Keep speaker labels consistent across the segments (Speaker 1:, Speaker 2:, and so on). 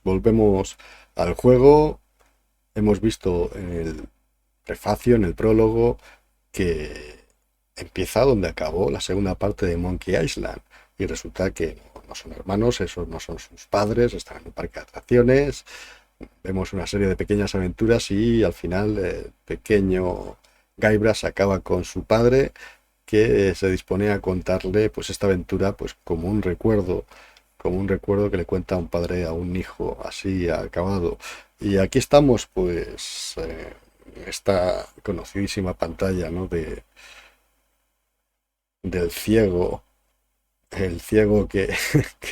Speaker 1: Volvemos al juego. Hemos visto en el prefacio, en el prólogo, que empieza donde acabó la segunda parte de Monkey Island. Y resulta que no son hermanos, esos no son sus padres, están en un parque de atracciones. Vemos una serie de pequeñas aventuras y al final el pequeño Guybrush acaba con su padre, que se dispone a contarle pues esta aventura pues como un recuerdo que le cuenta un padre a un hijo, así acabado. Y aquí estamos, pues, esta conocidísima pantalla, ¿no? Del ciego, el ciego que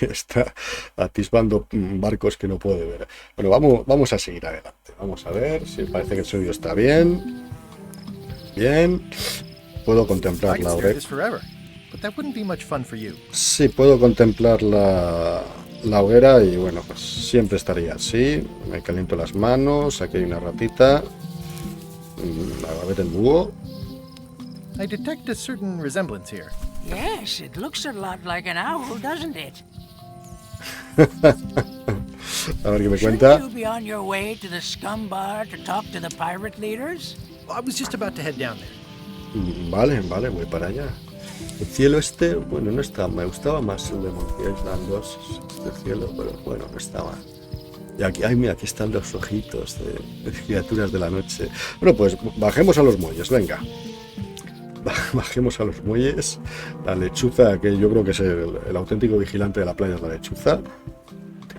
Speaker 1: está atisbando barcos que no puede ver. Bueno, vamos a seguir adelante. Vamos a ver si parece que el sonido está bien. Bien. Puedo contemplar la oreja. Sí, puedo contemplar la hoguera y bueno, pues siempre estaría así. Me caliento las manos, aquí hay una ratita. A ver el búho.
Speaker 2: I detect a certain resemblance here.
Speaker 3: Yes, it looks a lot like an owl, doesn't it?
Speaker 1: A ver qué me cuenta.
Speaker 3: Shouldn't you be on your way to the scum bar to talk to the pirate leaders?
Speaker 2: I was just about to head down there.
Speaker 1: Vale, voy para allá. El cielo este, bueno, no está, me gustaba más el de Monkey Island 2, este cielo, pero bueno, no estaba. Y aquí, ay, mira, aquí están los ojitos de criaturas de la noche. Bueno, pues bajemos a los muelles, venga. Bajemos a los muelles. La lechuza, que yo creo que es el auténtico vigilante de la playa, es la lechuza.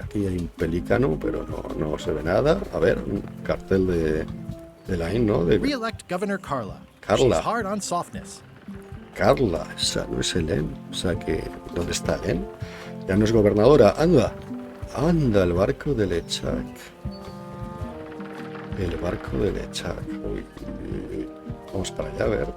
Speaker 1: Aquí hay un pelícano, pero no se ve nada. A ver, un cartel de Line, ¿no?
Speaker 2: Re-elect Governor Carla.
Speaker 1: Carla.
Speaker 2: She's hard on softness.
Speaker 1: Carla, esa no es Helen. O sea que, ¿dónde está Helen? Ya no es gobernadora. Anda, el barco de Lechak. El barco de Lechak. Uy. Vamos para allá a ver.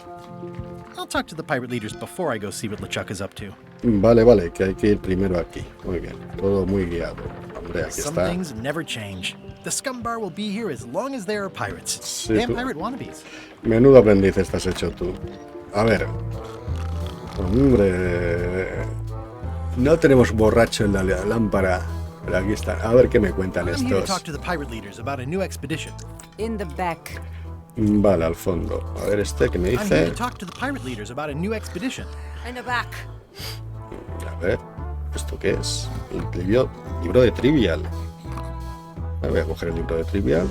Speaker 2: I'll talk to the pirate leaders before I go see what LeChuck is up to.
Speaker 1: Vale, que hay que ir primero aquí. Muy bien, todo muy guiado. Hombre, aquí
Speaker 2: Some
Speaker 1: está.
Speaker 2: things never change. The scum bar will be here as long as there are pirates.
Speaker 1: Sí,
Speaker 2: Damn pirate wannabes.
Speaker 1: Menudo aprendiz estás hecho tú. A ver. Hombre. No tenemos borracho en la lámpara. Pero aquí están. A ver qué me cuentan
Speaker 2: I'm here to
Speaker 1: estos.
Speaker 2: talk to the pirate leaders about a new expedition.
Speaker 4: In the back.
Speaker 1: Vale, al fondo. A ver este que me
Speaker 2: I'm here
Speaker 1: dice.
Speaker 2: to talk to the pirate leaders about a new expedition.
Speaker 4: In the back.
Speaker 1: A ver. ¿Esto qué es? El libro de Trivial. Voy a coger el libro de Trivial.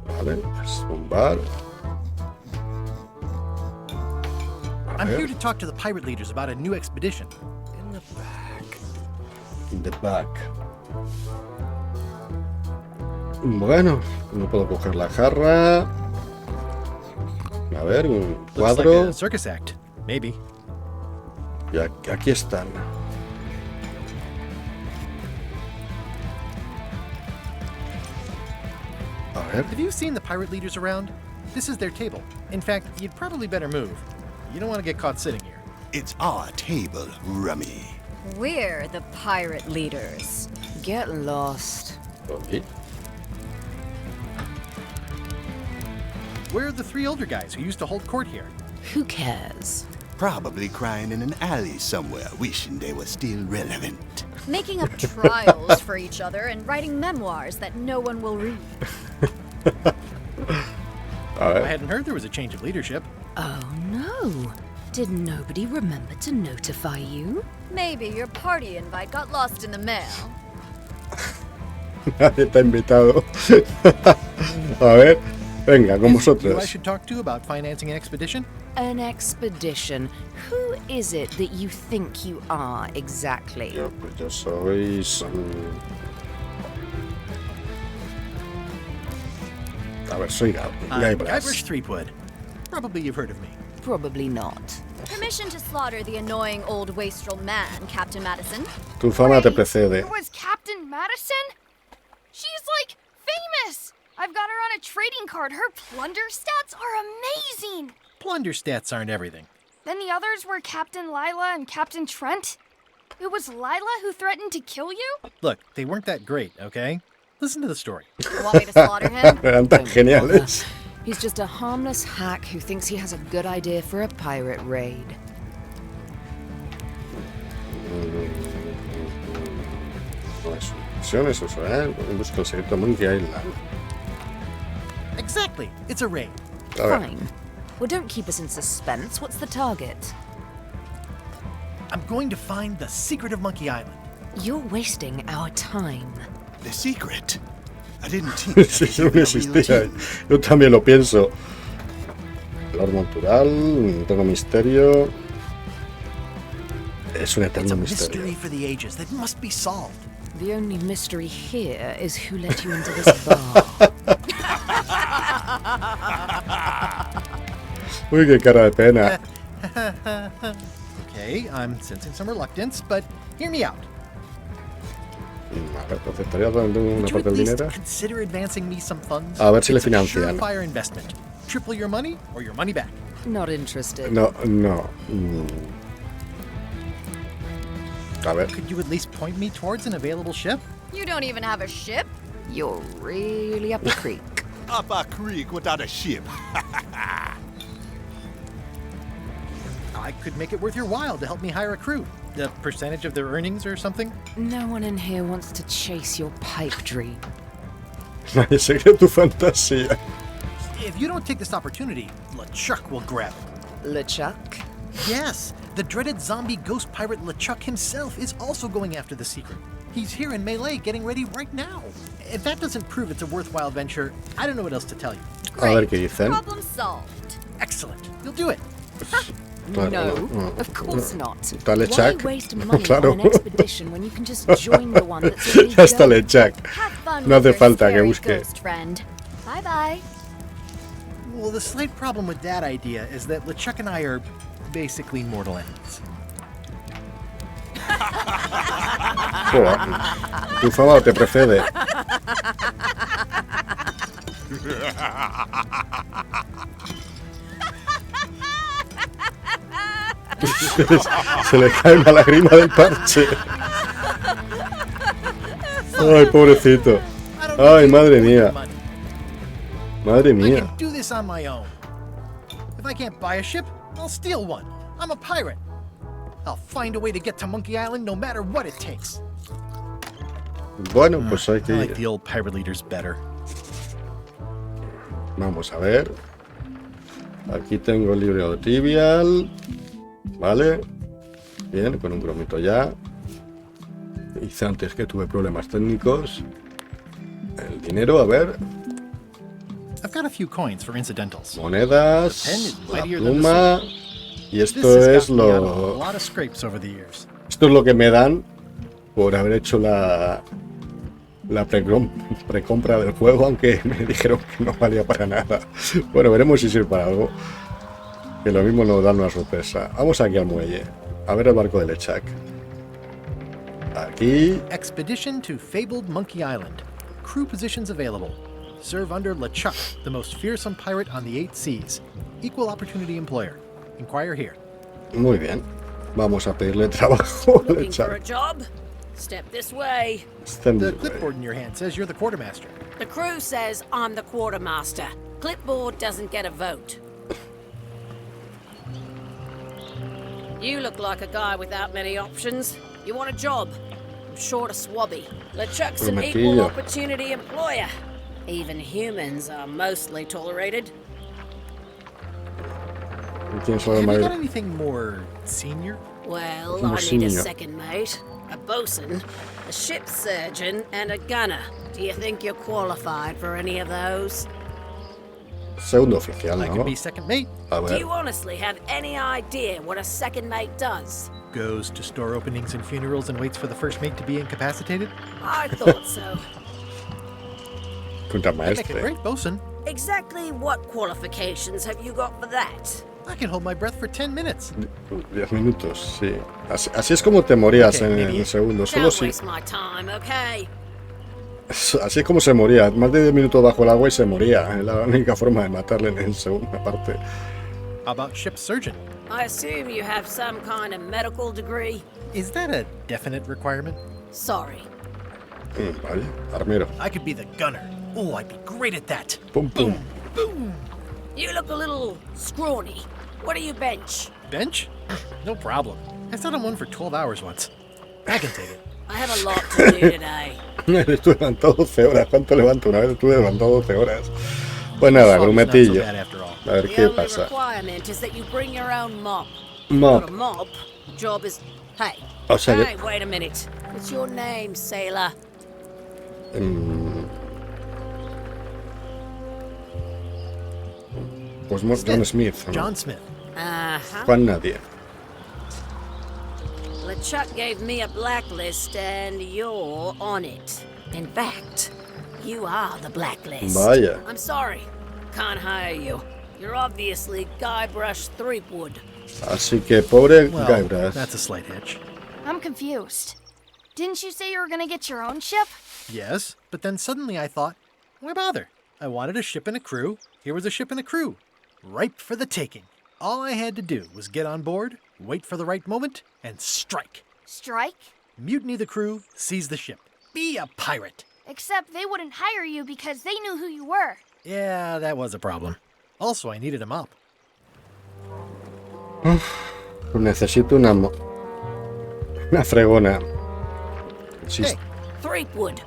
Speaker 1: Vale, es un bar.
Speaker 2: I'm here to talk to the pirate leaders about a new expedition.
Speaker 4: In the back.
Speaker 1: In the back. Bueno, no puedo coger la jarra. A ver, un
Speaker 2: Looks
Speaker 1: cuadro.
Speaker 2: like a circus act. Maybe.
Speaker 1: Y aquí están. A ver.
Speaker 2: Have you seen the pirate leaders around? This is their table. In fact, you'd probably better move. You don't want to get caught sitting here.
Speaker 5: It's our table, Rummy.
Speaker 4: We're the pirate leaders. Get lost.
Speaker 1: Ok.
Speaker 2: Where are the three older guys who used to hold court here?
Speaker 4: Who cares?
Speaker 5: Probably crying in an alley somewhere, wishing they were still relevant.
Speaker 6: Making up trials for each other and writing memoirs that no one will read.
Speaker 1: A
Speaker 2: I
Speaker 1: ver.
Speaker 2: hadn't heard there was a change of leadership.
Speaker 4: Oh no. Did nobody remember to notify you?
Speaker 6: Maybe your party invite got lost in the mail.
Speaker 1: Nadie te ha invitado. A ver. Venga, con
Speaker 2: Is it you I
Speaker 1: vosotros.
Speaker 2: should talk to about financing an expedition?
Speaker 4: An expedition. Who is it that you think you are exactly?
Speaker 1: Yo soy... A ver, soy
Speaker 2: Guybrush
Speaker 1: Guybrush.
Speaker 2: Threepwood. Probably you've heard of me.
Speaker 4: Probably not.
Speaker 6: Permission to slaughter the annoying old wastrel man, Captain Madison.
Speaker 1: Tu fama te
Speaker 7: Wait,
Speaker 1: precede.
Speaker 7: there was Captain Madison? She's like famous. I've got her on a trading card. Her plunder stats are amazing.
Speaker 2: Plunder stats aren't everything.
Speaker 7: Then the others were Captain Lila and Captain Trent. It was Lila who threatened to kill you?
Speaker 2: Look, they weren't that great, okay? Listen to the story.
Speaker 6: Want me to slaughter him?
Speaker 1: Eran tan geniales.
Speaker 4: He's just a harmless hack who thinks he has a good idea for a pirate raid.
Speaker 1: No es misión, es eso, ¿eh? Busca el secreto de Monkey Island.
Speaker 2: Exactly. It's a raid.
Speaker 1: A ver.
Speaker 4: Fine. Well, don't keep us in suspense. What's the target?
Speaker 2: I'm going to find the secret of Monkey Island.
Speaker 4: You're wasting our time.
Speaker 5: The secret? I didn't think
Speaker 1: Sí,
Speaker 5: that
Speaker 1: eso no
Speaker 5: was a real
Speaker 1: existía.
Speaker 5: thing.
Speaker 1: Yo también lo pienso. Valor natural, no tengo misterio. Es un
Speaker 2: It's
Speaker 1: eterno
Speaker 2: a
Speaker 1: misterio.
Speaker 2: mystery for the ages that must be solved.
Speaker 4: The only mystery here is who let you into this bar.
Speaker 1: Uy, qué cara de pena.
Speaker 2: Okay, I'm sensing some reluctance, but hear me out.
Speaker 1: A ver, ¿aceptarías darle una
Speaker 2: Would you
Speaker 1: parte
Speaker 2: at
Speaker 1: del
Speaker 2: least
Speaker 1: dinero?
Speaker 2: consider advancing me some funds?
Speaker 1: A ver si le
Speaker 2: It's a
Speaker 1: financian.
Speaker 2: surefire investment. Triple your money or your money back.
Speaker 4: Not interested.
Speaker 1: No, no. A ver.
Speaker 2: Could you at least point me towards an available ship?
Speaker 6: You don't even have a ship?
Speaker 4: You're really up the creek.
Speaker 5: Up a creek without a ship.
Speaker 2: I could make it worth your while to help me hire a crew. A percentage of their earnings or something?
Speaker 4: No one in here wants to chase your pipe dream.
Speaker 1: Nadie se cree tu fantasía.
Speaker 2: If you don't take this opportunity, LeChuck will grab it.
Speaker 4: LeChuck?
Speaker 2: Yes, the dreaded zombie ghost pirate LeChuck himself is also going after the secret. He's here in Melee getting ready right now. If that doesn't prove it's a worthwhile venture, I don't know what else to tell you.
Speaker 1: A ver
Speaker 6: Great.
Speaker 1: qué dicen.
Speaker 6: Problem solved.
Speaker 2: Excellent. You'll do it.
Speaker 4: No, of course not.
Speaker 1: Dale,
Speaker 4: Why
Speaker 1: Chuck.
Speaker 4: waste money
Speaker 1: Claro.
Speaker 4: on an expedition when you can just join the one that's already
Speaker 1: Ya está
Speaker 4: going?
Speaker 1: LeChuck.
Speaker 6: Have fun
Speaker 1: No
Speaker 6: with
Speaker 1: hace
Speaker 6: your
Speaker 1: falta que
Speaker 6: scary
Speaker 1: busque.
Speaker 6: ghost friend. Bye-bye.
Speaker 2: Well, the slight problem with that idea is that LeChuck and I are basically mortal enemies.
Speaker 1: Joder. Tu fama te precede. Se le cae una lágrima del parche. Ay, pobrecito.
Speaker 2: I don't
Speaker 1: Ay,
Speaker 2: need
Speaker 1: madre
Speaker 2: more
Speaker 1: mía.
Speaker 2: money.
Speaker 1: Madre
Speaker 2: I
Speaker 1: mía.
Speaker 2: can do this on my own. If I can't buy a ship, I'll steal one. I'm a pirate. I'll find a way to get to Monkey Island no matter what it takes.
Speaker 1: Bueno, pues hay
Speaker 2: I
Speaker 1: que
Speaker 2: like the
Speaker 1: ir.
Speaker 2: old pirate leaders better.
Speaker 1: Vamos a ver. Aquí tengo el libro trivial. Vale. Bien, con un cromito ya. Hice antes que tuve problemas técnicos. El dinero, a ver.
Speaker 2: I've got a few coins for incidentals.
Speaker 1: Monedas.
Speaker 2: The pen is
Speaker 1: La
Speaker 2: mightier than the
Speaker 1: pluma. Y
Speaker 2: This
Speaker 1: esto
Speaker 2: has
Speaker 1: es
Speaker 2: got me out of a
Speaker 1: lo.
Speaker 2: lot of scrapes over the years.
Speaker 1: Esto es lo que me dan por haber hecho la precompra del juego, aunque me dijeron que no valía para nada. Bueno, veremos si sirve para algo. Que lo mismo nos dan una sorpresa. Vamos aquí al muelle. A ver el barco de LeChuck. Aquí.
Speaker 2: Expedition to fabled Monkey Island. Crew positions available. Serve under LeChuck, the most fearsome pirate on the 8 seas. Equal opportunity employer. Inquire here.
Speaker 1: Muy bien. Vamos a pedirle trabajo a
Speaker 8: Looking for a
Speaker 1: LeChuck.
Speaker 8: job? Step this way.
Speaker 2: The clipboard in your hand says you're the quartermaster.
Speaker 8: The crew says I'm the quartermaster. Clipboard doesn't get a vote. You look like a guy without many options. You want a job? I'm short of swabby. LeChuck's an equal
Speaker 1: Prometillo.
Speaker 8: opportunity employer. Even humans are mostly tolerated.
Speaker 1: tienes algo
Speaker 2: Have you got
Speaker 1: mayor.
Speaker 2: anything more senior?
Speaker 8: Well,
Speaker 1: Como
Speaker 8: I need a
Speaker 1: senior.
Speaker 8: second mate, a bosun, a ship surgeon, and a gunner. Do you think you're qualified for any of those?
Speaker 1: Segundo oficial,
Speaker 2: I could
Speaker 1: ¿no?
Speaker 2: be second mate.
Speaker 1: A
Speaker 8: Do
Speaker 1: ver.
Speaker 8: you honestly have any idea what a second mate does?
Speaker 2: Goes to store openings and funerals and waits for the first mate to be incapacitated.
Speaker 8: I thought so.
Speaker 1: Cuenta
Speaker 2: I make a
Speaker 1: maestre.
Speaker 2: great bosun.
Speaker 8: Exactly what qualifications have you got for that?
Speaker 2: I can hold my breath for 10 minutes.
Speaker 1: 10 minutos, sí. Así es como te morías
Speaker 2: Ok,
Speaker 1: en
Speaker 2: maybe.
Speaker 1: el segundo. Solo
Speaker 8: Don't
Speaker 1: si.
Speaker 8: waste my time, okay?
Speaker 1: Así es como se moría. Más de 10 minutos bajo el agua y se moría. Es la única forma de matarle en la segunda parte.
Speaker 2: How about ship surgeon?
Speaker 8: I assume you have some kind of medical degree?
Speaker 2: Is that a definite requirement?
Speaker 8: Sorry.
Speaker 1: Vale. Armero.
Speaker 2: I could be the gunner. Oh, I'd be great at that.
Speaker 1: Pum, pum.
Speaker 8: You look a little scrawny. What do you bench?
Speaker 2: Bench? No problem. I sat on one for 12 hours once. I can take it.
Speaker 8: I have a lot to do today.
Speaker 1: Estuve levantado 12 horas. ¿Cuánto levanto? Una vez estuve levantado 12 horas. Pues nada,
Speaker 2: Slow is not so
Speaker 1: grumetillo.
Speaker 2: bad after all.
Speaker 1: A ver
Speaker 8: The
Speaker 1: qué
Speaker 8: only
Speaker 1: pasa.
Speaker 8: requirement is that you bring your own mop.
Speaker 1: Mop.
Speaker 8: Not a mop. Job is... Hey.
Speaker 1: O sea que-
Speaker 8: Hey, wait a minute. What's your name, sailor?
Speaker 1: Pues John Smith. ¿no?
Speaker 2: John Smith.
Speaker 8: Uh-huh.
Speaker 1: Juan Nadie.
Speaker 8: LeChuck gave me a blacklist and you're on it. In fact, you are the blacklist.
Speaker 1: Vaya.
Speaker 8: I'm sorry. Can't hire you. You're obviously Guybrush Threepwood.
Speaker 1: Así que pobre
Speaker 2: Well,
Speaker 1: Guybrush.
Speaker 2: that's a slight hitch.
Speaker 7: I'm confused. Didn't you say you were gonna get your own ship?
Speaker 2: Yes, but then suddenly I thought, why bother? I wanted a ship and a crew. Here was a ship and a crew. Ripe for the taking. All I had to do was get on board, wait for the right moment, and strike.
Speaker 7: Strike?
Speaker 2: Mutiny the crew, seize the ship. Be a pirate.
Speaker 7: Except they wouldn't hire you because they knew who you were.
Speaker 2: Yeah, that was a problem. Also, I needed a mop.
Speaker 1: Necesito una fregona. Sí,
Speaker 2: Hey,
Speaker 8: Threepwood.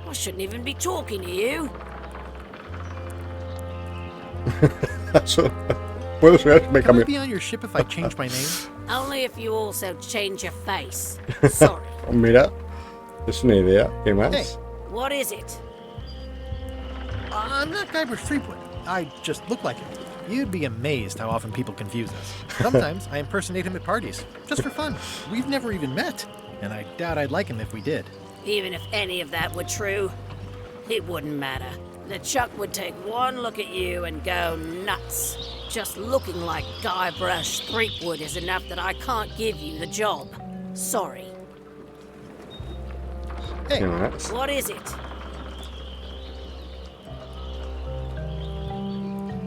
Speaker 8: I shouldn't even be talking to you.
Speaker 1: puedo ser, me
Speaker 2: can I
Speaker 1: cambio.
Speaker 2: be on your ship if I change my name?
Speaker 8: Only if you also change your face. Sorry.
Speaker 1: Mira, es una idea. ¿Qué más?
Speaker 2: Hey.
Speaker 8: What is it?
Speaker 2: I'm not Guybrush Threepwood. I just look like him. You'd be amazed how often people confuse us. Sometimes I impersonate him at parties, just for fun. We've never even met, and I doubt I'd like him if we did.
Speaker 8: Even if any of that were true, it wouldn't matter. LeChuck would take one look at you and go nuts. Just looking like Guybrush Threepwood is enough that I can't give you the job. Sorry.
Speaker 2: Hey,
Speaker 1: ¿Qué más?
Speaker 8: What is it?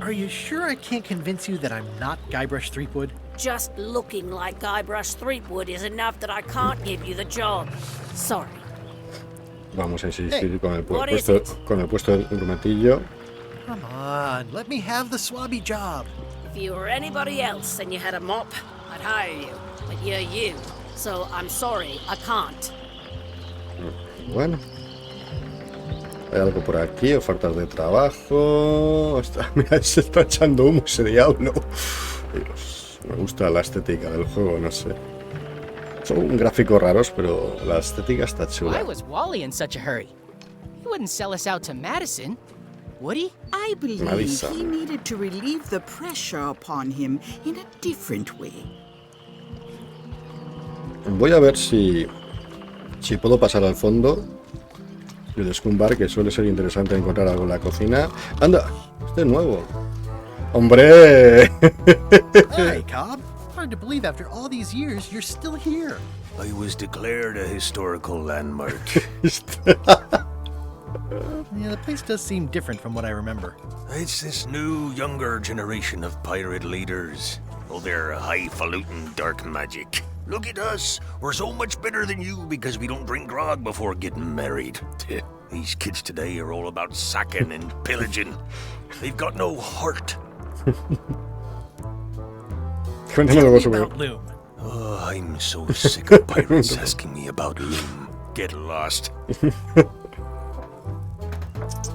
Speaker 2: are you sure I can't convince you that I'm not Guybrush Threepwood?
Speaker 8: Just looking like Guybrush Threepwood is enough that I can't give you the job. Sorry.
Speaker 1: Vamos a insistir
Speaker 2: Hey,
Speaker 1: con el
Speaker 8: what is
Speaker 1: puesto,
Speaker 8: it?
Speaker 1: con el puesto del grumetillo.
Speaker 2: Come on, let me have the swabby job.
Speaker 8: If you were anybody else and you had a mop, I'd hire you. But you're you. So I'm sorry, I can't.
Speaker 1: Bueno. Hay algo por aquí, ofertas de trabajo. Mira, se está echando humo ese diablo. Dios, me gusta la estética del juego, no sé. Son gráficos raros, pero la estética está
Speaker 9: Why
Speaker 1: chula.
Speaker 9: was Wally in such a hurry? He wouldn't sell us out to Madison, would he?
Speaker 10: I believe
Speaker 1: Marisa.
Speaker 10: he needed to relieve the pressure upon him in a different way.
Speaker 1: Voy a ver si puedo pasar al fondo del Scumbar, que suele ser interesante encontrar algo en la cocina. ¡Anda! Este es nuevo. ¡Hombre!
Speaker 2: Hi, Cobb. Hard to believe after all these years you're still here.
Speaker 11: I was declared a historical landmark.
Speaker 2: Yeah, the place does seem different from what I remember.
Speaker 11: It's this new, younger generation of pirate leaders. Oh, they're highfalutin dark magic. Look at us. We're so much better than you because we don't drink grog before getting married. These kids today are all about sacking and pillaging. They've got no heart.
Speaker 1: Cuéntame
Speaker 2: Tell
Speaker 1: algo
Speaker 2: me
Speaker 1: sobre...
Speaker 2: about Loom.
Speaker 11: Oh, I'm so sick of pirates asking me about Loom. Get lost.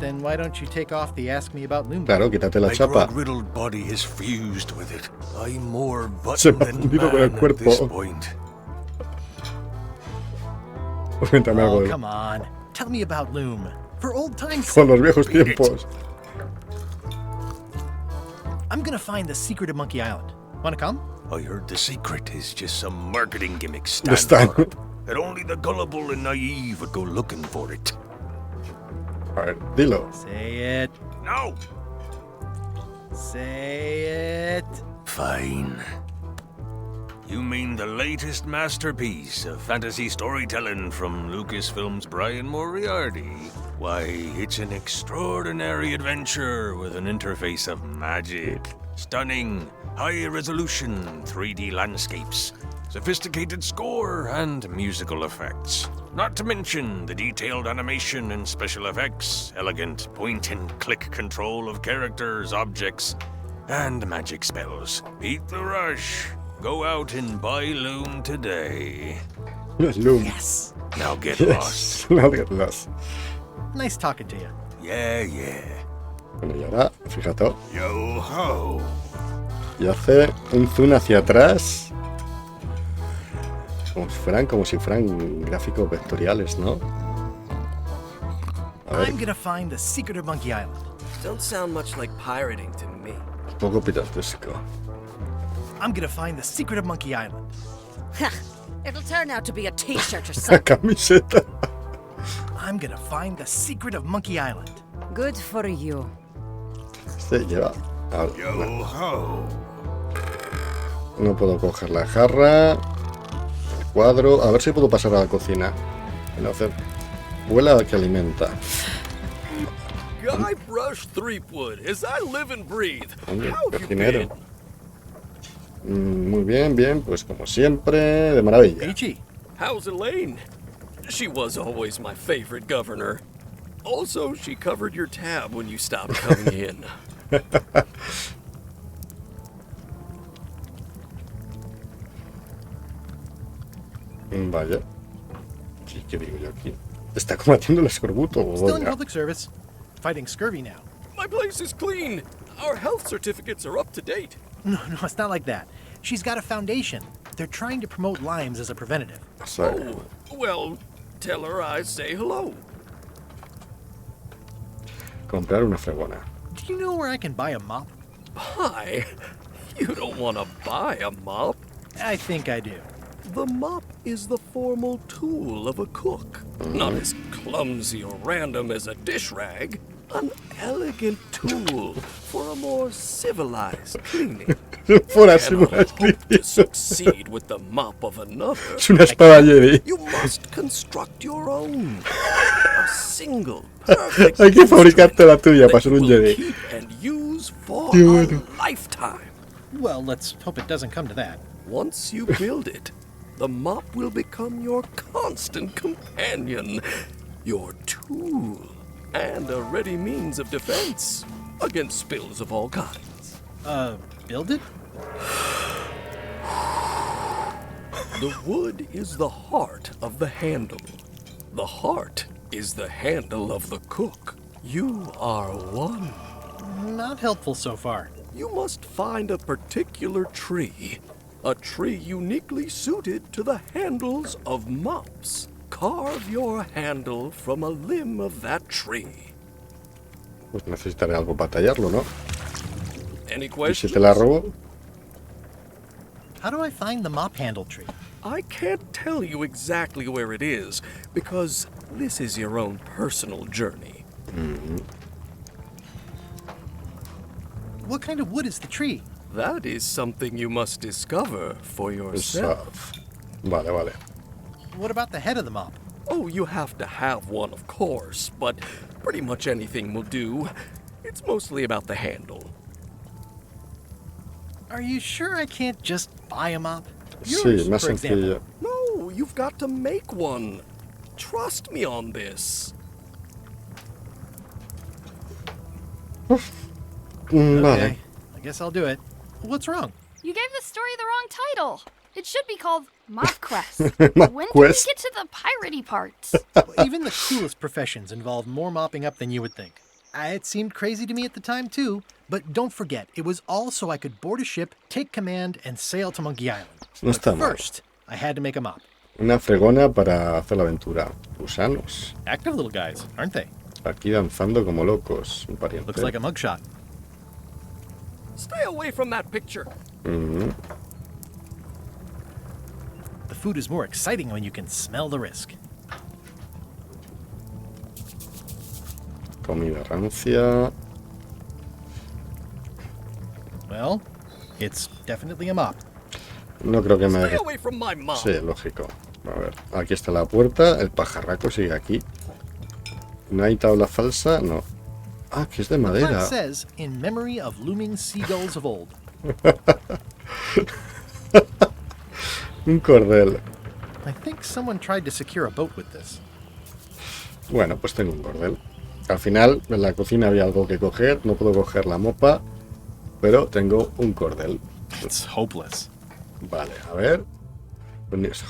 Speaker 2: Then why don't you take off the ask me about loom?
Speaker 1: Claro, quítate la
Speaker 11: My
Speaker 1: chapa.
Speaker 11: grog-riddled body has fused with it. I'm more
Speaker 1: Se
Speaker 11: button
Speaker 1: me ha
Speaker 11: than
Speaker 1: fundido con el
Speaker 11: man at this
Speaker 1: cuerpo.
Speaker 11: point.
Speaker 1: Cuéntame algo
Speaker 2: Oh,
Speaker 1: de-
Speaker 2: come on. Tell me about loom. For old times'
Speaker 1: Con
Speaker 2: sake.
Speaker 1: los viejos tiempos.
Speaker 2: I'm gonna find the secret of Monkey Island. Wanna come?
Speaker 11: I heard the secret is just some marketing gimmick
Speaker 1: De
Speaker 11: stand
Speaker 1: Stan.
Speaker 11: that only the gullible and naive would go looking for it.
Speaker 1: A ver, dilo.
Speaker 2: Say it.
Speaker 11: No!
Speaker 2: Say it.
Speaker 11: Fine. You mean the latest masterpiece of fantasy storytelling from Lucasfilm's Brian Moriarty? Why, it's an extraordinary adventure with an interface of magic. Stunning, high-resolution 3D landscapes, sophisticated score, and musical effects. Not to mention the detailed animation and special effects, elegant point-and-click control of characters, objects, and magic spells. Beat the rush. Go out and buy Loom today.
Speaker 1: Loom.
Speaker 2: Yes.
Speaker 11: Now get
Speaker 1: Yes.
Speaker 11: lost.
Speaker 1: Now get lost.
Speaker 2: Nice talking to you.
Speaker 11: Yeah, yeah.
Speaker 1: Bueno, y ahora, fíjate.
Speaker 11: Yo ho.
Speaker 1: Y hace un zoom hacia atrás. Como si fueran gráficos vectoriales, ¿no? A ver,
Speaker 2: I'm gonna find the secret of Monkey Island.
Speaker 12: Don't sound much like pirating to me.
Speaker 1: un poco piratesco.
Speaker 2: I'm gonna find the secret of Monkey Island.
Speaker 8: It'll turn out to be a t-shirt or
Speaker 1: La
Speaker 8: something.
Speaker 1: camiseta.
Speaker 2: I'm gonna find the secret of Monkey Island.
Speaker 4: Good for you.
Speaker 1: Se lleva.
Speaker 11: Yo ho.
Speaker 1: No puedo coger la jarra. El cuadro. A ver si puedo pasar a la cocina. No hacer. Huela que alimenta.
Speaker 12: Guybrush Threepwood, as I live and breathe.
Speaker 1: Hombre,
Speaker 12: How have you
Speaker 1: cocinero.
Speaker 12: been?
Speaker 1: Muy bien, bien. Pues como siempre, de maravilla.
Speaker 2: Peachy.
Speaker 12: How's Elaine? She was always my favorite governor. Also, she covered your tab when you stopped coming in.
Speaker 1: Vaya. Sí, ¿qué digo yo aquí? Está combatiendo el escorbuto.
Speaker 2: Still in
Speaker 1: Oiga.
Speaker 2: public service. Fighting scurvy now.
Speaker 12: My place is clean. Our health certificates are up to date.
Speaker 2: No, it's not like that. She's got a foundation. They're trying to promote limes as a preventative.
Speaker 1: Sorry.
Speaker 12: Oh, well, tell her I say hello.
Speaker 1: Comprar una fregona.
Speaker 2: Do you know where I can buy a mop?
Speaker 12: Buy? You don't want to buy a mop.
Speaker 2: I think I do.
Speaker 12: The mop is the formal tool of a cook. Not as clumsy or random as a dish rag. An elegant tool for a more civilized cleaning.
Speaker 1: Fuera,
Speaker 12: You
Speaker 1: si
Speaker 12: cannot
Speaker 1: me has
Speaker 12: hope to succeed with the mop of another.
Speaker 1: Es una espada Jedi.
Speaker 12: You must construct your own. A single, perfect
Speaker 1: Hay que fabricarte la tuya para
Speaker 12: that
Speaker 1: ser
Speaker 12: you
Speaker 1: un
Speaker 12: will
Speaker 1: Jedi.
Speaker 12: keep and use for
Speaker 1: Qué
Speaker 12: a
Speaker 1: bueno.
Speaker 12: lifetime.
Speaker 2: Well, let's hope it doesn't come to that.
Speaker 12: Once you build it, the mop will become your constant companion, your tool, and a ready means of defense against spills of all kinds.
Speaker 2: Build it?
Speaker 12: The wood is the heart of the handle. The heart is the handle of the cook. You are one.
Speaker 2: Not helpful so far.
Speaker 12: You must find a particular tree. A tree uniquely suited to the handles of mops. Carve your handle from a limb of that tree.
Speaker 1: Pues necesitaré algo para tallarlo, ¿no?
Speaker 12: Any
Speaker 1: ¿Y si
Speaker 12: questions?
Speaker 1: te la robo?
Speaker 2: How do I find the mop handle tree?
Speaker 12: I can't tell you exactly where it is, because this is your own personal journey.
Speaker 2: What kind of wood is the tree?
Speaker 12: That is something you must discover for yourself.
Speaker 1: Vale, vale.
Speaker 2: What about the head of the mop?
Speaker 12: Oh, you have to have one, of course, but pretty much anything will do. It's mostly about the handle.
Speaker 2: Are you sure I can't just buy a mop?
Speaker 1: Sí, más
Speaker 2: for example.
Speaker 1: sencillo.
Speaker 12: No, you've got to make one. Trust me on this.
Speaker 1: Vale.
Speaker 2: Okay, I guess I'll do it. What's wrong?
Speaker 7: You gave the story the wrong title. It should be called Mop Quest.
Speaker 1: Mop
Speaker 7: When do
Speaker 1: Quest.
Speaker 7: we get to the piratey parts?
Speaker 2: Even the coolest professions involve more mopping up than you would think. It seemed crazy to me at the time, too. But don't forget, it was all so I could board a ship, take command, and sail to Monkey Island.
Speaker 1: No está mal.
Speaker 2: First, I had to make a mop.
Speaker 1: Una fregona para hacer la aventura. Gusanos.
Speaker 2: Active little guys, aren't they?
Speaker 1: Aquí danzando como locos. Un pariente.
Speaker 2: Looks like a mugshot.
Speaker 12: Stay away from that picture.
Speaker 1: Mm-hmm.
Speaker 2: The food is more exciting when you can smell the risk.
Speaker 1: Comida rancia.
Speaker 2: Well, it's definitely a mop.
Speaker 1: No creo que me
Speaker 12: Stay
Speaker 1: deje.
Speaker 12: away from my mom.
Speaker 1: Sí, lógico. A ver, aquí está la puerta. El pajarraco sigue aquí. ¿No hay tabla falsa? No. Ah, que es de
Speaker 2: The
Speaker 1: madera.
Speaker 2: plaque says, in memory of looming seagulls of old.
Speaker 1: Un cordel.
Speaker 2: I think someone tried to secure a boat with this.
Speaker 1: Bueno, pues tengo un cordel. Al final, en la cocina había algo que coger. No puedo coger la mopa, pero tengo un cordel.
Speaker 2: It's hopeless.
Speaker 1: Vale, a ver.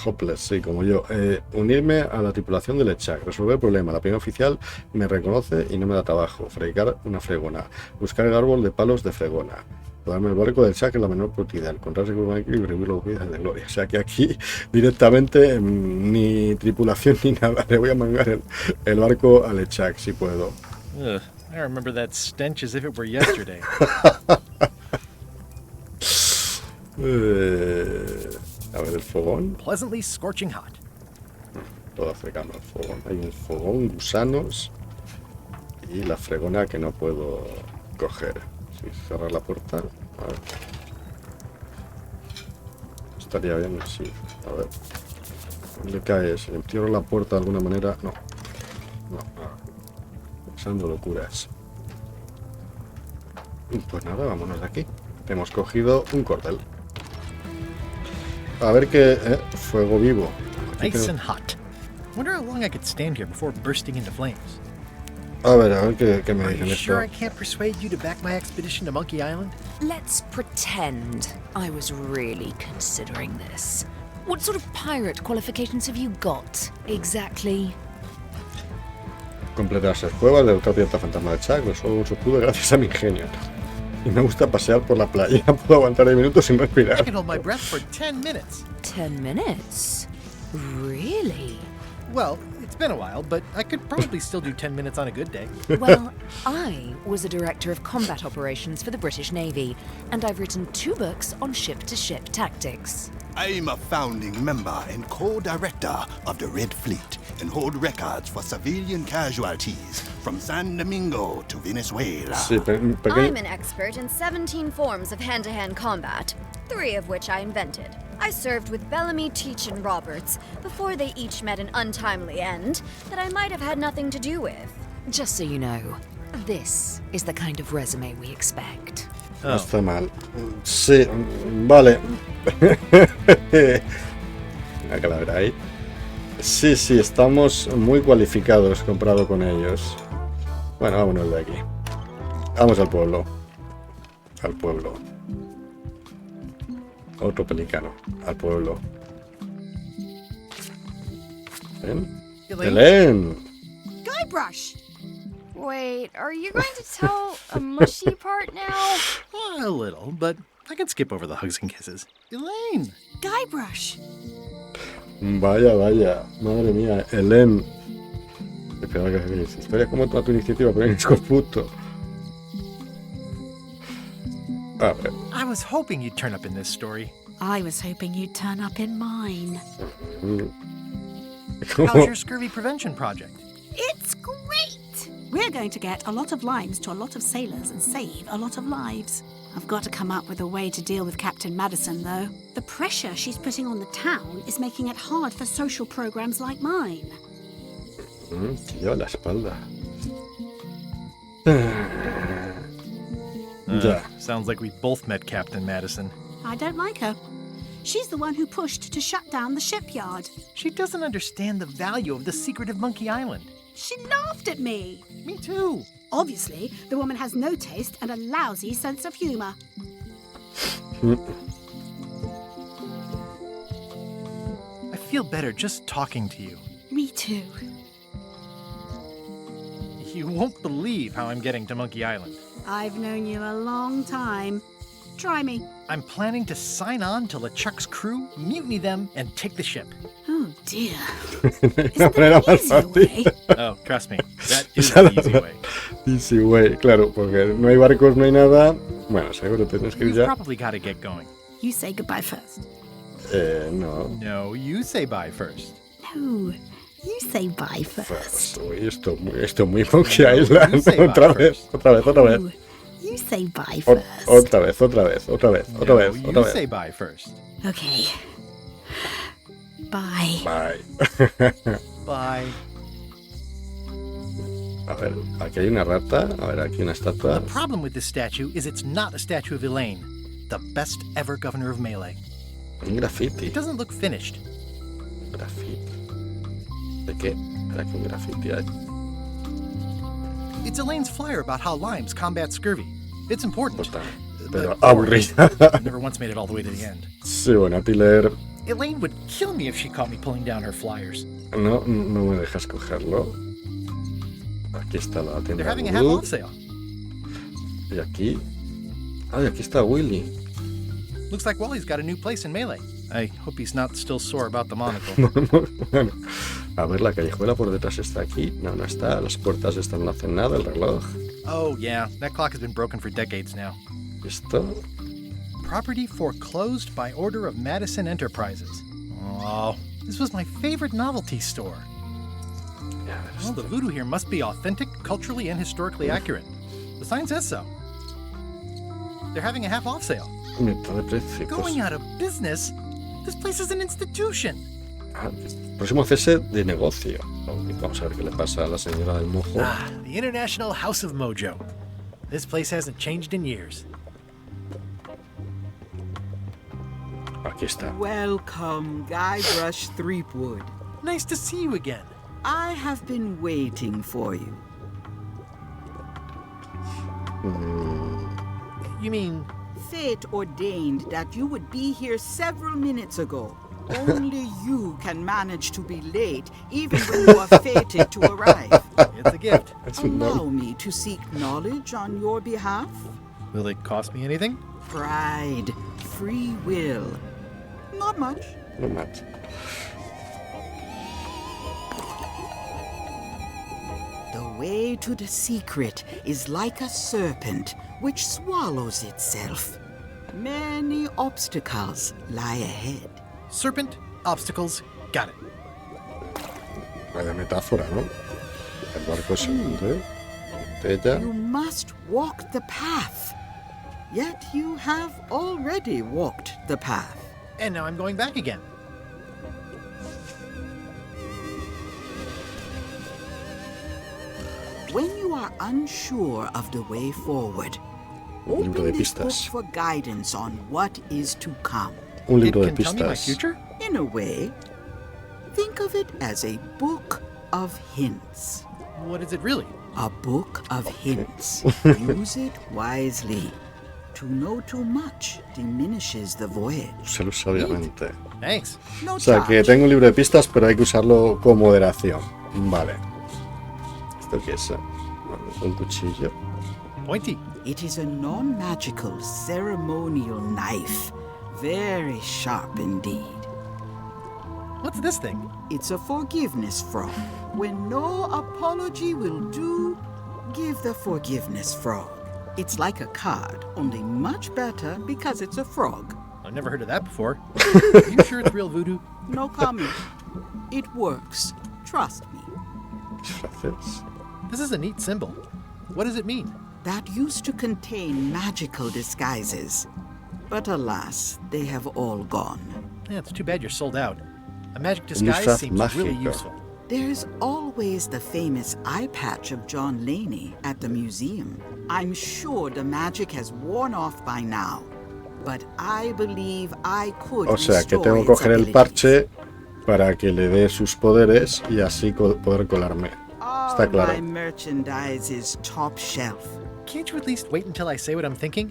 Speaker 1: Hopeless, sí, como yo. Unirme a la tripulación del Echak. Resolver el problema. La primera oficial me reconoce y no me da trabajo. Fregar una fregona. Buscar el árbol de palos de fregona. Darme el barco del Echak en la menor cantidad. Encontrarse con un y revivir los vidas de gloria. O sea que aquí directamente ni tripulación ni nada. Le voy a mangar el barco al Echak si puedo.
Speaker 2: Ugh, I remember that stench as if it were yesterday.
Speaker 1: A ver, el fogón.
Speaker 2: Pleasantly scorching hot.
Speaker 1: Todo acercando al fogón. Hay un fogón, gusanos y la fregona que no puedo coger. Si cerrar la puerta. A ver. Estaría bien, sí. A ver. ¿Dónde cae? Si le cierro la puerta de alguna manera. No. No. Pensando locuras. Pues nada, vámonos de aquí. Hemos cogido un cordel. A ver qué... fuego vivo. Aquí
Speaker 2: Nice
Speaker 1: tengo-
Speaker 2: and hot. Wonder how long I could stand here before bursting into flames.
Speaker 1: A ver qué me
Speaker 2: Are
Speaker 1: dicen
Speaker 2: you
Speaker 1: esto.
Speaker 2: sure I can't persuade you to back my expedition to Monkey Island?
Speaker 4: Let's pretend I was really considering this. What sort of pirate qualifications have you got, exactly?
Speaker 1: Completar las cuevas, derrotar pirata fantasma de Chuck, resuelvo su escudo gracias a mi ingenio. Y me gusta pasear por la playa. Puedo aguantar 10 minutos sin
Speaker 2: I
Speaker 1: respirar.
Speaker 2: can hold my breath for 10 minutes.
Speaker 4: 10 minutes? Really?
Speaker 2: Well, it's been a while, but I could probably still do 10 minutes on a good day.
Speaker 4: Well, I was a director of combat operations for the British Navy, and I've written 2 books on ship-to-ship tactics.
Speaker 5: I'm a founding member and co-director of the Red Fleet and hold records for civilian casualties from San Domingo to Venezuela.
Speaker 1: Sí,
Speaker 6: I'm an expert in 17 forms of hand-to-hand combat, 3 of which I invented. I served with Bellamy, Teach, and Roberts before they each met an untimely end that I might have had nothing to do with.
Speaker 4: Just so you know, this is the kind of resume we expect.
Speaker 1: No está mal. Sí, vale. Una calavera ahí. Sí, sí, estamos muy cualificados comparado con ellos. Bueno, vámonos de aquí. Vamos al pueblo. Al pueblo. Otro pelicano. Al pueblo. ¿Ven? ¡Elaine!
Speaker 7: Guybrush! Wait, are you going to tell a mushy part now?
Speaker 2: A little, but I can skip over the hugs and kisses. Elaine!
Speaker 7: Guybrush!
Speaker 1: Vaya, vaya. Madre mía, Elaine. Esperaba que me dice. Historia como toda tu iniciativa, pero en puto. A ver.
Speaker 2: I was hoping you'd turn up in this story.
Speaker 13: I was hoping you'd turn up in mine.
Speaker 2: How's your scurvy prevention project?
Speaker 13: It's great! We're going to get a lot of lines to a lot of sailors and save a lot of lives. I've got to come up with a way to deal with Captain Madison, though. The pressure she's putting on the town is making it hard for social programs like mine.
Speaker 1: Tío, la espalda. Ya.
Speaker 2: Sounds like we both met Captain Madison.
Speaker 13: I don't like her. She's the one who pushed to shut down the shipyard.
Speaker 2: She doesn't understand the value of the secret of Monkey Island.
Speaker 13: She laughed at me.
Speaker 2: Me too.
Speaker 13: Obviously, the woman has no taste and a lousy sense of humor.
Speaker 2: I feel better just talking to you.
Speaker 13: Me too.
Speaker 2: You won't believe how I'm getting to Monkey Island.
Speaker 13: I've known you a long time. Try me.
Speaker 2: I'm planning to sign on to LeChuck's crew, mutiny them, and take the ship.
Speaker 13: Oh dear.
Speaker 1: Una manera más fácil.
Speaker 2: Oh, trust me, that is the easy way.
Speaker 1: Easy way, claro, porque no hay barcos, no hay nada. Bueno, seguro tienes que ir
Speaker 2: You've
Speaker 1: ya.
Speaker 2: probably got to get going.
Speaker 13: You say goodbye first.
Speaker 1: No.
Speaker 2: No, you say bye first.
Speaker 13: No, you say bye first.
Speaker 1: Uy, esto muy Monkey Island. Otra vez.
Speaker 13: No, you say bye first.
Speaker 1: Otra vez.
Speaker 2: You say bye first.
Speaker 13: Okay. Bye.
Speaker 1: Bye.
Speaker 2: Bye.
Speaker 1: A ver, aquí hay una rata. A ver, aquí una estatua.
Speaker 2: The problem with this statue is it's not a statue of Elaine, the best ever governor of Melee.
Speaker 1: Un graffiti.
Speaker 2: It doesn't look finished.
Speaker 1: Graffiti. ¿De qué? ¿De qué graffiti hay?
Speaker 2: It's Elaine's flyer about how limes combat scurvy. It's important.
Speaker 1: Pero aburrida.
Speaker 2: Never once made it all the way to the end.
Speaker 1: Sí, bueno, a ti leer.
Speaker 2: Elaine would kill me if she caught me pulling down her flyers.
Speaker 1: No me dejas cogerlo. Aquí está la tienda.
Speaker 2: They're having a
Speaker 1: Voodoo.
Speaker 2: half-off sale.
Speaker 1: Y aquí. Ay, aquí está Willy.
Speaker 2: Looks like Wally's got a new place in Melee. I hope he's not still sore about the monocle.
Speaker 1: Bueno, a ver, la callejuela por detrás está aquí. No está. Las puertas están no hacen nada. El reloj.
Speaker 2: Oh, yeah. That clock has been broken for decades now.
Speaker 1: Esto.
Speaker 2: Property foreclosed by order of Madison Enterprises. Oh, this was my favorite novelty store. Well, the voodoo here must be authentic, culturally, and historically accurate. The sign says so. They're having a half-off sale.
Speaker 1: Mitad de precio.
Speaker 2: Going out of business? This place is an institution.
Speaker 1: Próximo cese de negocio. Vamos a ver qué le pasa a la señora del mojo.
Speaker 2: The International House of Mojo. This place hasn't changed in years.
Speaker 1: Aquí está.
Speaker 10: Welcome, Guybrush Threepwood.
Speaker 2: Nice to see you again.
Speaker 10: I have been waiting for you.
Speaker 2: You mean...
Speaker 10: Fate ordained that you would be here several minutes ago. Only you can manage to be late, even when you are fated to arrive.
Speaker 2: It's a gift.
Speaker 10: Allow me to seek knowledge on your behalf.
Speaker 2: Will it cost me anything?
Speaker 10: Pride, free will. Not much.
Speaker 1: Not much.
Speaker 10: The way to the secret is like a serpent which swallows itself. Many obstacles lie ahead.
Speaker 2: Serpent, obstacles, got it.
Speaker 1: Vaya metáfora, ¿no? El barco se hunde. Botella.
Speaker 10: You must walk the path. Yet you have already walked the path.
Speaker 2: And now I'm going back again.
Speaker 10: When you are unsure of the way forward,
Speaker 1: Un libro de
Speaker 10: open this book
Speaker 1: pistas.
Speaker 10: for guidance on what is to come.
Speaker 1: Un libro de
Speaker 2: It can tell me my
Speaker 1: pistas.
Speaker 2: future?
Speaker 10: In a way, think of it as a book of hints.
Speaker 2: What is it really?
Speaker 10: A book of hints. Use it wisely. To know too much diminishes the voyage.
Speaker 1: Úsalo sabiamente.
Speaker 2: Thanks.
Speaker 10: No
Speaker 1: O sea, que
Speaker 10: charge.
Speaker 1: tengo un libro de pistas, pero hay que usarlo con moderación. Vale. ¿Esto qué es? Un cuchillo.
Speaker 2: Pointy.
Speaker 10: It is a non-magical ceremonial knife. Very sharp indeed.
Speaker 2: What's this thing?
Speaker 10: It's a forgiveness frog. When no apology will do, give the forgiveness frog. It's like a card, only much better because it's a frog.
Speaker 2: I've never heard of that before. Are you sure it's real voodoo?
Speaker 10: No comment. It works. Trust me.
Speaker 1: Disfraces.
Speaker 2: This is a neat symbol. What does it mean?
Speaker 10: That used to contain magical disguises. But alas, they have all gone.
Speaker 2: Yeah, it's too bad you're sold out. A magic
Speaker 1: Un
Speaker 2: disguise
Speaker 1: disfraz
Speaker 2: seems really
Speaker 1: mágico.
Speaker 2: useful.
Speaker 10: There's always the famous eye patch of John Laney at the museum. I'm sure the magic has worn off by now, but I believe I could
Speaker 1: O sea, que
Speaker 10: restore
Speaker 1: tengo que
Speaker 10: its
Speaker 1: coger el
Speaker 10: abilities.
Speaker 1: parche para que le dé sus poderes y así poder colarme. Está
Speaker 10: All
Speaker 1: claro.
Speaker 10: my merchandise is top shelf.
Speaker 2: Can't you at least wait until I say what I'm thinking?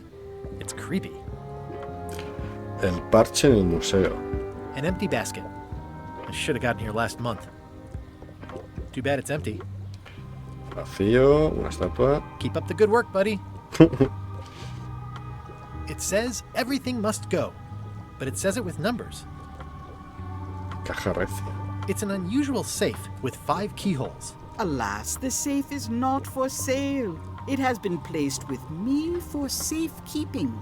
Speaker 2: It's creepy.
Speaker 1: El parche en el museo.
Speaker 2: An empty basket. I should have gotten here last month. Too bad it's empty.
Speaker 1: Vacío, una estatua.
Speaker 2: Keep up the good work, buddy. It says everything must go, but it says it with numbers.
Speaker 1: Caja recia.
Speaker 2: It's an unusual safe with 5 keyholes.
Speaker 10: Alas, the safe is not for sale. It has been placed with me for safekeeping.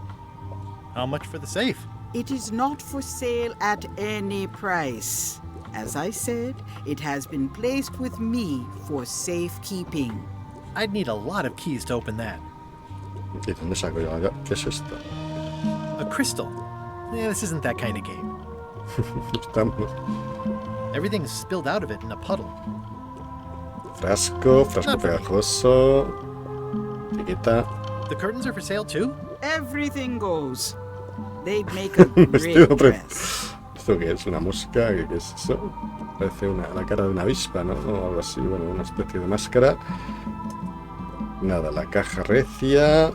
Speaker 2: How much for the safe?
Speaker 10: It is not for sale at any price. As I said, it has been placed with me for safekeeping.
Speaker 2: I'd need a lot of keys to open that.
Speaker 1: ¿Y dónde saco yo la llave? ¿Qué es esto?
Speaker 2: A crystal. This isn't that kind of game.
Speaker 1: Estamos.
Speaker 2: Everything's spilled out of it in a puddle.
Speaker 1: Frasco pegajoso. Etiqueta.
Speaker 2: The curtains are for sale too?
Speaker 10: Everything goes. They'd make a great dress.
Speaker 1: ¿Esto qué es? ¿Una mosca? ¿Qué es eso? Parece la cara de una avispa, ¿no? O algo así, bueno, una especie de máscara. Nada, la caja recia.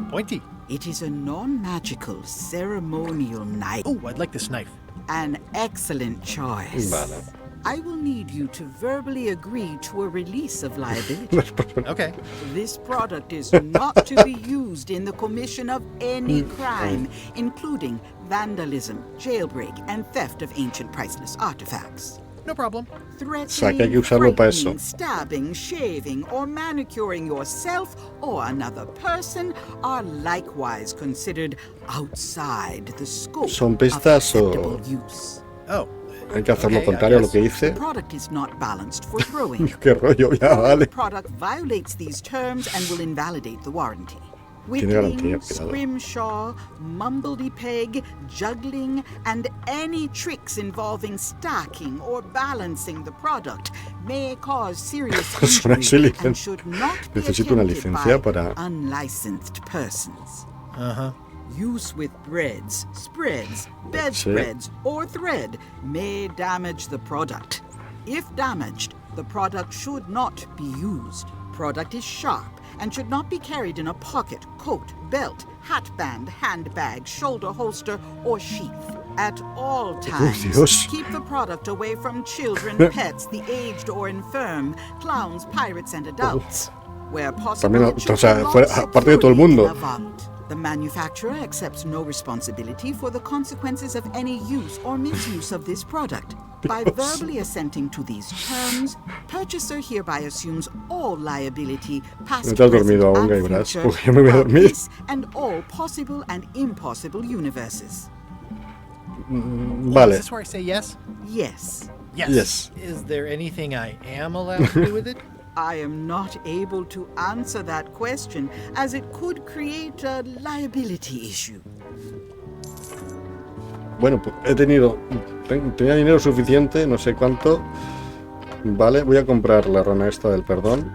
Speaker 2: Pointy.
Speaker 10: It is a non-magical ceremonial knife.
Speaker 2: Oh, I'd like this knife.
Speaker 10: An excellent choice.
Speaker 1: Vale.
Speaker 10: I will need you to verbally agree to a release of liability.
Speaker 2: Okay.
Speaker 10: This product is not to be used in the commission of any crime, including vandalism, jailbreak, and theft of ancient priceless artifacts.
Speaker 2: No problem.
Speaker 10: Threatening, frightening, stabbing, shaving, or manicuring yourself or another person are likewise considered outside the scope
Speaker 1: ¿Son
Speaker 10: of
Speaker 1: pistas
Speaker 10: acceptable
Speaker 1: o
Speaker 10: use.
Speaker 2: Oh.
Speaker 1: hay que hacer lo contrario a lo que dice?
Speaker 10: The product is not balanced for throwing.
Speaker 1: Qué rollo, ya vale.
Speaker 10: The product violates these terms and will invalidate the warranty.
Speaker 1: Tiene garantía,
Speaker 10: Whittling, scrimshaw, mumbledy-peg, juggling, and any tricks involving stacking or balancing the product may cause serious injury and should not be
Speaker 1: Necesito una
Speaker 10: attempted
Speaker 1: licencia
Speaker 10: by
Speaker 1: para...
Speaker 10: unlicensed persons.
Speaker 2: Uh-huh.
Speaker 10: Use with breads, spreads, bedspreads, or thread may damage the product. If damaged, the product should not be used. Product is sharp and should not be carried in a pocket, coat, belt, hatband, handbag, shoulder holster, or sheath. At all times, keep the product away from children, pets, the aged or infirm, clowns, pirates, and adults. Where possible,
Speaker 1: También, o sea, aparte de todo el mundo.
Speaker 10: The manufacturer accepts no responsibility for the consequences of any use or misuse of this product. By verbally assenting to these terms, purchaser hereby assumes all liability, past, present, and future, of this and all possible and impossible universes.
Speaker 1: Vale.
Speaker 2: Is this where I say yes?
Speaker 10: Yes.
Speaker 2: Yes. Is there anything I am allowed to do with it?
Speaker 10: I am not able to answer that question, as it could create a liability issue.
Speaker 1: Bueno, pues tenía dinero suficiente, no sé cuánto. Vale, voy a comprar la rana esta del perdón.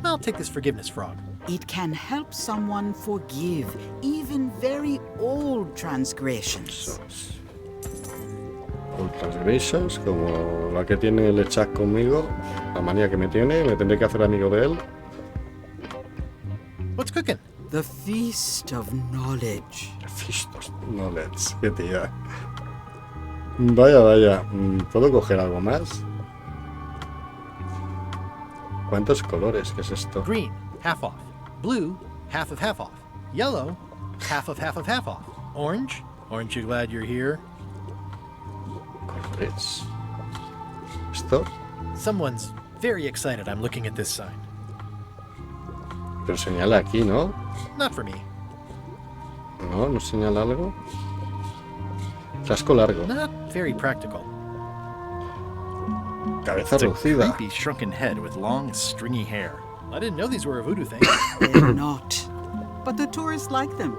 Speaker 2: I'll take this forgiveness frog.
Speaker 10: It can help someone forgive even very old transgressions.
Speaker 1: Old transgressions, como la que tiene el Echak conmigo, la manía que me tiene, me tendré que hacer amigo de él.
Speaker 2: What's cooking?
Speaker 10: The Feast of Knowledge.
Speaker 1: The Feast of Knowledge, qué tía. Vaya. ¿Puedo coger algo más? ¿Cuántos colores? ¿Qué es esto?
Speaker 2: Green, half off. Blue, half off. Yellow, half off. Orange, aren't you glad you're here?
Speaker 1: Colores. ¿Esto?
Speaker 2: Someone's very excited I'm looking at this sign.
Speaker 1: Pero señala aquí, ¿no?
Speaker 2: Not for me.
Speaker 1: ¿No señala algo? Frasco largo.
Speaker 2: Not very practical.
Speaker 1: Cabeza
Speaker 14: It's a
Speaker 1: reducida.
Speaker 14: creepy shrunken head with long, stringy hair.
Speaker 2: I didn't know these were a voodoo thing.
Speaker 10: They're not. But the tourists like them.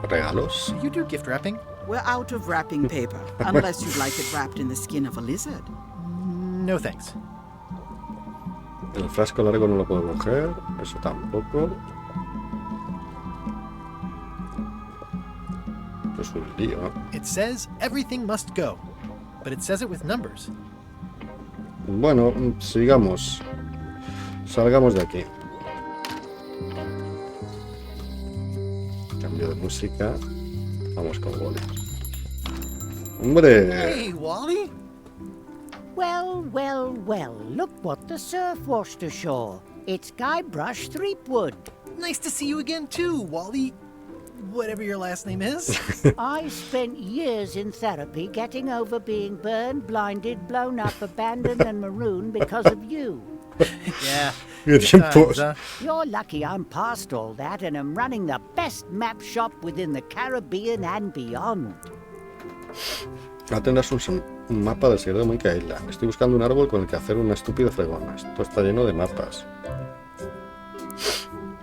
Speaker 1: Regalos.
Speaker 2: You do gift wrapping?
Speaker 10: We're out of wrapping paper, unless you'd like it wrapped in the skin of a lizard.
Speaker 2: No thanks.
Speaker 1: El frasco largo no lo puedo coger. Eso tampoco. Esto es un lío.
Speaker 2: It says everything must go, but it says it with numbers.
Speaker 1: Bueno, sigamos. Salgamos de aquí. Cambio de música. Vamos con Wally. ¡Hombre!
Speaker 2: Hey, Wally!
Speaker 15: Well, well, well, look what the surf washed ashore. It's Guybrush Threepwood.
Speaker 2: Nice to see you again too, Wally. Whatever your last name is.
Speaker 15: I spent years in therapy getting over being burned, blinded, blown up, abandoned and marooned because of you.
Speaker 2: Yeah.
Speaker 1: Good times,
Speaker 2: huh?
Speaker 15: You're lucky I'm past all that and am running the best map shop within the Caribbean and beyond.
Speaker 1: Ahora tendrás un mapa del secreto de Monkey Island. Estoy buscando un árbol con el que hacer una estúpida fregona. Esto está lleno de mapas.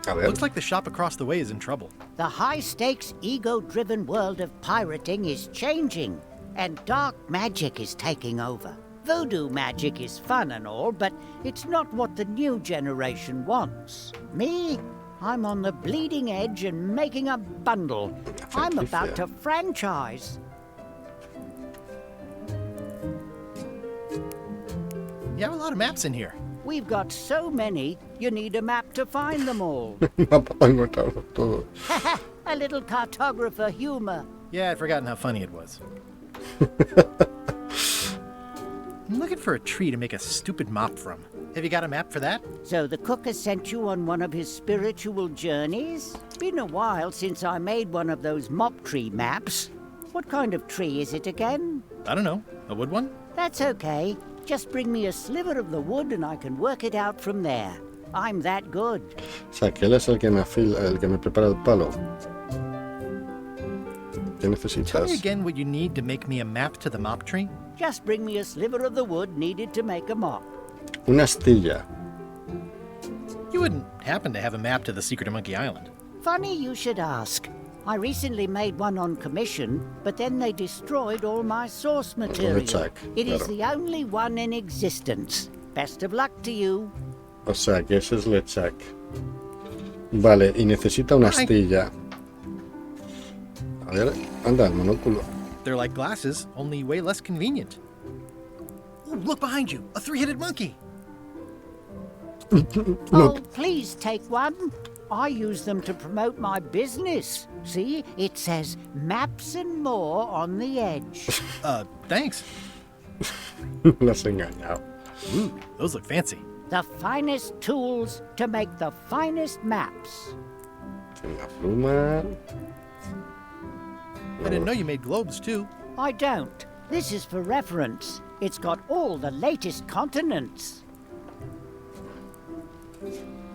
Speaker 1: A ver.
Speaker 2: Looks like the shop across the way is in trouble.
Speaker 15: The high-stakes, ego-driven world of pirating is changing, and dark magic is taking over. Voodoo magic is fun and all, but it's not what the new generation wants. Me? I'm on the bleeding edge and making a bundle. I'm about to franchise.
Speaker 2: You have a lot of maps in here.
Speaker 15: We've got so many, you need a map to find them all. A little cartographer humor.
Speaker 2: Yeah, I'd forgotten how funny it was. I'm looking for a tree to make a stupid mop from. Have you got a map for that?
Speaker 15: So the cook has sent you on one of his spiritual journeys? Been a while since I made one of those mop tree maps. What kind of tree is it again?
Speaker 2: I don't know. A wood one?
Speaker 15: That's okay. Just bring me a sliver of the wood and I can work it out from there. I'm that good.
Speaker 1: O sea, que él es el que me prepara el palo. ¿Qué necesitas?
Speaker 2: Tell me again what you need to make me a map to the mop tree.
Speaker 15: Just bring me a sliver of the wood needed to make a mop.
Speaker 1: Una astilla.
Speaker 2: You wouldn't happen to have a map to the secret of Monkey Island.
Speaker 15: Funny you should ask. I recently made one on commission, but then they destroyed all my source material. It is the only one in existence. Best of luck to you.
Speaker 1: O sea, que ese es Lechak. Vale, y necesita una astilla. A ver, anda, el monóculo.
Speaker 2: They're like glasses, only way less convenient. Ooh, look behind you, a three-headed monkey.
Speaker 15: Oh, please take one. I use them to promote my business. See, it says maps and more on the edge.
Speaker 2: Thanks.
Speaker 1: Lo has engañado.
Speaker 2: Ooh, those look fancy.
Speaker 15: The finest tools to make the finest maps.
Speaker 1: Una pluma.
Speaker 2: I didn't know you made globes, too.
Speaker 15: I don't. This is for reference. It's got all the latest continents.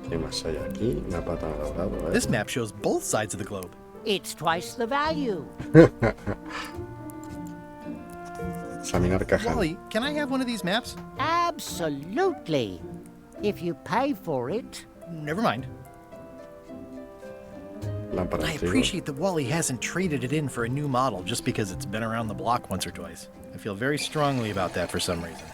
Speaker 1: ¿Qué más hay aquí? Una pata dorada.
Speaker 2: This map shows both sides of the globe.
Speaker 15: It's twice the value.
Speaker 1: Examinar caja.
Speaker 2: Wally, can I have one of these maps?
Speaker 15: Absolutely. If you pay for it.
Speaker 2: Never mind.
Speaker 1: Lámpara
Speaker 2: I
Speaker 1: antigua.
Speaker 2: appreciate that Wally hasn't traded it in for a new model just because it's been around the block once or twice. I feel very strongly about that for some reason.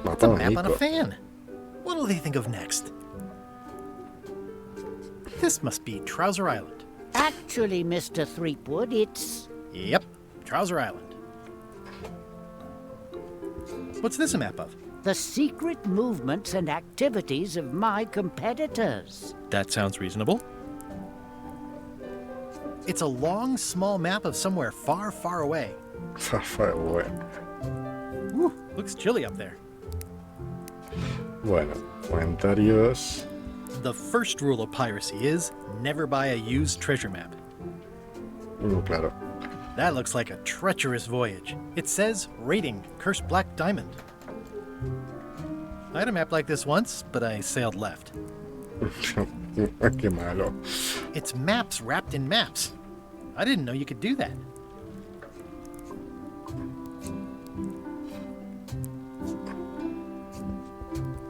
Speaker 2: It's a map on a fan. What'll they think of next? This must be Trouser Island.
Speaker 15: Actually, Mr. Threepwood, it's...
Speaker 2: Yep, Trouser Island. What's this a map of?
Speaker 15: The secret movements and activities of my competitors.
Speaker 2: That sounds reasonable. It's a long, small map of somewhere far, far away.
Speaker 1: Far, far away.
Speaker 2: Ooh, looks chilly up there.
Speaker 1: Bueno, comentarios.
Speaker 2: The first rule of piracy is never buy a used treasure map.
Speaker 1: Claro.
Speaker 2: That looks like a treacherous voyage. It says rating, cursed black diamond. I had a map like this once, but I sailed left.
Speaker 1: Qué malo.
Speaker 2: It's maps wrapped in maps. I didn't know you could do that.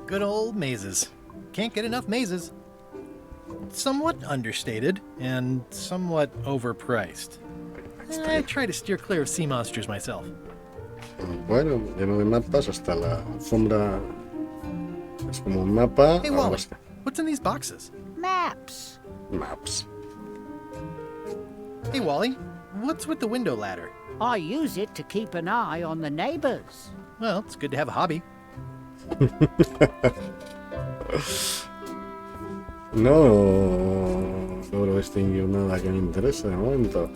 Speaker 2: Good old mazes. Can't get enough mazes. Somewhat understated and somewhat overpriced. I try to steer clear of sea monsters myself.
Speaker 1: Bueno, lleno de mapas, hasta la alfombra es como un mapa.
Speaker 2: Hey, Wally, what's in these boxes?
Speaker 15: Maps.
Speaker 1: Maps.
Speaker 2: Hey, Wally, what's with the window ladder?
Speaker 15: I use it to keep an eye on the neighbors.
Speaker 2: Well, it's good to have a hobby.
Speaker 1: No logro distinguir nada que me interese de momento.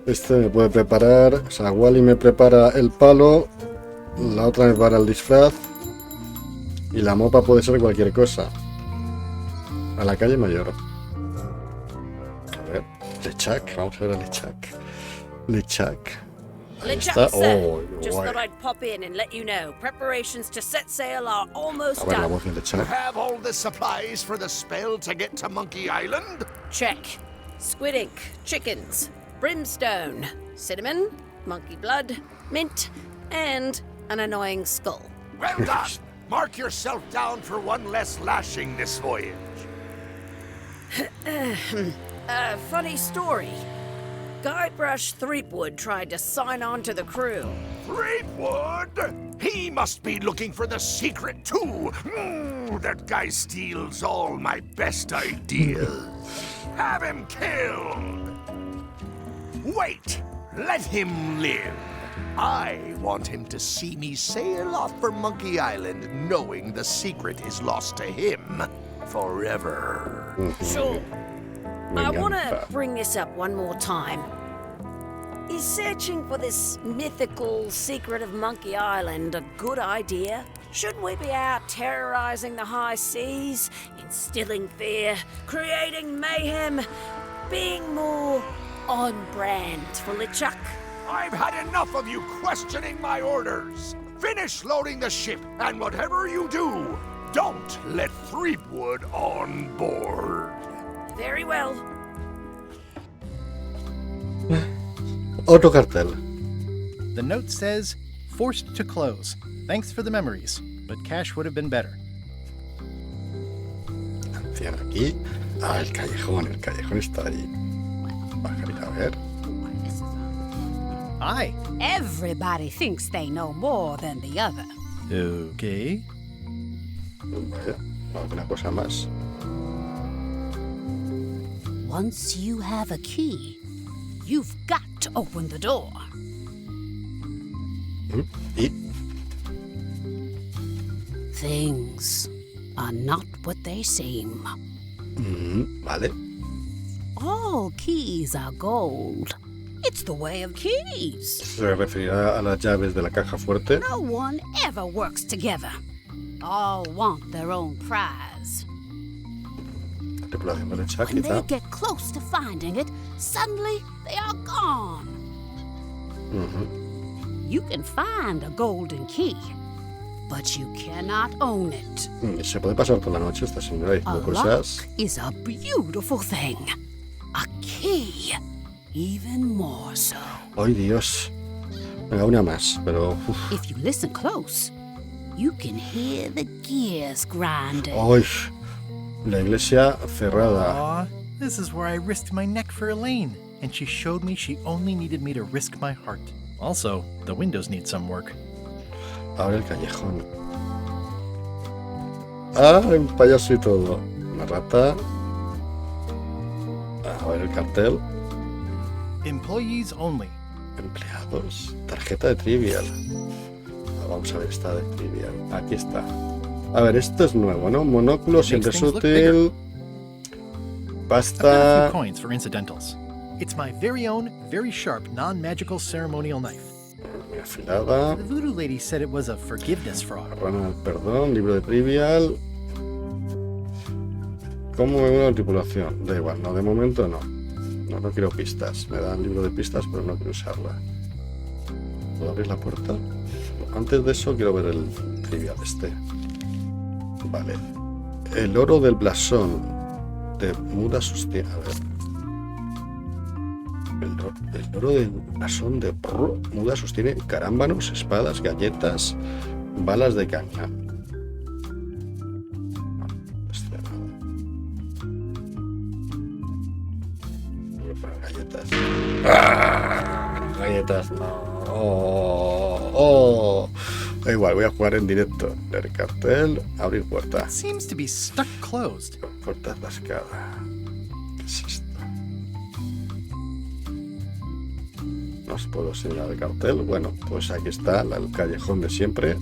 Speaker 1: Este me puede preparar, o sea, Wally me prepara el palo, la otra me prepara el disfraz y la mopa puede ser cualquier cosa. A la calle mayor. A ver, Lechak, vamos a ver a Lechak. Lechak. Ahí está. Oh,
Speaker 8: Just
Speaker 1: guay.
Speaker 8: thought I'd pop in and let you know. Preparations to set sail are almost
Speaker 1: A ver la
Speaker 8: done.
Speaker 1: voz de Lechak.
Speaker 16: Have all the supplies for the spell to get to Monkey Island?
Speaker 8: Check. Squid ink, chickens, brimstone, cinnamon, monkey blood, mint, and an annoying skull.
Speaker 16: Well done! Mark yourself down for one less lashing this voyage.
Speaker 8: Funny story. Guybrush Threepwood tried to sign on to the crew.
Speaker 16: Threepwood? He must be looking for the secret too. That guy steals all my best ideas. Have him killed. Wait, let him live. I want him to see me sail off for Monkey Island knowing the secret is lost to him forever.
Speaker 8: Sure. I want to bring this up one more time. Is searching for this mythical secret of Monkey Island a good idea? Shouldn't we be out terrorizing the high seas, instilling fear, creating mayhem, being more on brand for LeChuck?
Speaker 16: I've had enough of you questioning my orders. Finish loading the ship, and whatever you do, don't let Threepwood on board.
Speaker 8: Very well.
Speaker 1: Otro cartel.
Speaker 2: The note says, forced to close. Thanks for the memories, but cash would have been better.
Speaker 1: Anciano aquí. Ah, el callejón está ahí. Bajar a ver.
Speaker 2: Hi.
Speaker 17: Everybody thinks they know more than the other.
Speaker 2: Okay.
Speaker 1: Vaya, alguna cosa más.
Speaker 17: Once you have a key, you've got to open the door.
Speaker 1: ¿Y?
Speaker 17: Things are not what they seem.
Speaker 1: Vale.
Speaker 17: All keys are gold. It's the way of keys.
Speaker 1: Se referirá a las llaves de la caja fuerte.
Speaker 17: No one ever works together. All want their own prize.
Speaker 1: Tripulación de Lechak,
Speaker 17: When
Speaker 1: quizá.
Speaker 17: they get close to finding it, suddenly they are gone. You can find a golden key, but you cannot own it.
Speaker 1: Se puede pasar toda la noche esta señora
Speaker 17: A
Speaker 1: diciendo
Speaker 17: lock
Speaker 1: cosas.
Speaker 17: is a beautiful thing. A key, even more so.
Speaker 1: ¡Ay, Dios! Venga, una más, pero... uf.
Speaker 17: If you listen close, you can hear the gears grinding.
Speaker 1: ¡Ay! La iglesia cerrada.
Speaker 2: Aw, this is where I risked my neck for Elaine, and she showed me she only needed me to risk my heart. Also, the windows need some work.
Speaker 1: Abre el callejón. Ah, un payaso y todo. Una rata. A ver el cartel.
Speaker 2: Employees only.
Speaker 1: Empleados. Tarjeta de Trivial. Vamos a ver esta de Trivial. Aquí está. A ver, esto es nuevo, ¿no? Monóculo, siempre es útil.
Speaker 2: I've got a
Speaker 1: Pasta.
Speaker 2: few coins for incidentals. It's my very own, very sharp, non-magical ceremonial knife.
Speaker 1: Muy afilada.
Speaker 2: The voodoo lady said it was a forgiveness frog.
Speaker 1: Rana del perdón. Libro de Trivial. ¿Cómo me uno la tripulación? Da igual, no, de momento no. No quiero pistas. Me dan libro de pistas, pero no quiero usarla. ¿Puedo abrir la puerta? Antes de eso quiero ver el Trivial este. Vale. El oro del blasón de muda sostiene. A ver. El oro del blasón de muda sostiene carámbanos, espadas, galletas, balas de caña. No, es cerrado. Voy a poner galletas. ¡Ah! Galletas, no. Oh. Da igual, voy a jugar en directo. Leer cartel, abrir puerta.
Speaker 2: Seems to be stuck closed.
Speaker 1: Puerta atascada. ¿Qué es esto? No os puedo señalar el cartel. Bueno, pues aquí está el callejón de siempre.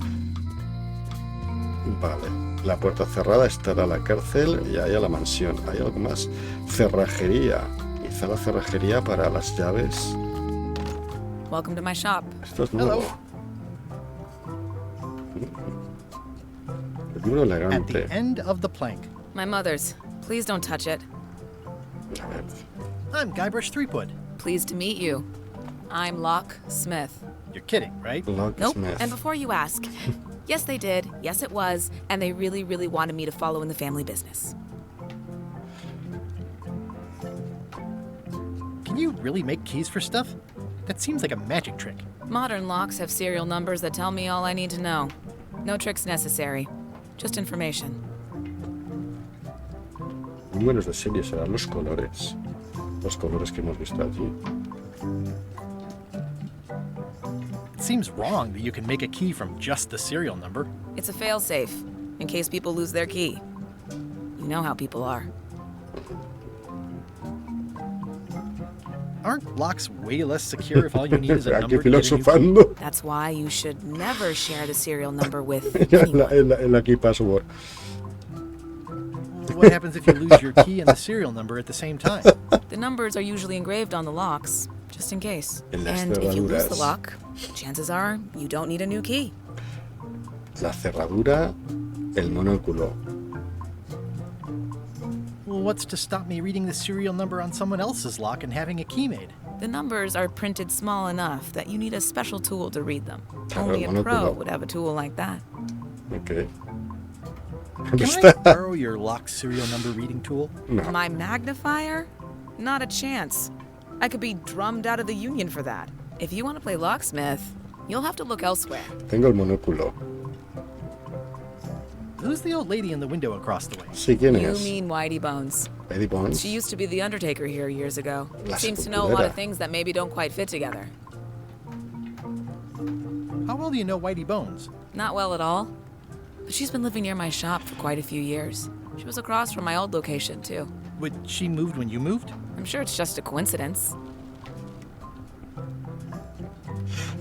Speaker 1: Vale. La puerta cerrada estará la cárcel y ahí a la mansión. Hay algo más. Cerrajería. Quizá la cerrajería para las llaves
Speaker 18: Welcome to my shop.
Speaker 1: Esto es nuevo. El libro
Speaker 2: At
Speaker 1: elegante.
Speaker 2: the end of the plank.
Speaker 18: My mother's. Please don't touch it.
Speaker 1: A ver.
Speaker 2: I'm Guybrush Threepwood.
Speaker 18: Pleased to meet you. I'm Locke Smith.
Speaker 2: You're kidding, right?
Speaker 1: Locke
Speaker 18: Nope.
Speaker 1: Smith.
Speaker 18: And before you ask, yes, they did. Yes, it was. And they really, really wanted me to follow in the family business.
Speaker 2: Can you really make keys for stuff? That seems like a magic trick.
Speaker 18: Modern locks have serial numbers that tell me all I need to know. No tricks necessary. Just information.
Speaker 1: Números de serie serán los colores. Los colores que hemos visto allí.
Speaker 2: It seems wrong that you can make a key from just the serial number.
Speaker 18: It's a failsafe, in case people lose their key. You know how people are.
Speaker 2: Aren't locks way less secure if all you need is a
Speaker 1: Aquí
Speaker 2: number to get a new key?
Speaker 1: filosofando.
Speaker 18: That's why you should never share the serial number with
Speaker 1: el key password.
Speaker 2: What happens if you lose your key and the serial number at the same time?
Speaker 18: The numbers are usually engraved on the locks, just in case.
Speaker 1: En las
Speaker 18: And if you lose the
Speaker 1: cerraduras.
Speaker 18: lock, chances are you don't need a new key.
Speaker 1: La cerradura, el monóculo.
Speaker 2: Well, what's to stop me reading the serial number on someone else's lock and having a key made?
Speaker 18: The numbers are printed small enough that you need a special tool to read them.
Speaker 1: Claro,
Speaker 18: Only a
Speaker 1: monóculo.
Speaker 18: pro would have a tool like that.
Speaker 1: Ok.
Speaker 2: Can I borrow your lock serial number reading tool?
Speaker 1: No.
Speaker 18: My magnifier? Not a chance. I could be drummed out of the union for that. If you want to play locksmith, you'll have to look elsewhere.
Speaker 1: Tengo el monóculo.
Speaker 2: Who's the old lady in the window across the way?
Speaker 1: Sí, ¿quién
Speaker 18: You
Speaker 1: es?
Speaker 18: mean Whitey Bones.
Speaker 1: Eddie Bones.
Speaker 18: She used to be the Undertaker here years ago.
Speaker 1: La
Speaker 18: Seems to know a lot of
Speaker 1: sepulturera.
Speaker 18: things that maybe don't quite fit together.
Speaker 2: How well do you know Whitey Bones?
Speaker 18: Not well at all. But she's been living near my shop for quite a few years. She was across from my old location, too.
Speaker 2: Would she moved when you moved?
Speaker 18: I'm sure it's just a coincidence.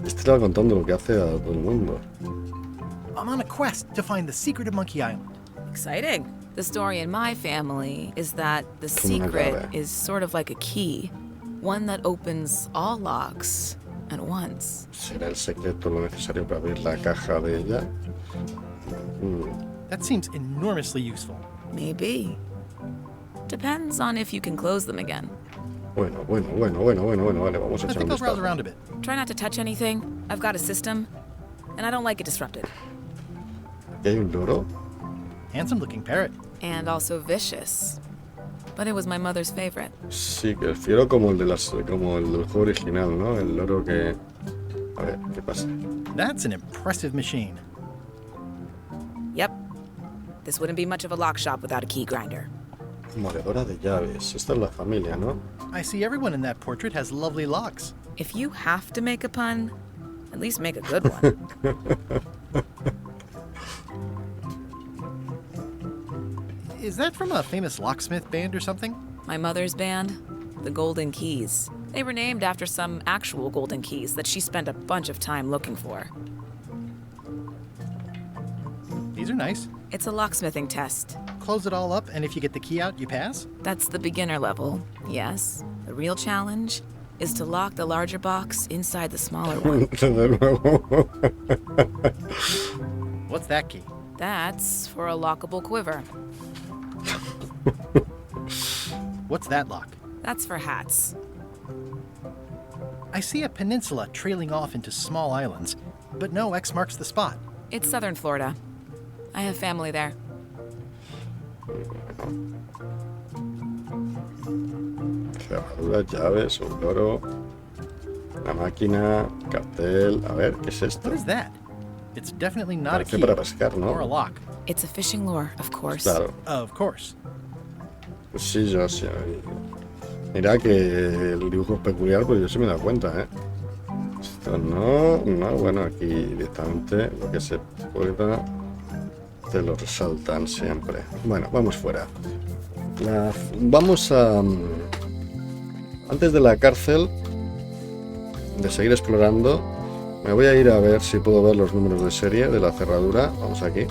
Speaker 1: Este estaba contando lo que hace a todo el mundo.
Speaker 2: I'm on a quest to find the secret of Monkey Island.
Speaker 18: Exciting. The story in my family is that the
Speaker 1: Como una
Speaker 18: secret
Speaker 1: llave.
Speaker 18: is sort of like a key, one that opens all locks at once.
Speaker 1: ¿Será el secreto lo necesario para abrir la caja de ella?
Speaker 2: That seems enormously useful.
Speaker 18: Maybe. Depends on if you can close them again.
Speaker 1: Bueno, vale, vamos a
Speaker 2: I
Speaker 1: echar un
Speaker 2: think I'll browse
Speaker 1: vistazo.
Speaker 2: around a bit.
Speaker 18: Try not to touch anything. I've got a system, and I don't like it disrupted.
Speaker 1: Aquí hay un loro.
Speaker 2: Handsome looking parrot.
Speaker 18: And also vicious. But it was my mother's favorite.
Speaker 1: Sí, que prefiero como el de como el del juego original, ¿no? El loro que... A ver, ¿qué pasa?
Speaker 2: That's an impressive machine.
Speaker 18: Yep. This wouldn't be much of a lock shop without a key grinder.
Speaker 1: Moledora de llaves. Esta es la familia, ¿no?
Speaker 2: I see everyone in that portrait has lovely locks.
Speaker 18: If you have to make a pun, at least make a good one.
Speaker 2: Is that from a famous locksmith band or something?
Speaker 18: My mother's band, the Golden Keys. They were named after some actual golden keys that she spent a bunch of time looking for.
Speaker 2: These are nice.
Speaker 18: It's a locksmithing test.
Speaker 2: Close it all up, and if you get the key out, you pass?
Speaker 18: That's the beginner level, yes. The real challenge is to lock the larger box inside the smaller one.
Speaker 1: De nuevo.
Speaker 2: What's that key?
Speaker 18: That's for a lockable quiver.
Speaker 2: What's that lock?
Speaker 18: That's for hats.
Speaker 2: I see a peninsula trailing off into small islands, but no X marks the spot.
Speaker 18: It's southern Florida. I have family there.
Speaker 1: Cerradura, llaves, un loro. Una máquina, cartel. A ver, ¿qué es esto?
Speaker 2: What is that? It's definitely not a
Speaker 1: Parece
Speaker 2: key
Speaker 1: para pescar, ¿no?
Speaker 2: or a lock.
Speaker 18: It's a fishing lure, of course.
Speaker 1: Claro.
Speaker 2: Of course.
Speaker 1: Sí, yo sí. Mira que el dibujo es peculiar, pues yo sí me he dado cuenta, ¿eh? Esto no, bueno, aquí directamente lo que se pueda te lo resaltan siempre. Bueno, vamos fuera. Vamos a... Antes de la cárcel, de seguir explorando, me voy a ir a ver si puedo ver los números de serie de la cerradura. Vamos aquí.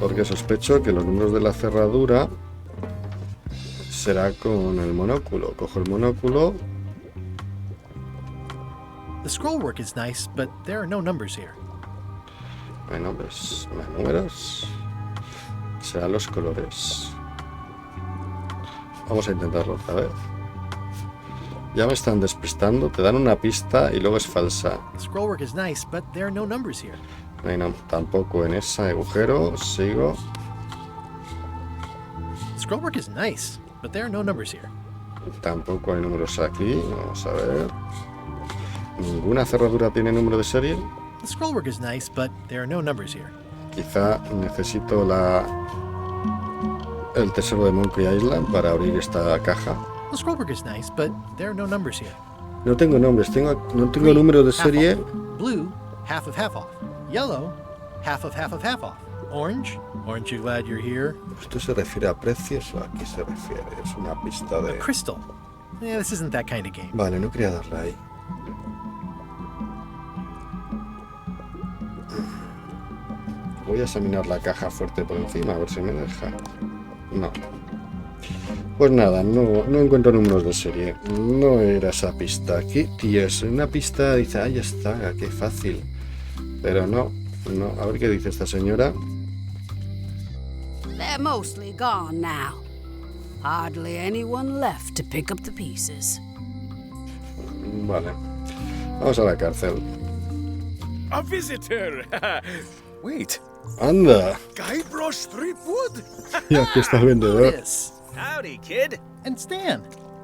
Speaker 1: Porque sospecho que los números de la cerradura será con el monóculo. Cojo el monóculo
Speaker 2: The scrollwork is nice, but there are no numbers here.
Speaker 1: No hay nombres, no hay números. Serán los colores. Vamos a intentarlo otra vez. Ya me están despistando, te dan una pista y luego es falsa.
Speaker 2: Scrollwork is nice, but there are no numbers here.
Speaker 1: No, tampoco en ese agujero. Sigo.
Speaker 2: Scrollwork is nice, but there are no numbers here.
Speaker 1: Tampoco hay números aquí. Vamos a ver. ¿Ninguna cerradura tiene número de serie?
Speaker 2: The scrollwork is nice, but there are no numbers here.
Speaker 1: Quizá necesito el tesoro de Monkey Island para abrir esta caja.
Speaker 2: The scrollwork is nice, but there are no numbers here.
Speaker 1: No tengo nombres, no tengo número de serie.
Speaker 2: Blue, half off. Yellow, half off. Orange, you're glad you're here.
Speaker 1: ¿Esto se refiere a precios o a qué se refiere? Es una pista de...
Speaker 2: A crystal. Yeah, this isn't that kind of game.
Speaker 1: Vale, no quería darle ahí. Voy a examinar la caja fuerte por encima, a ver si me deja. No. Pues nada, no encuentro números de serie. No era esa pista. Aquí, tío, es una pista, dice, ah, ya está, qué fácil. Pero no. A ver qué dice esta señora.
Speaker 17: They're mostly gone now. Hardly anyone left to pick up the pieces.
Speaker 1: Vale. Vamos a la cárcel.
Speaker 12: A visitor! Wait.
Speaker 1: ¡Anda!
Speaker 12: Guybrush Threepwood?
Speaker 1: Y aquí está el vendedor.
Speaker 2: Otis.
Speaker 3: Howdy, kid.
Speaker 2: And Stan.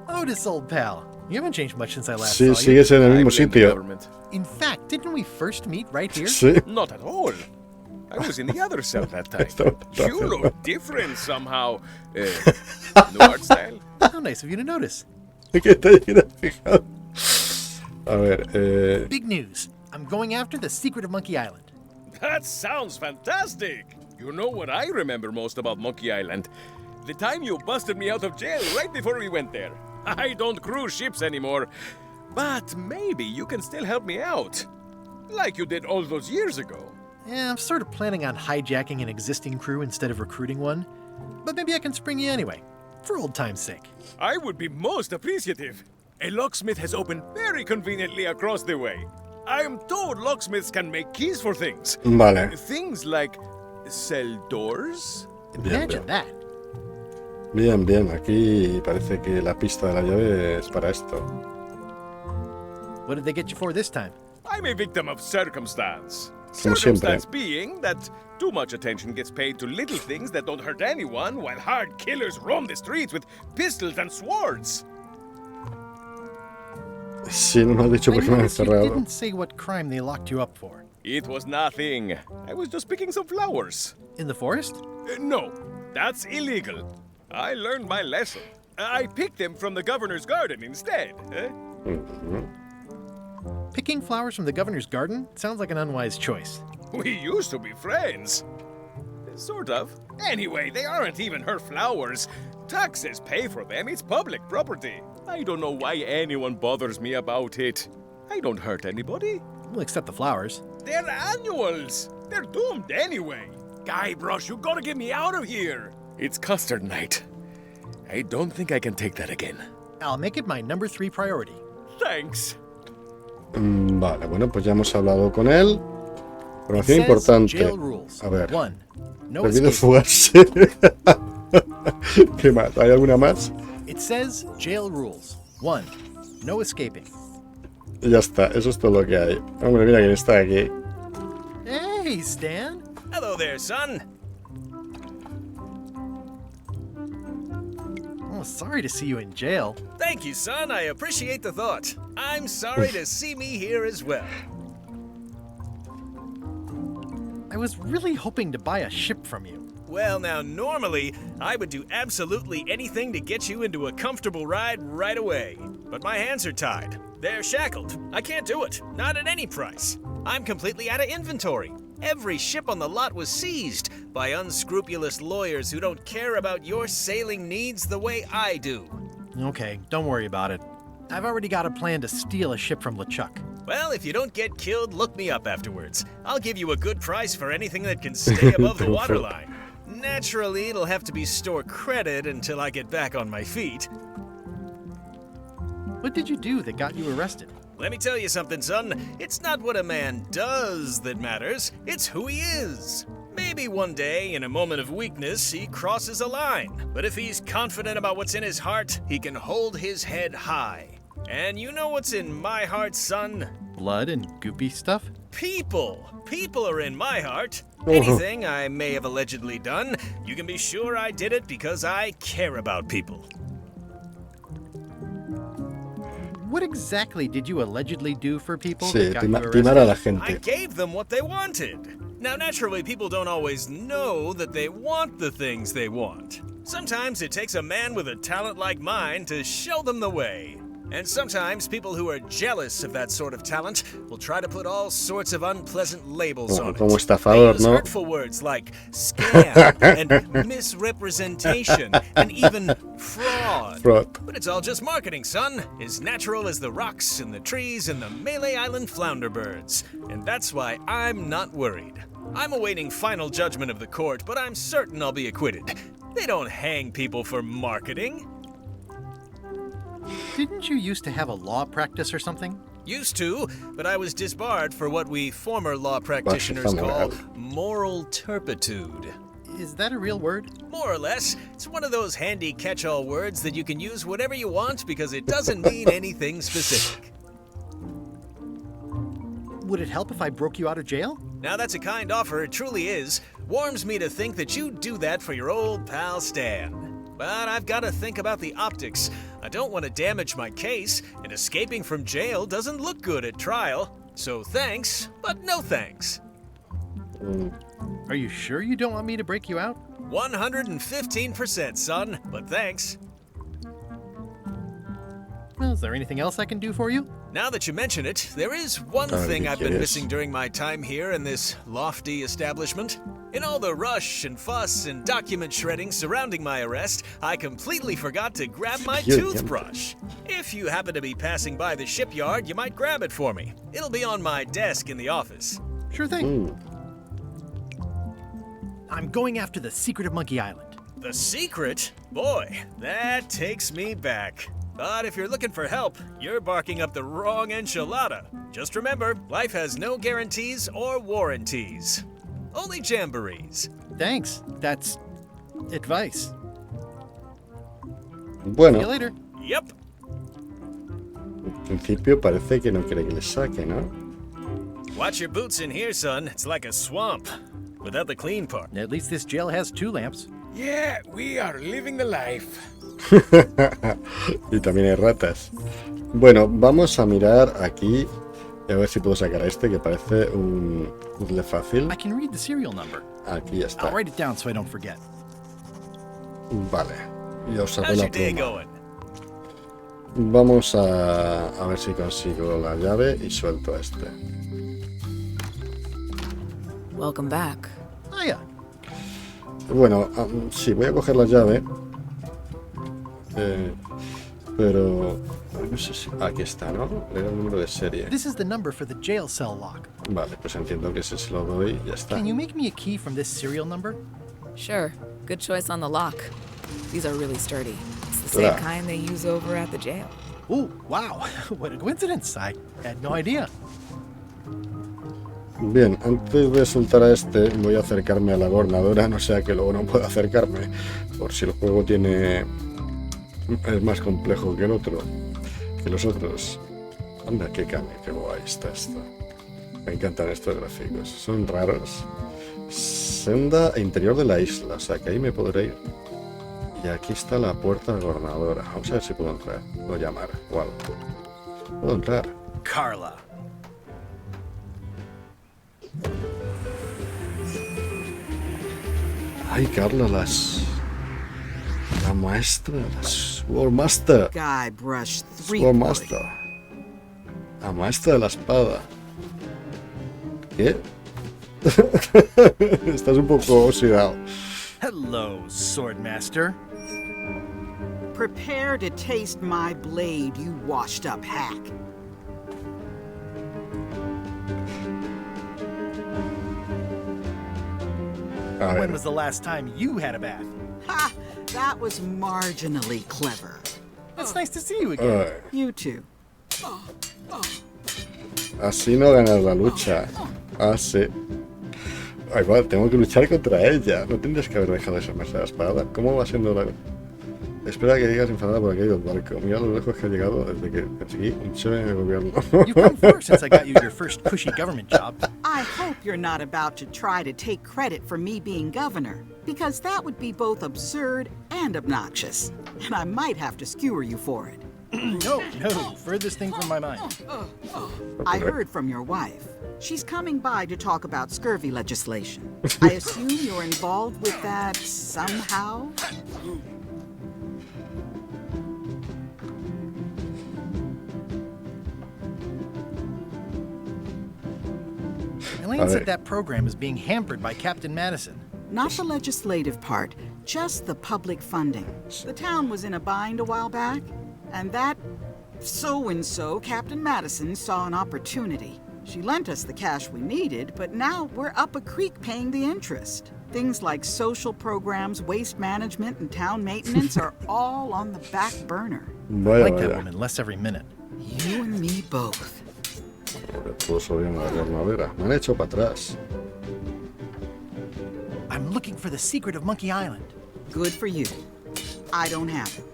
Speaker 2: Otis, old pal. You haven't changed much since I last
Speaker 1: Sí,
Speaker 2: saw you.
Speaker 1: sigues en el mismo sitio.
Speaker 2: In fact, didn't we first meet right here?
Speaker 1: Sí.
Speaker 12: Not at all. I was in the other cell that time. You look different somehow. New art style?
Speaker 2: How nice of you to notice.
Speaker 1: ¿Qué te hayas fijado? A ver,
Speaker 2: Big news. I'm going after the secret of Monkey Island.
Speaker 12: That sounds fantastic. You know what I remember most about Monkey Island? The time you busted me out of jail right before we went there. I don't cruise ships anymore. But maybe you can still help me out. Like you did all those years ago.
Speaker 2: Yeah, I'm sort of planning on hijacking an existing crew instead of recruiting one. But maybe I can spring you anyway, for old time's sake.
Speaker 12: I would be most appreciative. A locksmith has opened very conveniently across the way. I am told locksmiths can make keys for things.
Speaker 1: Vale.
Speaker 12: Things like cell doors.
Speaker 2: Imagine that.
Speaker 1: Bien, aquí parece que la pista de la llave es para esto.
Speaker 2: What did they get you for this time?
Speaker 12: I'm a victim of circumstance.
Speaker 1: Como
Speaker 12: Circumstance
Speaker 1: siempre.
Speaker 12: being that too much attention gets paid to little things that don't hurt anyone, while hard killers roam the streets with pistols and swords.
Speaker 1: Sí, no me has dicho por qué me han
Speaker 2: You
Speaker 1: encerrado.
Speaker 2: didn't say what crime they locked you up for.
Speaker 12: It was nothing. I was just picking some flowers.
Speaker 2: In the forest?
Speaker 12: No, that's illegal. I learned my lesson. I picked them from the governor's garden instead.
Speaker 2: Picking flowers from the governor's garden sounds like an unwise choice.
Speaker 12: We used to be friends. Sort of. Anyway, they aren't even her flowers. Taxes pay for them. It's public property. I don't know why anyone bothers me about it. I don't hurt anybody.
Speaker 2: We'll accept the flowers.
Speaker 12: They're annuals. They're doomed anyway. Guybrush, you gotta get me out of here. It's custard night. I don't think I can take that again.
Speaker 2: I'll make it my number 3 priority.
Speaker 12: Thanks.
Speaker 1: Vale, bueno, pues ya hemos hablado con él. Información
Speaker 2: It says
Speaker 1: importante.
Speaker 2: jail rules.
Speaker 1: A ver.
Speaker 2: 1. No
Speaker 1: Prohibido
Speaker 2: escape.
Speaker 1: fugarse. ¿Qué más? ¿Hay alguna más?
Speaker 2: It says jail rules. 1. No escaping.
Speaker 1: Ya está, eso es todo lo que hay. Hombre, mira quién está aquí.
Speaker 2: Hey, Stan.
Speaker 3: Hello there, son.
Speaker 2: Oh, sorry to see you in jail.
Speaker 3: Thank you, son. I appreciate the thought. I'm sorry to see me here as well.
Speaker 2: I was really hoping to buy a ship from you.
Speaker 3: Well, now, normally, I would do absolutely anything to get you into a comfortable ride right away. But my hands are tied. They're shackled. I can't do it. Not at any price. I'm completely out of inventory. Every ship on the lot was seized by unscrupulous lawyers who don't care about your sailing needs the way I do.
Speaker 2: Okay, don't worry about it. I've already got a plan to steal a ship from LeChuck.
Speaker 3: Well, if you don't get killed, look me up afterwards. I'll give you a good price for anything that can stay above the waterline. Naturally, it'll have to be store credit until I get back on my feet.
Speaker 2: What did you do that got you arrested?
Speaker 3: Let me tell you something, son. It's not what a man does that matters, it's who he is. Maybe one day, in a moment of weakness, he crosses a line. But if he's confident about what's in his heart, he can hold his head high. And you know what's in my heart, son?
Speaker 14: Blood and goopy stuff?
Speaker 3: People. People are in my heart. Anything I may have allegedly done, you can be sure I did it because I care about people.
Speaker 2: What exactly did you allegedly do for people?
Speaker 1: Sí,
Speaker 2: that got you
Speaker 1: timar a la
Speaker 2: arrested?
Speaker 3: I
Speaker 1: gente.
Speaker 3: gave them what they wanted. Now, naturally, people don't always know that they want the things they want. Sometimes it takes a man with a talent like mine to show them the way. And sometimes people who are jealous of that sort of talent will try to put all sorts of unpleasant labels on it.
Speaker 1: Como
Speaker 3: They
Speaker 1: estafador,
Speaker 3: use
Speaker 1: ¿no?
Speaker 3: hurtful words like scam and misrepresentation and even fraud. But it's all just marketing, son. As natural as the rocks and the trees and the Malay Island flounder birds. And that's why I'm not worried. I'm awaiting final judgment of the court, but I'm certain I'll be acquitted. They don't hang people for marketing.
Speaker 2: Didn't you used to have a law practice or something?
Speaker 3: Used to, but I was disbarred for what we former law practitioners call moral turpitude.
Speaker 2: Is that a real word?
Speaker 3: More or less. It's one of those handy catch-all words that you can use whatever you want because it doesn't mean anything specific.
Speaker 2: Would it help if I broke you out of jail?
Speaker 3: Now that's a kind offer, it truly is. Warms me to think that you'd do that for your old pal Stan. But I've got to think about the optics. I don't want to damage my case, and escaping from jail doesn't look good at trial. So thanks, but no thanks.
Speaker 2: Are you sure you don't want me to break you out?
Speaker 3: 115%, son, but thanks.
Speaker 2: Well, is there anything else I can do for you?
Speaker 3: Now that you mention it, there is one thing I've been missing during my time here in this lofty establishment. In all the rush and fuss and document shredding surrounding my arrest, I completely forgot to grab my toothbrush. If you happen to be passing by the shipyard, you might grab it for me. It'll be on my desk in the office.
Speaker 2: Sure thing. I'm going after the secret of Monkey Island.
Speaker 3: The secret? Boy, that takes me back. But if you're looking for help, you're barking up the wrong enchilada. Just remember, life has no guarantees or warranties. Only jamborees.
Speaker 2: Thanks. That's advice.
Speaker 1: Bueno,
Speaker 2: See you later.
Speaker 3: Yep.
Speaker 1: en principio parece que no quiere que le saque, ¿no?
Speaker 3: Watch your boots in here, son. It's like a swamp. Without the clean part.
Speaker 2: At least this jail has 2 lamps.
Speaker 19: Yeah, we are living the life.
Speaker 1: Y también hay ratas. Bueno, vamos a mirar aquí y a ver si puedo sacar a este que parece un puzzle fácil.
Speaker 2: I can read the serial number.
Speaker 1: Aquí ya está.
Speaker 2: I'll write it down so I don't forget.
Speaker 1: Vale, ya os saco
Speaker 3: How's
Speaker 1: la
Speaker 3: your day
Speaker 1: pluma.
Speaker 3: going?
Speaker 1: Vamos a ver si consigo la llave y suelto a este.
Speaker 18: Welcome back.
Speaker 2: Hiya.
Speaker 1: Bueno, sí, voy a coger la llave. Pero no sé si... Aquí está, ¿no? Le doy el número de serie.
Speaker 2: This is the number for the jail cell lock.
Speaker 1: Vale, pues entiendo que ese se lo doy y ya está.
Speaker 2: Can you make me a key from this serial number?
Speaker 18: Sure. Good choice on the lock. These are really sturdy. It's the same kind they use over at the jail.
Speaker 2: Ooh, wow. What a coincidence. I had no idea.
Speaker 1: Bien, antes de soltar a este, voy a acercarme a la gobernadora, no sea que luego no pueda acercarme, por si el juego es más complejo que el otro, que los otros. Anda, qué guay está esto. Me encantan estos gráficos, son raros. Senda e interior de la isla, o sea que ahí me podré ir. Y aquí está la puerta gobernadora. Vamos a ver si puedo entrar, puedo llamar o algo. Puedo entrar.
Speaker 2: Carla.
Speaker 1: Ay, Carla, la maestra, la Sword Master.
Speaker 10: Guybrush
Speaker 1: Sword Master. La maestra de la espada. ¿Qué? Estás un poco oxidado.
Speaker 2: Hello, Swordmaster.
Speaker 10: Prepare to taste my blade, you washed-up hack.
Speaker 2: When was the last time you had a bath?
Speaker 10: Ha! That was marginally clever.
Speaker 2: It's nice to see you again.
Speaker 10: You too.
Speaker 1: Así no ganas la lucha. Ah, sí. Ay, vale, tengo que luchar contra ella. No tendrías que haber dejado esa mesa de espada. ¿Cómo va siendo la...? Espera que llegas enfadada por aquello del barco. Mira lo lejos que he llegado desde que conseguí un chévere en el gobierno.
Speaker 2: You've come far since I got you your first cushy government job.
Speaker 10: I hope you're not about to try to take credit for me being governor, because that would be both absurd and obnoxious, and I might have to skewer you for it.
Speaker 2: No, furthest thing from my mind.
Speaker 10: I heard from your wife. She's coming by to talk about scurvy legislation. I assume you're involved with that somehow?
Speaker 2: Elaine said that program is being hampered by Captain Madison.
Speaker 10: Not the legislative part, just the public funding. The town was in a bind a while back, and that so-and-so, Captain Madison, saw an opportunity. She lent us the cash we needed, but now we're up a creek paying the interest. Things like social programs, waste management, and town maintenance are all on the back burner.
Speaker 2: I like that woman less every minute.
Speaker 10: You and me both.
Speaker 1: Me han hecho para atrás.
Speaker 2: I'm looking for the secret of Monkey Island.
Speaker 10: Good for you. I don't have
Speaker 2: it.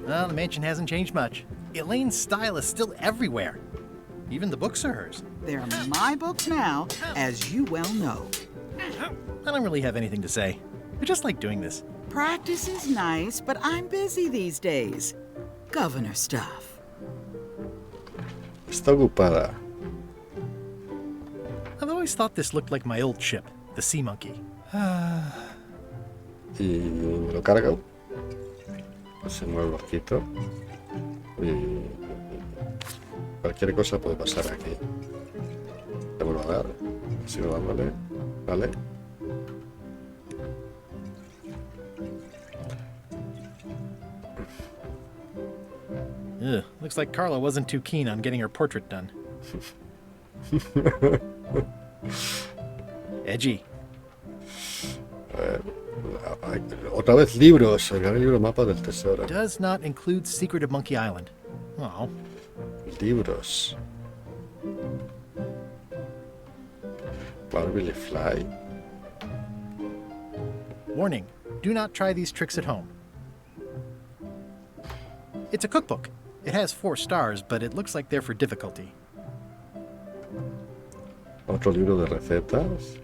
Speaker 2: Well, the mansion hasn't changed much. Elaine's style is still everywhere. Even the books are hers.
Speaker 10: They're my books now, as you well know.
Speaker 2: I don't really have anything to say. I just like doing this.
Speaker 10: Practice is nice, but I'm busy these days. Governor stuff.
Speaker 1: Está ocupada.
Speaker 2: I've always thought this looked like my old ship, the Sea Monkey.
Speaker 1: Y me lo cargo. Se mueve el barquito. Y cualquier cosa puede pasar aquí. Le vuelvo a dar. Sigo dándole. Vale.
Speaker 2: Ugh, looks like Carla wasn't too keen on getting her portrait done. Edgy.
Speaker 1: Otra vez libros. El gran libro mapa del tesoro.
Speaker 2: Does not include Secret of Monkey Island. Oh.
Speaker 1: Libros. Barbie Fly.
Speaker 2: Warning, do not try these tricks at home. It's a cookbook. It has 4 stars, but it looks like they're for difficulty.
Speaker 1: Otro libro de recetas.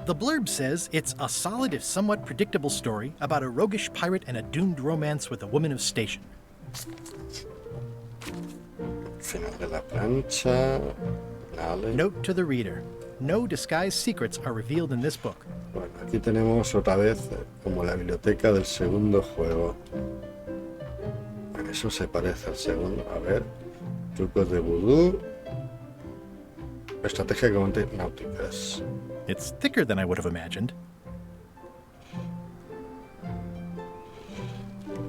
Speaker 2: The blurb says it's a solid if somewhat predictable story about a roguish pirate and a doomed romance with a woman of station.
Speaker 1: Final de la plancha. Vale.
Speaker 2: Note to the reader. No disguised secrets are revealed in this book.
Speaker 1: Bueno, aquí tenemos otra vez como la biblioteca del segundo juego. Eso se parece al segundo. A ver. Trucos de vudú. Estrategia de náuticas.
Speaker 2: It's thicker than I would have imagined.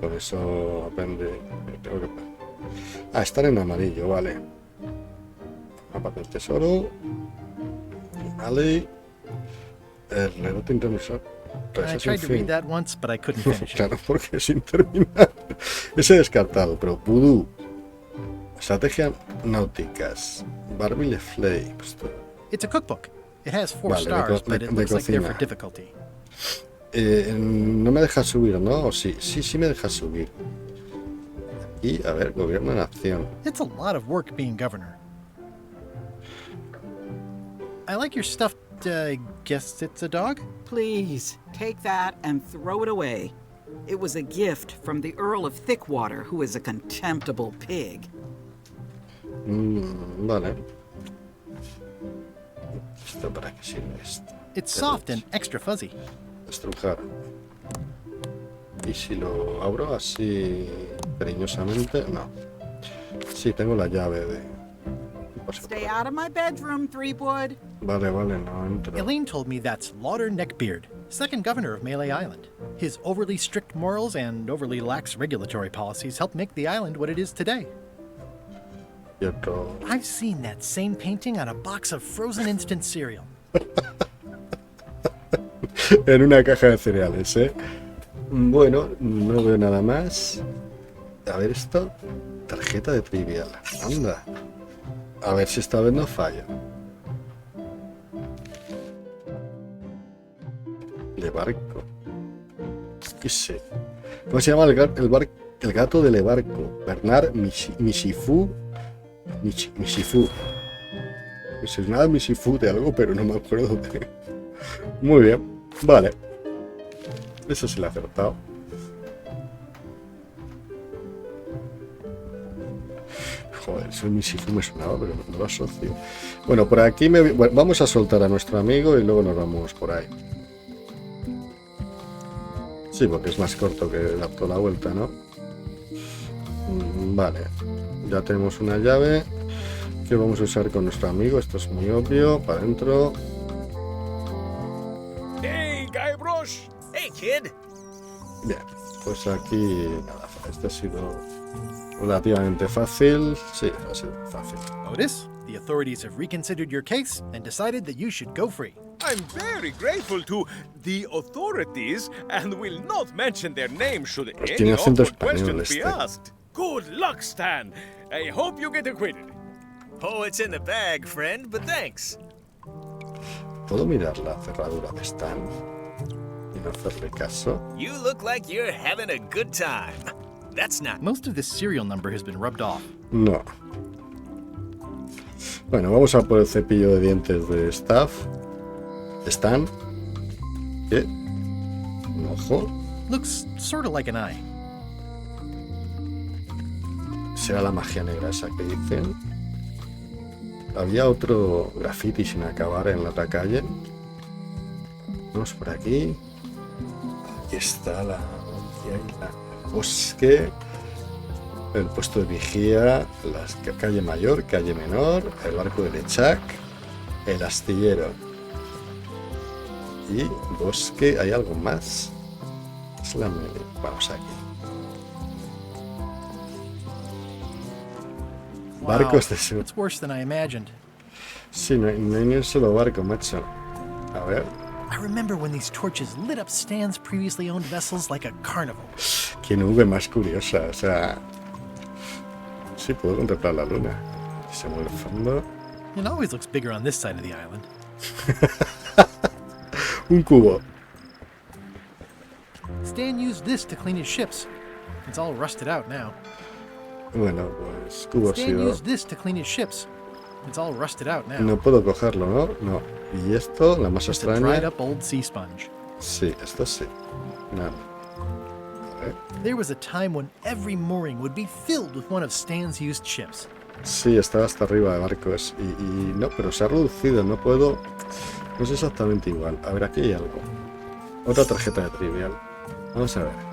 Speaker 1: Por eso aprende. Tengo que... estar en amarillo, vale. Mapa del tesoro. Vale. El reloj intermisor.
Speaker 2: I tried to read that once, but I couldn't finish it.
Speaker 1: Claro, porque sin terminar. Ese descartado, pero vudú. Estrategia náuticas. Barbie Flay.
Speaker 2: It's a cookbook. It has 4 stars, but it looks like they're for difficulty.
Speaker 1: No me deja subir, ¿no? Sí me deja subir. Y, a ver, gobierno en acción.
Speaker 2: It's a lot of work being governor. I like your stuffed, guess it's a dog?
Speaker 10: Please, take that and throw it away. It was a gift from the Earl of Thickwater, who is a contemptible pig.
Speaker 1: Vale. ¿Esto para qué sirve esto?
Speaker 2: It's soft and extra fuzzy.
Speaker 1: Estrujar. Y si lo abro así cariñosamente, no. Sí, tengo la llave de...
Speaker 10: Stay out of my bedroom, Threepwood.
Speaker 1: Vale, no entro.
Speaker 2: Elaine told me that's Lauder Neckbeard, second governor of Melee Island. His overly strict morals and overly lax regulatory policies helped make the island what it is today. I've seen that same painting on a box of frozen instant cereal.
Speaker 1: En una caja de cereales, ¿eh? Bueno, no veo nada más. A ver esto. Tarjeta de trivial. Anda. A ver si esta vez no falla. De barco. ¿Qué sé? ¿Cómo se llama el gato del barco? Bernard Mishifu. Mishifu. Me sonaba Mishifu de algo, pero no me acuerdo de... Muy bien. Vale. Eso sí lo he acertado. Joder, eso Mishifu me sonaba, pero no lo asocio. Bueno, por aquí bueno, vamos a soltar a nuestro amigo y luego nos vamos por ahí. Sí, porque es más corto que dar toda la vuelta, ¿no? Vale. Ya tenemos una llave que vamos a usar con nuestro amigo. Esto es muy obvio. Para adentro.
Speaker 3: Hey, Guybrush. Hey, kid.
Speaker 1: Bien, pues aquí nada, este ha sido relativamente fácil. Sí, ha sido fácil.
Speaker 2: Otis, the authorities have reconsidered your case and decided that you should go free.
Speaker 19: I'm very grateful to the authorities and will not mention their name should any
Speaker 1: Tiene acento
Speaker 19: awkward
Speaker 1: español
Speaker 19: questions be
Speaker 1: este.
Speaker 19: asked. Good luck, Stan. I hope you get acquitted.
Speaker 3: Oh, it's in the bag, friend, but thanks.
Speaker 1: ¿Puedo mirar la cerradura de Stan y no hacerle caso?
Speaker 3: You look like you're having a good time. That's not...
Speaker 2: Most of this serial number has been rubbed off.
Speaker 1: No. Bueno, vamos a por el cepillo de dientes de Stan. ¿Qué? Un ojo.
Speaker 2: Looks sort of like an eye.
Speaker 1: ¿Será la magia negra esa que dicen? Había otro graffiti sin acabar en la otra calle. Vamos por aquí. Aquí está el bosque. El puesto de vigía. La calle mayor, calle menor. El barco de Lechak. El astillero. Y bosque. ¿Hay algo más? Es la media. Vamos aquí. Barcos de sur.
Speaker 2: It's worse than I imagined.
Speaker 1: Sí, no hay ni un solo barco, macho. A ver.
Speaker 2: I remember when these torches lit up Stan's previously owned vessels like a carnival.
Speaker 1: Qué nube más curiosa, o sea... Sí, puedo contemplar la luna. Se mueve el fondo.
Speaker 2: It always looks bigger on this side of the island.
Speaker 1: Un cubo.
Speaker 2: Stan used this to clean his ships. It's all rusted out now.
Speaker 1: Bueno, pues cubo ha
Speaker 2: Stan
Speaker 1: sido...
Speaker 2: used this to clean his ships. It's all rusted out now.
Speaker 1: No puedo cogerlo, ¿no? No. Y esto, la más
Speaker 2: Just a dried
Speaker 1: extraña...
Speaker 2: up old sea sponge.
Speaker 1: Sí, esto sí. Nada. A ver.
Speaker 2: There was a time when every mooring would be filled with one of Stan's used ships.
Speaker 1: Sí, estaba hasta arriba de barcos. Y no, pero se ha reducido, no puedo... No es exactamente igual. A ver, aquí hay algo. Otra tarjeta de trivial. Vamos a ver.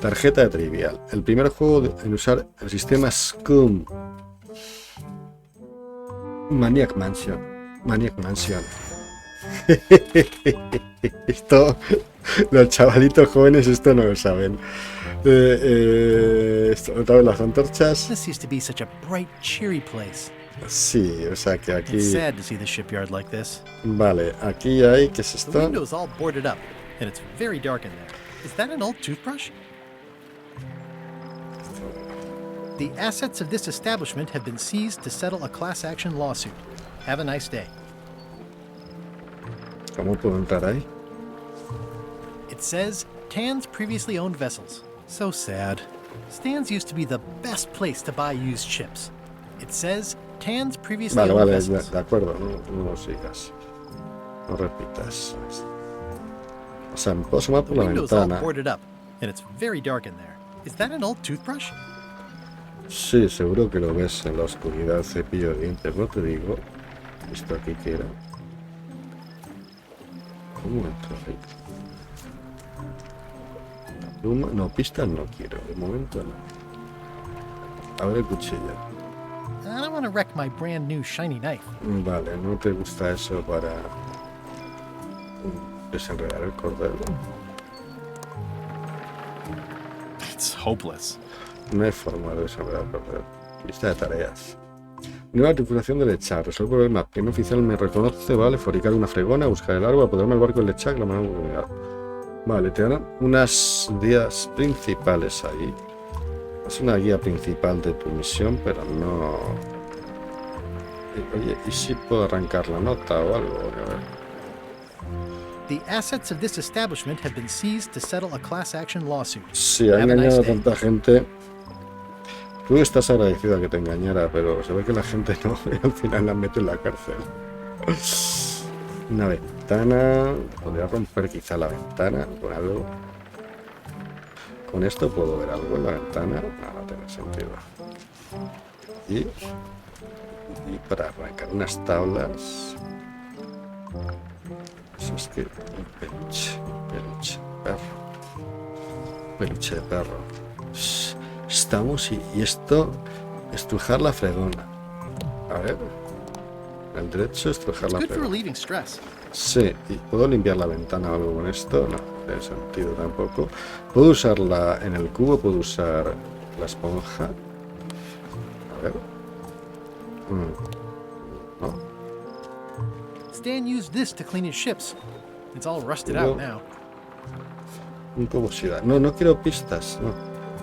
Speaker 1: Tarjeta de trivial. El primer juego en usar el sistema SCUM. Maniac Mansion. Esto, los chavalitos jóvenes esto no lo saben. Otra vez las antorchas.
Speaker 2: This used to be such a bright, cheery place.
Speaker 1: Sí, o sea que aquí...
Speaker 2: It's sad to see the shipyard like this.
Speaker 1: Vale, aquí hay... ¿Qué es
Speaker 2: The
Speaker 1: esto?
Speaker 2: window's all boarded up, and it's very dark in there. Is that an old toothbrush? The assets of this establishment have been seized to settle a class action lawsuit. Have a nice day.
Speaker 1: ¿Cómo puedo entrar ahí?
Speaker 2: It says, Tan's previously owned vessels. So sad. Stan's used to be the best place to buy used ships. It says, Tan's previously
Speaker 1: Vale,
Speaker 2: owned
Speaker 1: vale,
Speaker 2: vessels.
Speaker 1: de acuerdo, no lo sigas. No repitas. O sea, me puedo asomar
Speaker 2: The
Speaker 1: por la
Speaker 2: window's all
Speaker 1: ventana.
Speaker 2: boarded up, and it's very dark in there. Is that an old toothbrush?
Speaker 1: Sí, seguro que lo ves en la oscuridad, cepillo de dientes, no te digo. Esto aquí que era. ¿Cómo entro ahí? La pluma, no, pistas no quiero, de momento no. Abre el cuchillo.
Speaker 2: I don't want to wreck my brand new shiny knife.
Speaker 1: Vale, no te gusta eso para desenredar el cordel.
Speaker 2: It's hopeless.
Speaker 1: No hay forma de desenredar el cordel. Lista de tareas. Nueva tripulación de Lechak. Resuelve el problema. ¿Quién oficial me reconoce? Vale, fabricar una fregona, buscar el árbol, apoderarme del barco de Lechak, la mano de... Vale, te dan unas ideas principales ahí. Es una guía principal de tu misión, pero no... Oye, ¿y si puedo arrancar la nota o algo? A ver.
Speaker 2: The assets of this establishment have been seized to settle a class action lawsuit.
Speaker 1: Sí, ha engañado a tanta gente. Tú estás agradecido a que te engañara, pero se ve que la gente no, y al final la mete en la cárcel. Una ventana. Podría romper quizá la ventana con algo. Con esto puedo ver algo en la ventana. No, no tiene sentido. Y para arrancar unas tablas. Eso es que un peluche, perro. Peluche de perro. Estamos y esto, estrujar la fregona. A ver. El derecho, estrujar la fregona. Sí, y puedo limpiar la ventana o algo con esto. No, tiene sentido tampoco. Puedo usarla en el cubo, puedo usar la esponja. A ver. No.
Speaker 2: Stan used this to clean his ships. It's all rusted out now.
Speaker 1: Un poco sí da. No quiero pistas, no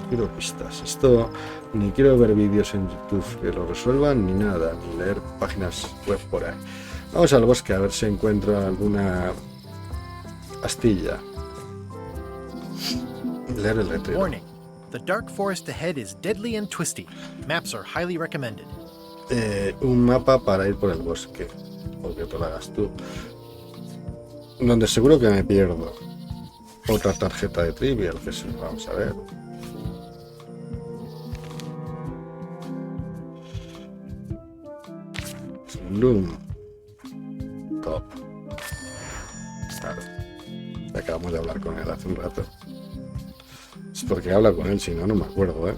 Speaker 1: quiero pistas. Esto ni quiero ver vídeos en YouTube que lo resuelvan ni nada, ni leer páginas web por ahí. Vamos al bosque a ver si encuentro alguna astilla. Leer el letrero.
Speaker 2: Warning. The dark forest ahead is deadly and twisty. Maps are highly recommended.
Speaker 1: Un mapa para ir por el bosque. Porque te lo hagas tú. Donde seguro que me pierdo. Otra tarjeta de Trivial, que sí, vamos a ver. Loom. Top. Claro. Acabamos de hablar con él hace un rato. Es porque habla con él, si no, no me acuerdo,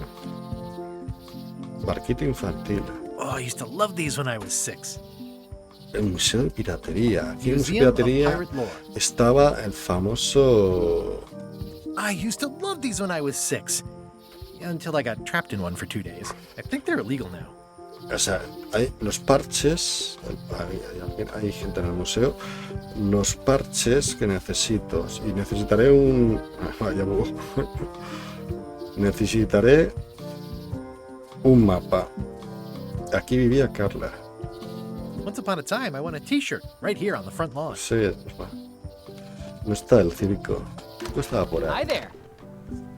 Speaker 1: Barquito infantil.
Speaker 2: Oh, I used to love these when I was 6.
Speaker 1: El Museo de Piratería. Aquí en el Museo de Piratería estaba el famoso...
Speaker 2: I used to love these when I was 6. Until I got trapped in one for 2 days. I think they're illegal now.
Speaker 1: O sea, hay los parches, hay gente en el museo, los parches que necesito, y necesitaré un... necesitaré un mapa. Aquí vivía Carla.
Speaker 2: Once upon a time, I won a t-shirt right here on the front lawn.
Speaker 1: Sí, no está el circo. No estaba por ahí.
Speaker 9: Hi there.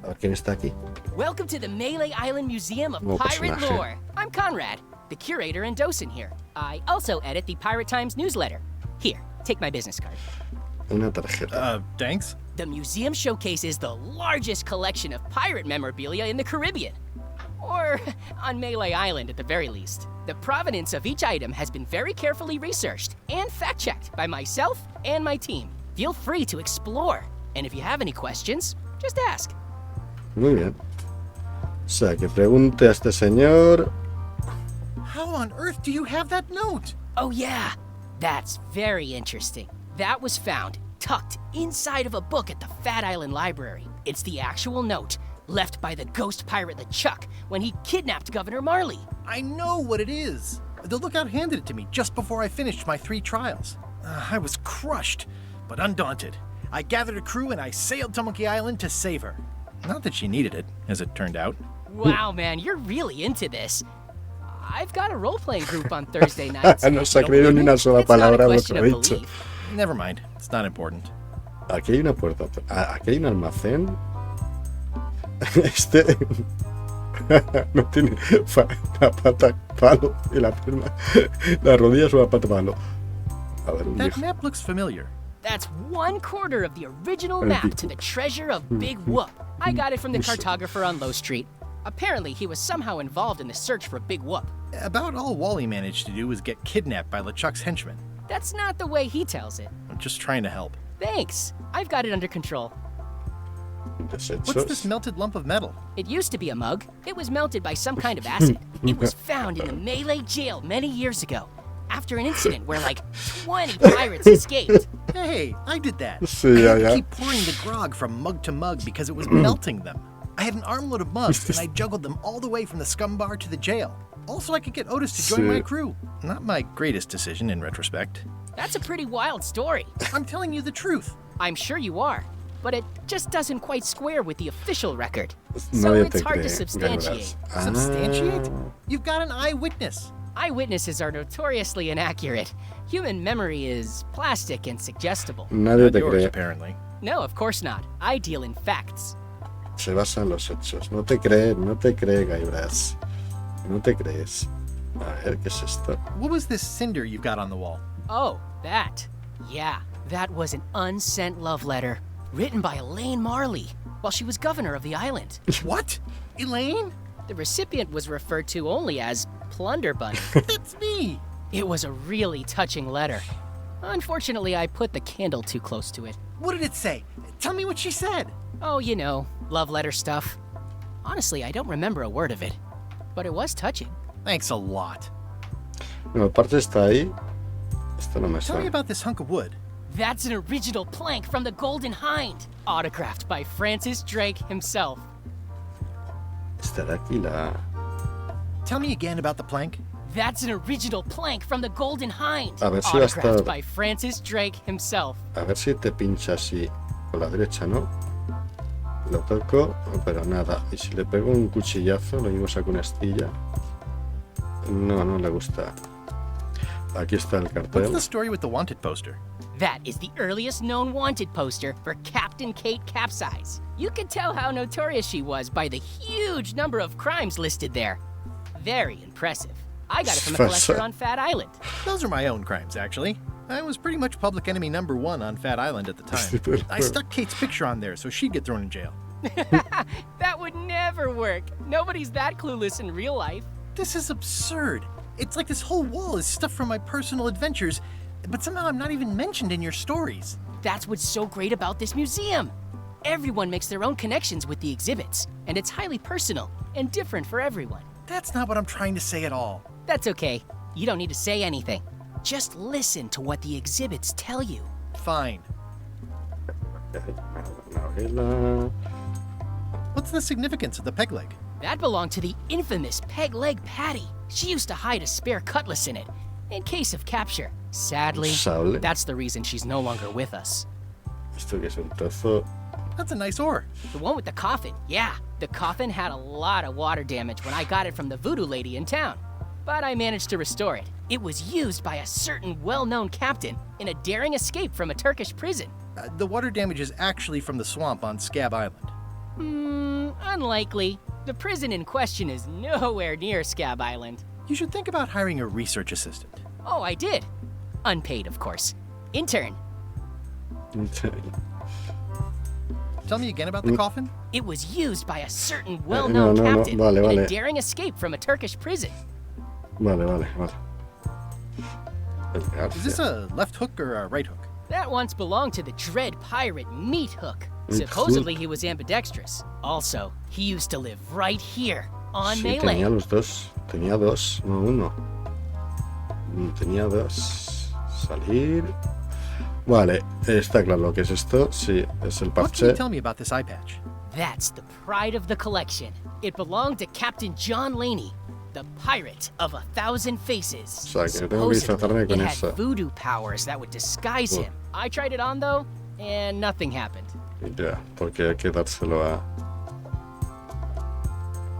Speaker 1: A ver, ¿quién está aquí?
Speaker 9: Welcome to the Melee Island Museum of
Speaker 1: Nuevo
Speaker 9: Pirate
Speaker 1: personaje.
Speaker 9: Lore. I'm Conrad, the curator and docent here. I also edit the Pirate Times newsletter. Here, take my business card.
Speaker 1: Una tarjeta.
Speaker 2: Thanks.
Speaker 9: The museum showcases the largest collection of pirate memorabilia in the Caribbean. Or on Melee Island at the very least. The provenance of each item has been very carefully researched and fact-checked by myself and my team. Feel free to explore. And if you have any questions, just ask.
Speaker 1: Muy bien. O sea, que pregunte a este señor.
Speaker 2: How on earth do you have that note?
Speaker 9: Oh yeah, that's very interesting. That was found tucked inside of a book at the Fat Island Library. It's the actual note left by the ghost pirate LeChuck when he kidnapped Governor Marley.
Speaker 2: I know what it is. The lookout handed it to me just before I finished my 3 trials. I was crushed, but undaunted. I gathered a crew and I sailed to Monkey Island to save her. Not that she needed it, as it turned out.
Speaker 9: Wow, man, you're really into this. I've got a role-playing group on Thursday nights.
Speaker 1: No se ha creído ni una sola palabra de lo que ha dicho.
Speaker 2: Never mind, it's not important.
Speaker 1: Aquí hay una puerta. Aquí hay un almacén. Este no tiene la pata palo y la pierna, la rodilla es una pata palo. A ver, un
Speaker 2: That
Speaker 1: viejo.
Speaker 2: map looks familiar.
Speaker 9: That's 1/4 of the original map to the treasure of Big Whoop. I got it from the cartographer on Low Street. Apparently, he was somehow involved in the search for Big Whoop.
Speaker 2: About all Wally managed to do was get kidnapped by LeChuck's henchmen.
Speaker 9: That's not the way he tells it.
Speaker 2: I'm just trying to help.
Speaker 9: Thanks. I've got it under control.
Speaker 2: What's this melted lump of metal?
Speaker 9: It used to be a mug. It was melted by some kind of acid. It was found in the Melee jail many years ago, after an incident where like 20 pirates escaped.
Speaker 2: Hey, I did that.
Speaker 1: Sí,
Speaker 2: I had
Speaker 1: ya.
Speaker 2: to keep pouring the grog from mug to mug because it was melting them. I had an armload of mugs and I juggled them all the way from the scum bar to the jail. Also, I could get Otis to join
Speaker 1: Sí.
Speaker 2: my crew. Not my greatest decision in retrospect.
Speaker 9: That's a pretty wild story.
Speaker 2: I'm telling you the truth.
Speaker 9: I'm sure you are. but it just doesn't quite square with the official record. So
Speaker 1: Nadie
Speaker 9: it's
Speaker 1: te
Speaker 9: hard to
Speaker 1: cree,
Speaker 9: substantiate.
Speaker 1: Guybrush.
Speaker 2: Substantiate? You've got an eyewitness.
Speaker 9: Eyewitnesses are notoriously inaccurate. Human memory is plastic and suggestible.
Speaker 1: Nadie te
Speaker 2: Yours,
Speaker 1: cree.
Speaker 2: apparently.
Speaker 9: No, of course not. I deal in facts.
Speaker 1: Se basa en los hechos. No te cree, Guybrush. No te crees. A ver, ¿qué es esto?
Speaker 2: What was this cinder you've got on the wall?
Speaker 9: Oh, that. Yeah, that was an unsent love letter written by Elaine Marley while she was governor of the island.
Speaker 2: What? Elaine?
Speaker 9: The recipient was referred to only as Plunder Bunny.
Speaker 2: That's me.
Speaker 9: It was a really touching letter. Unfortunately, I put the candle too close to it.
Speaker 2: What did it say? Tell me what she said.
Speaker 9: Oh, you know, love letter stuff. Honestly, I don't remember a word of it, but it was touching.
Speaker 2: Thanks a lot.
Speaker 1: No, Parte está ahí. Esto no me
Speaker 2: Tell me
Speaker 1: suena.
Speaker 2: about this hunk of wood.
Speaker 9: That's an original plank from the Golden Hind, autographed by Francis Drake himself.
Speaker 1: Estará aquí la...
Speaker 2: Tell me again about the plank.
Speaker 9: That's an original plank from the Golden Hind,
Speaker 1: A ver si va a
Speaker 9: autographed
Speaker 1: estar-
Speaker 9: by Francis Drake himself.
Speaker 1: A ver si te pincha así con la derecha, ¿no? Lo toco, pero nada. Y si le pego un cuchillazo, lo mismo saco una astilla. No, no le gusta. Aquí está el
Speaker 2: What's
Speaker 1: cartel.
Speaker 2: the story with the wanted poster?
Speaker 9: That is the earliest known wanted poster for Captain Kate Capsize. You can tell how notorious she was by the huge number of crimes listed there. Very impressive. I got it from a collector on Fat Island.
Speaker 2: Those are my own crimes, actually. I was pretty much public enemy #1 on Fat Island at the time. I stuck Kate's picture on there so she'd get thrown in jail.
Speaker 9: That would never work. Nobody's that clueless in real life.
Speaker 2: This is absurd. It's like this whole wall is stuff from my personal adventures, but somehow I'm not even mentioned in your stories.
Speaker 9: That's what's so great about this museum. Everyone makes their own connections with the exhibits, and it's highly personal and different for everyone.
Speaker 2: That's not what I'm trying to say at all.
Speaker 9: That's okay. You don't need to say anything. Just listen to what the exhibits tell you.
Speaker 2: Fine.
Speaker 1: Novela.
Speaker 2: What's the significance of the peg leg?
Speaker 9: That belonged to the infamous Peg Leg Patty. She used to hide a spare cutlass in it, in case of capture. Sadly,
Speaker 1: Sable.
Speaker 9: that's the reason she's no longer with us.
Speaker 1: Esto que es un trozo.
Speaker 2: That's a nice oar.
Speaker 9: The one with the coffin, yeah. The coffin had a lot of water damage when I got it from the voodoo lady in town. But I managed to restore it. It was used by a certain well-known captain in a daring escape from a Turkish prison.
Speaker 2: The water damage is actually from the swamp on Scab Island.
Speaker 9: Unlikely. The prison in question is nowhere near Scab Island.
Speaker 2: You should think about hiring a research assistant.
Speaker 9: Oh, I did. Unpaid, of course. Intern.
Speaker 2: Tell me again about the coffin?
Speaker 9: It was used by a certain well-known
Speaker 1: no,
Speaker 9: captain
Speaker 1: vale,
Speaker 9: in a
Speaker 1: vale.
Speaker 9: daring escape from a Turkish prison.
Speaker 1: Vale.
Speaker 2: Is this a left hook or a right hook?
Speaker 9: That once belonged to the dread pirate Meat Hook.
Speaker 1: Meat
Speaker 9: Supposedly
Speaker 1: Hook.
Speaker 9: he was ambidextrous. Also, he used to live right here, on
Speaker 1: Sí,
Speaker 9: Melee.
Speaker 1: tenía los dos. Tenía dos, no uno. Tenía dos. Salir. Vale, está claro lo que es esto. Sí, es el
Speaker 2: What can you
Speaker 1: parche.
Speaker 2: tell me about this eye patch?
Speaker 9: That's the pride of the collection. It belonged to Captain John Laney, the pirate of 1,000 faces.
Speaker 1: O sea, que tengo que disfrazarme
Speaker 9: Supposedly,
Speaker 1: con
Speaker 9: it had
Speaker 1: esa.
Speaker 9: voodoo powers that would disguise
Speaker 1: Oh.
Speaker 9: him. I tried it on though, and nothing happened.
Speaker 1: Ya, porque hay que dárselo a...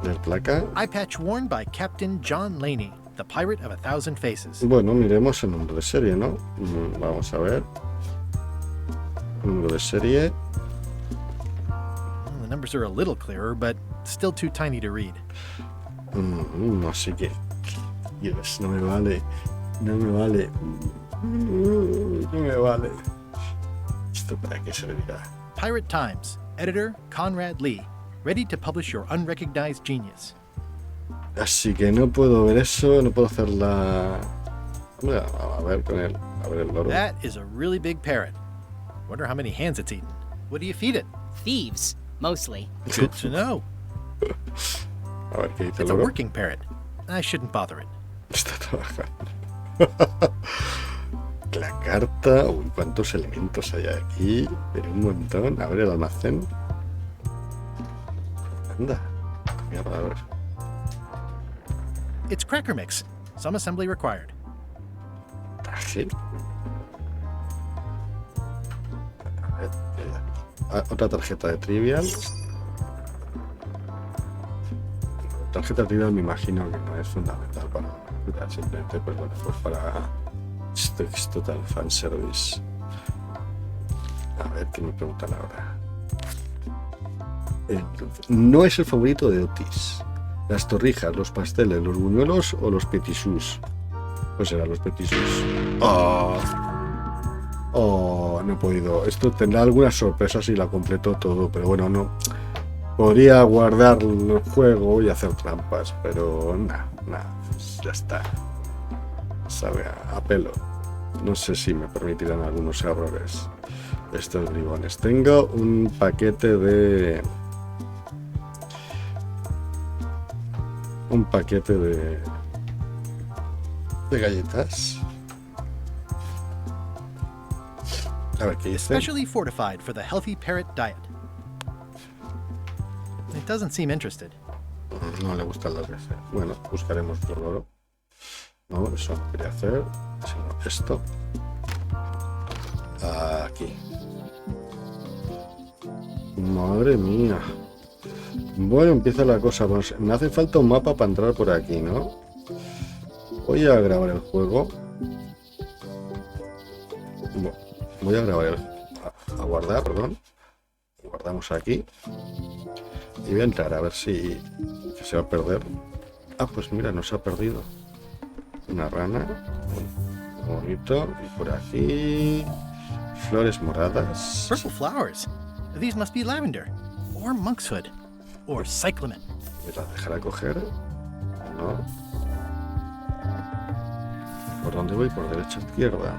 Speaker 1: ¿La placa?
Speaker 2: Eye patch worn by Captain John Laney, the pirate of 1,000 faces.
Speaker 1: Bueno, miremos el número de serie, ¿no? Vamos a ver. Número de serie.
Speaker 2: Well, the numbers are a little clearer, but still too tiny to read.
Speaker 1: Así que... Dios, no me vale. No me vale. No me vale. ¿Esto para qué servirá?
Speaker 2: Pirate Times, editor Conrad Lee, ready to publish your unrecognized genius.
Speaker 1: Así que no puedo ver eso, no puedo hacer la... Hombre, a ver con él. A ver el loro.
Speaker 2: That is a really big parrot. Wonder how many hands it's eaten. What do you feed it?
Speaker 9: Thieves, mostly.
Speaker 2: Good to know.
Speaker 1: A ver qué dice el
Speaker 2: It's a
Speaker 1: loro.
Speaker 2: working parrot. I shouldn't bother it.
Speaker 1: Está trabajando. La carta. Uy, cuántos elementos hay aquí. Pero un montón. A ver el almacén. Anda. Mira, a ver.
Speaker 2: It's cracker mix. Some assembly required.
Speaker 1: Traje. otra tarjeta de trivial. Tarjeta de trivial me imagino que no es fundamental para simplemente, pues bueno, pues para esto es total fanservice. A ver qué me preguntan ahora. No es el favorito de Otis. Las torrijas, los pasteles, los buñuelos o los petisús. Pues serán los petisús. Oh, no he podido. Esto tendrá algunas sorpresas si la completo todo, pero bueno, no. Podría guardar el juego y hacer trampas, pero nada, pues ya está. Sabe a pelo. No sé si me permitirán algunos errores estos bribones. Tengo un paquete de... galletas. A ver qué dice.
Speaker 2: Specially fortified for the healthy parrot diet. It doesn't seem interested.
Speaker 1: No le gustan las veces. Bueno, buscaremos otro loro. No, eso no quería hacer, sino esto. Aquí. Madre mía. Bueno, empieza la cosa. Pues me hace falta un mapa para entrar por aquí, ¿no? Voy a grabar el juego. Voy a grabar a guardar, perdón. Guardamos aquí. Y voy a entrar a ver si se va a perder. Ah, pues mira, no se ha perdido. Una rana. Bonito. Y por aquí... flores moradas.
Speaker 2: Purple flowers. These must be lavender. Or monkshood. Or cyclamen.
Speaker 1: ¿Me la dejará coger? No. ¿Por dónde voy? ¿Por derecha o izquierda?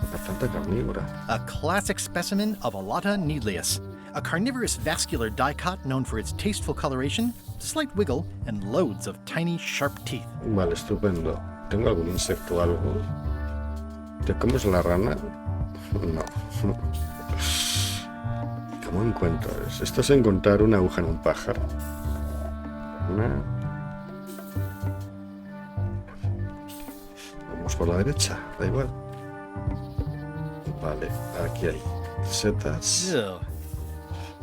Speaker 1: Una planta carnívora.
Speaker 2: A classic specimen of Alata needleus. A carnivorous vascular dicot known for its tasteful coloration, slight wiggle, and loads of tiny, sharp teeth.
Speaker 1: Vale, estupendo. ¿Tengo algún insecto o algo? ¿Te comes la rana? No. ¿Cómo encuentro eso? Esto es encontrar una aguja en un pájaro. Vamos por la derecha, da igual. Vale, aquí hay setas.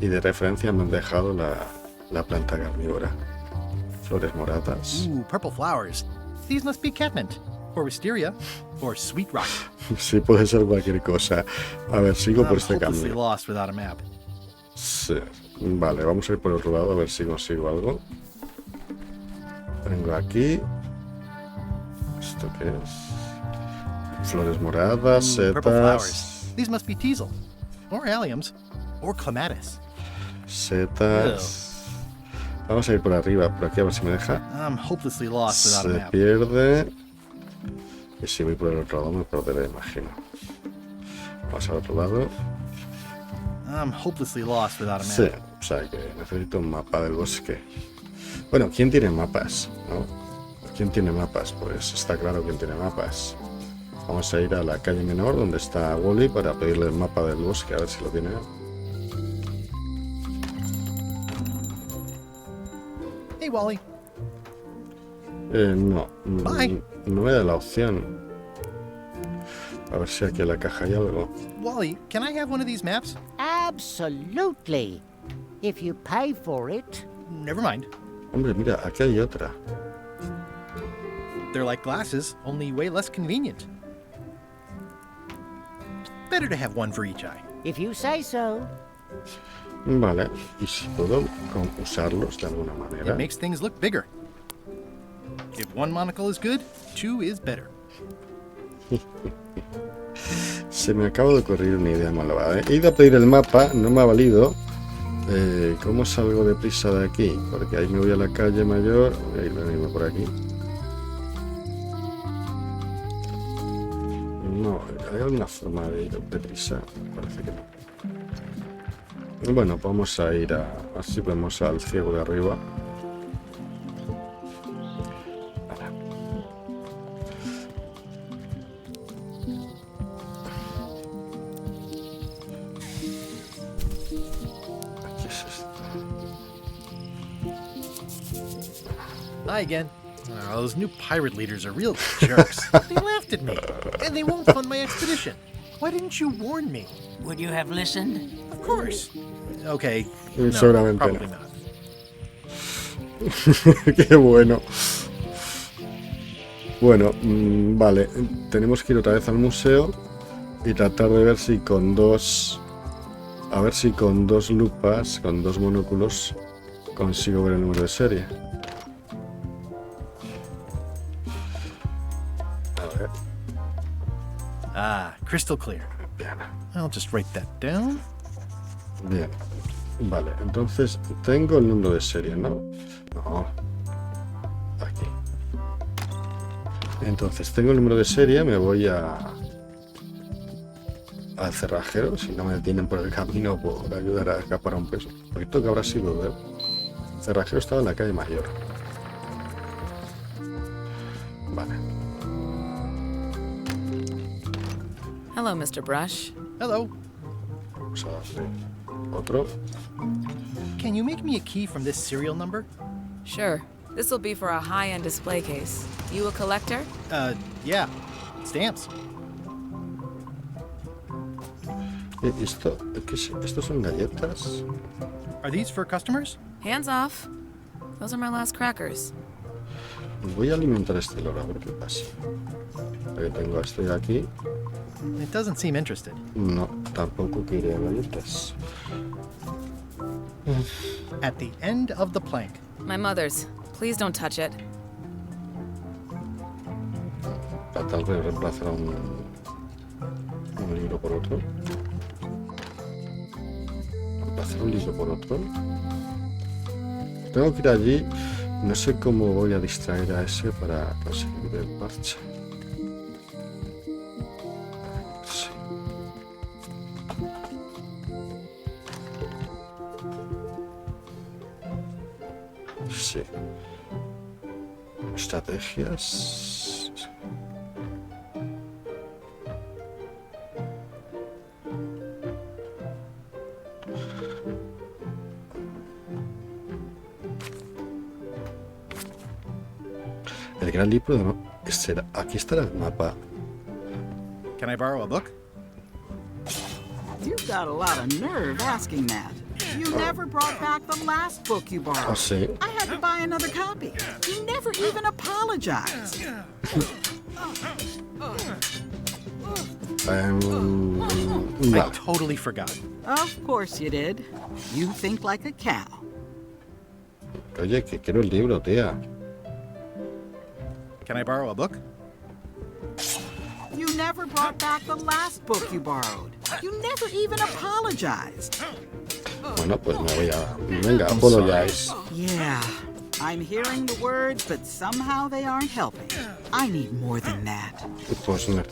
Speaker 1: Y de referencia me han dejado la planta carnívora. Flores moradas.
Speaker 2: Ooh, purple flowers. These must be catmint, or wisteria, or sweet rock.
Speaker 1: Sí, puede ser cualquier cosa. A ver, sigo por este
Speaker 2: hopelessly
Speaker 1: camino.
Speaker 2: lost without a map.
Speaker 1: Sí. Vale, vamos a ir por otro lado a ver si consigo algo. Vengo aquí. ¿Esto qué es? Flores moradas,
Speaker 2: Purple flowers.
Speaker 1: setas.
Speaker 2: These must be teasel, or alliums, or clematis.
Speaker 1: Setas. Vamos a ir por arriba, por aquí a ver si me deja.
Speaker 2: I'm hopelessly lost without a
Speaker 1: Se
Speaker 2: map.
Speaker 1: pierde. Y si voy por el otro lado me perderé, imagino. Vamos al otro lado.
Speaker 2: I'm hopelessly lost without a map.
Speaker 1: Sí, o sea que necesito un mapa del bosque. Bueno, ¿quién tiene mapas? ¿No? ¿Quién tiene mapas? Pues está claro quién tiene mapas. Vamos a ir a la calle menor donde está Wally para pedirle el mapa del bosque, a ver si lo tiene.
Speaker 2: Hey, Wally.
Speaker 1: No.
Speaker 2: Bye.
Speaker 1: No me da la opción. A ver si aquí en la caja hay algo.
Speaker 2: Wally, can I have one of these maps?
Speaker 15: Absolutely. If you pay for it.
Speaker 2: Never mind.
Speaker 1: Hombre, mira, aquí hay otra.
Speaker 2: They're like glasses, only way less convenient. Better to have one for each eye.
Speaker 15: If you say so.
Speaker 1: Vale, y si puedo usarlos de alguna manera.
Speaker 2: It makes things look bigger. If one monocle is good, two is better.
Speaker 1: Se me acaba de ocurrir una idea malvada. He ido a pedir el mapa, no me ha valido. ¿Cómo salgo deprisa de aquí? Porque ahí me voy a la calle mayor. Voy a irme por aquí. No, ¿hay alguna forma de ir deprisa? Parece que no. Bueno, vamos a ir a... Así vemos al ciego de arriba.
Speaker 2: Hi again. Oh, those new pirate leaders are real jerks. They laughed at me, and they won't fund my expedition. Why didn't you warn me?
Speaker 17: Would you have listened?
Speaker 2: Of course. Okay. No,
Speaker 1: Seguramente
Speaker 2: probably
Speaker 1: no.
Speaker 2: not.
Speaker 1: Qué bueno. Bueno, vale. Tenemos que ir otra vez al museo y tratar de ver si con dos... A ver si con dos lupas, con dos monóculos, consigo ver el número de serie. A ver.
Speaker 2: Ah, crystal clear.
Speaker 1: Bien.
Speaker 2: I'll just write that down.
Speaker 1: Bien. Vale, entonces tengo el número de serie, ¿no? No. Aquí. Entonces tengo el número de serie, me voy al cerrajero, si no me detienen por el camino por ayudar a escapar a un peso. Porque que habrá sido, ¿eh? El cerrajero estaba en la calle Mayor. Vale.
Speaker 18: Hello, Mr. Brush.
Speaker 2: Hello.
Speaker 1: Vamos a darle otro.
Speaker 2: Can you make me a key from this serial number?
Speaker 18: Sure. This will be for a high-end display case. You a collector?
Speaker 2: Yeah. Stamps.
Speaker 1: ¿Esto? ¿Qué es? ¿Estos son galletas?
Speaker 2: Are these for customers?
Speaker 18: Hands off. Those are my last crackers.
Speaker 1: Voy a alimentar este loro a ver qué pasa. Ahí tengo este de aquí.
Speaker 2: It doesn't seem interested.
Speaker 1: No, tampoco quiere galletas.
Speaker 2: At the end of the plank.
Speaker 18: My mother's. Please don't touch it.
Speaker 1: Tratar de reemplazar un libro por otro. Reemplazar un libro por otro. Tengo que ir allí. No sé cómo voy a distraer a ese para conseguir el parche. Sí. Sí. Estrategias. El gran libro de... Aquí estará el mapa.
Speaker 2: Can I borrow a book?
Speaker 10: You've got a lot of nerve asking that. You never brought back the last book you borrowed.
Speaker 1: Oh, sí.
Speaker 10: I had to buy another copy. You never even apologized.
Speaker 1: No.
Speaker 2: I totally forgot.
Speaker 10: Of course you did. You think like a cow.
Speaker 1: Oye, que quiero el libro, tía.
Speaker 2: Can I borrow a book?
Speaker 10: You never brought back the last book you borrowed. You never even apologized.
Speaker 1: Bueno, pues me voy a... Venga, apologize.
Speaker 10: Yeah, I'm hearing the words, but somehow they aren't helping. I need more than that.
Speaker 1: Pues no.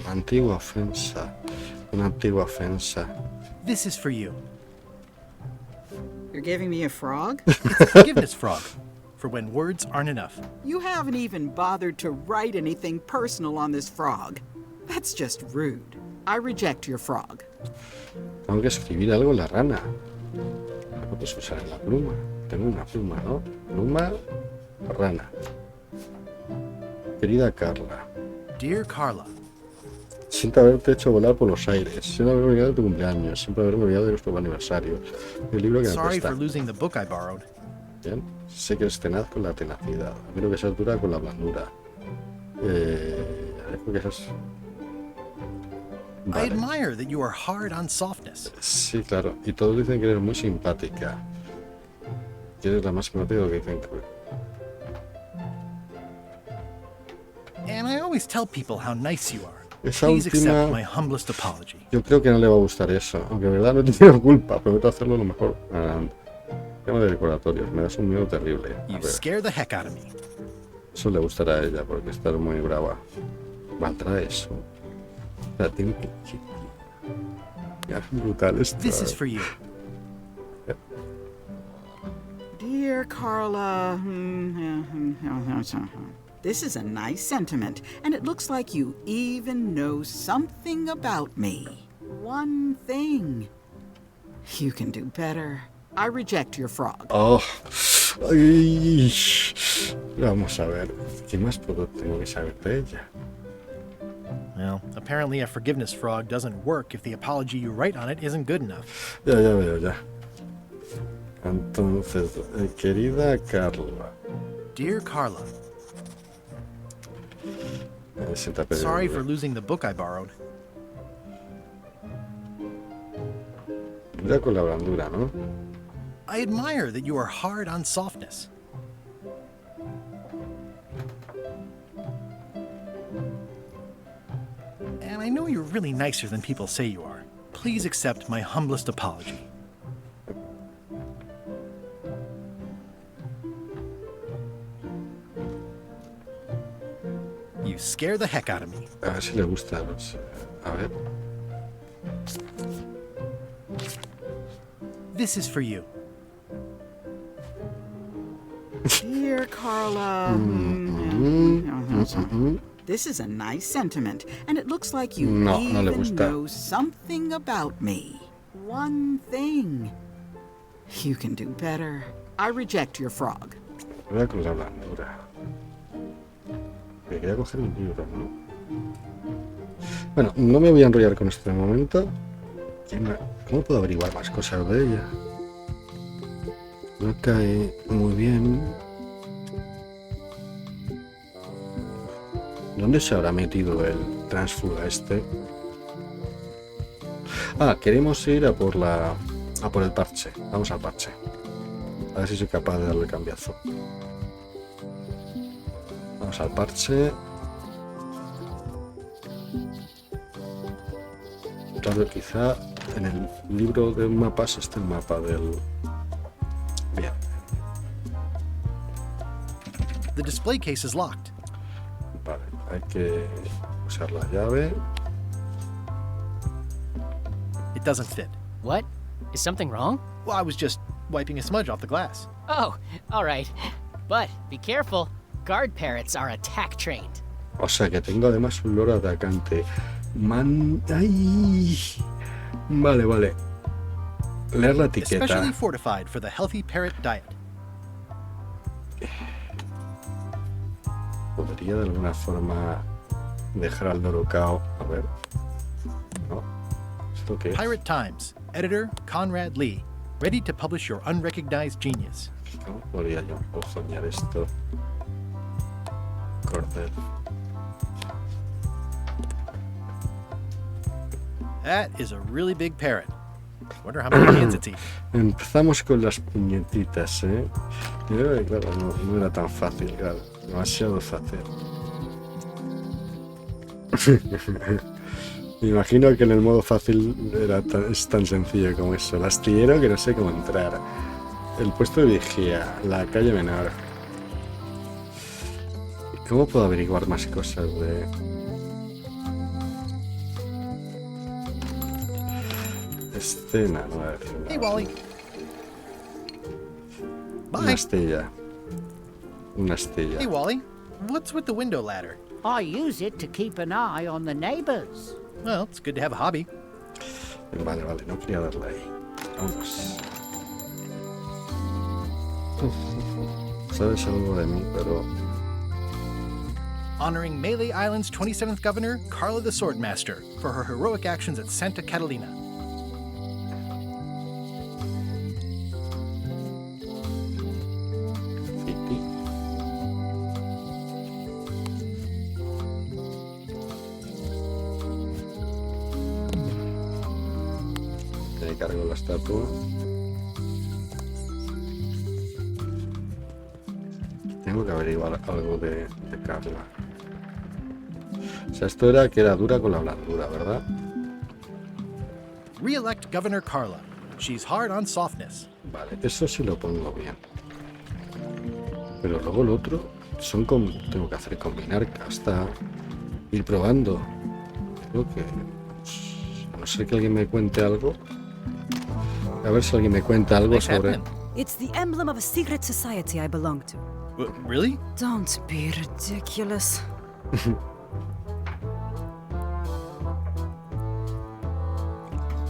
Speaker 1: Antigua ofensa. Una antigua ofensa.
Speaker 2: This is for you.
Speaker 10: You're giving me a frog?
Speaker 2: It's a forgiveness frog. For when words aren't enough.
Speaker 10: You haven't even bothered to write anything personal on this frog. That's just rude. I reject your frog.
Speaker 1: Tengo que escribir algo en la rana. No puedes usar en la pluma. Tengo una pluma, ¿no? Pluma, rana. Querida Carla.
Speaker 2: Dear Carla.
Speaker 1: Siento haberte hecho volar por los aires. Siento haberme olvidado de tu cumpleaños. Siempre haberme olvidado de nuestro aniversario. El libro que me
Speaker 2: Sorry
Speaker 1: presta.
Speaker 2: for losing the book I borrowed.
Speaker 1: Bien. Sé que eres tenaz con la tenacidad. Admiro que seas dura con la blandura. Dejo que seas...
Speaker 2: I admire that you are hard on softness.
Speaker 1: Sí, claro. Y todos dicen que eres muy simpática. Que eres la más simpática que dicen que...
Speaker 2: And I always tell people how nice you are.
Speaker 1: Esa
Speaker 2: Please
Speaker 1: última...
Speaker 2: accept my humblest apology.
Speaker 1: Yo creo que no le va a gustar eso. Aunque de verdad no he tenido culpa. Prometo hacerlo lo mejor. Tema de decoratorios. Me das un miedo terrible. A
Speaker 2: You
Speaker 1: ver.
Speaker 2: scare the heck out of me.
Speaker 1: Eso le gustará a ella porque está muy brava. ¿Valdrá eso? La tiene que... Ya, brutal esto.
Speaker 2: This is for you.
Speaker 10: Dear Carla, this is a nice sentiment, and it looks like you even know something about me. One thing. You can do better. I reject your frog.
Speaker 1: Oh. Ay. Vamos a ver. ¿Qué más tengo que saber de ella?
Speaker 2: Well, apparently a forgiveness frog doesn't work if the apology you write on it isn't good enough.
Speaker 1: Ya veo, ya. Entonces, querida Carla.
Speaker 2: Dear Carla,
Speaker 1: Sienta pedir
Speaker 2: sorry
Speaker 1: ayuda.
Speaker 2: for losing the book I borrowed.
Speaker 1: Cuida con la blandura, ¿no?
Speaker 2: I admire that you are hard on softness. And I know you're really nicer than people say you are. Please accept my humblest apology. You scare the heck out of me.
Speaker 1: A ver si le gusta. Pues, a ver.
Speaker 2: This is for you.
Speaker 10: Dear Carla. This is a nice sentiment, and it looks like you
Speaker 1: No, no le
Speaker 10: even
Speaker 1: gusta.
Speaker 10: know something about me. One thing. You can do better. I reject your frog.
Speaker 1: Cuida con la blandura. Quería coger un libro, ¿no? Bueno, no me voy a enrollar con esto de momento. ¿Cómo puedo averiguar más cosas de ella? No cae muy bien. ¿Dónde se habrá metido el transfuga este? Ah, queremos ir a por el parche. Vamos al parche. A ver si soy capaz de darle cambiazo. Vamos al parche. Claro, quizá en el libro de mapas esté el mapa del... Bien.
Speaker 2: The display case is locked.
Speaker 1: Vale, hay que usar la llave.
Speaker 2: It doesn't fit.
Speaker 9: What? Is something wrong?
Speaker 2: Well, I was just wiping a smudge off the glass.
Speaker 9: Oh, all right. But be careful. Guard parrots are attack trained.
Speaker 1: O sea que tengo además un loro atacante. ¡Ay! Vale, vale. Leer la etiqueta.
Speaker 2: Especially fortified for the healthy parrot diet.
Speaker 1: Podría de alguna forma dejar al loro cao. A ver. No. ¿Esto qué es?
Speaker 2: Pirate Times. Editor Conrad Lee. Ready to publish your unrecognized genius.
Speaker 1: ¿Cómo podría yo empujoñar esto? Cordel.
Speaker 2: That is a really big parrot. Wonder how many kids it's eating.
Speaker 1: Empezamos con las puñetitas, ¿eh? Yo creo que, claro, no era tan fácil, claro. Demasiado fácil. Me imagino que en el modo fácil es tan sencillo como eso. El astillero que no sé cómo entrar. El puesto de vigía. La calle menor. ¿Cómo puedo averiguar más cosas de...? Escena, no voy a decir nada.
Speaker 2: Hey, Wally.
Speaker 1: Una
Speaker 2: Bye.
Speaker 1: astilla. Una astilla.
Speaker 2: Hey, Wally. What's with the window ladder?
Speaker 15: I use it to keep an eye on the neighbors.
Speaker 2: Well, it's good to have a hobby.
Speaker 1: Vale, vale, no quería darle ahí. Vamos. Sabes algo de mí, pero...
Speaker 2: Honoring Melee Island's 27th governor, Carla the Swordmaster, for her heroic actions at Santa Catalina.
Speaker 1: Te cargo la estatua. Tengo que averiguar algo de Carla. O sea, esto era que era dura con la blandura, ¿verdad?
Speaker 2: Re-elect Governor Carla. She's hard on softness.
Speaker 1: Vale, eso sí lo pongo bien. Pero luego lo otro tengo que hacer combinar hasta ir probando. Creo que... A no ser que alguien me cuente algo. A ver si alguien me cuenta algo sobre...
Speaker 20: It's the emblem of a secret society I belong to.
Speaker 2: Really?
Speaker 20: Don't be ridiculous.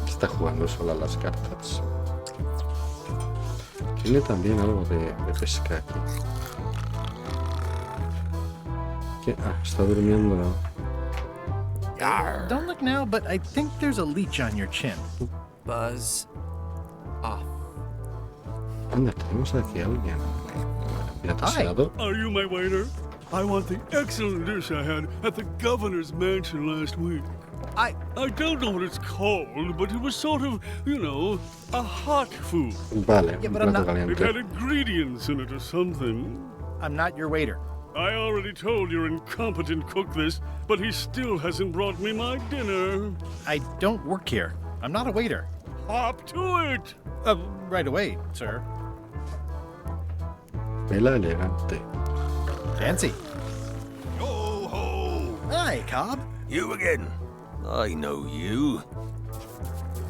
Speaker 1: Está jugando sola las cartas. Tiene también algo de pesca aquí. ¿Qué? Ah, está durmiendo.
Speaker 2: Don't look now, but I think there's a leech on your chin.
Speaker 12: Buzz off.
Speaker 1: Anda, tenemos aquí a alguien. Pirata aseado.
Speaker 21: Are you my waiter? I want the excellent dish I had at the governor's mansion last week. I don't know what it's called, but it was sort of, you know, a hot food.
Speaker 1: Vale,
Speaker 2: Yeah,
Speaker 1: un
Speaker 2: but I'm
Speaker 1: plato
Speaker 2: not-
Speaker 21: It
Speaker 1: caliente.
Speaker 21: had ingredients in it or something.
Speaker 2: I'm not your waiter.
Speaker 21: I already told your incompetent cook this, but he still hasn't brought me my dinner.
Speaker 2: I don't work here. I'm not a waiter.
Speaker 21: Hop to it!
Speaker 2: Right away, sir.
Speaker 1: Vela elegante.
Speaker 2: Fancy.
Speaker 11: Yo ho!
Speaker 2: Hi, Cobb.
Speaker 11: You again? I know you.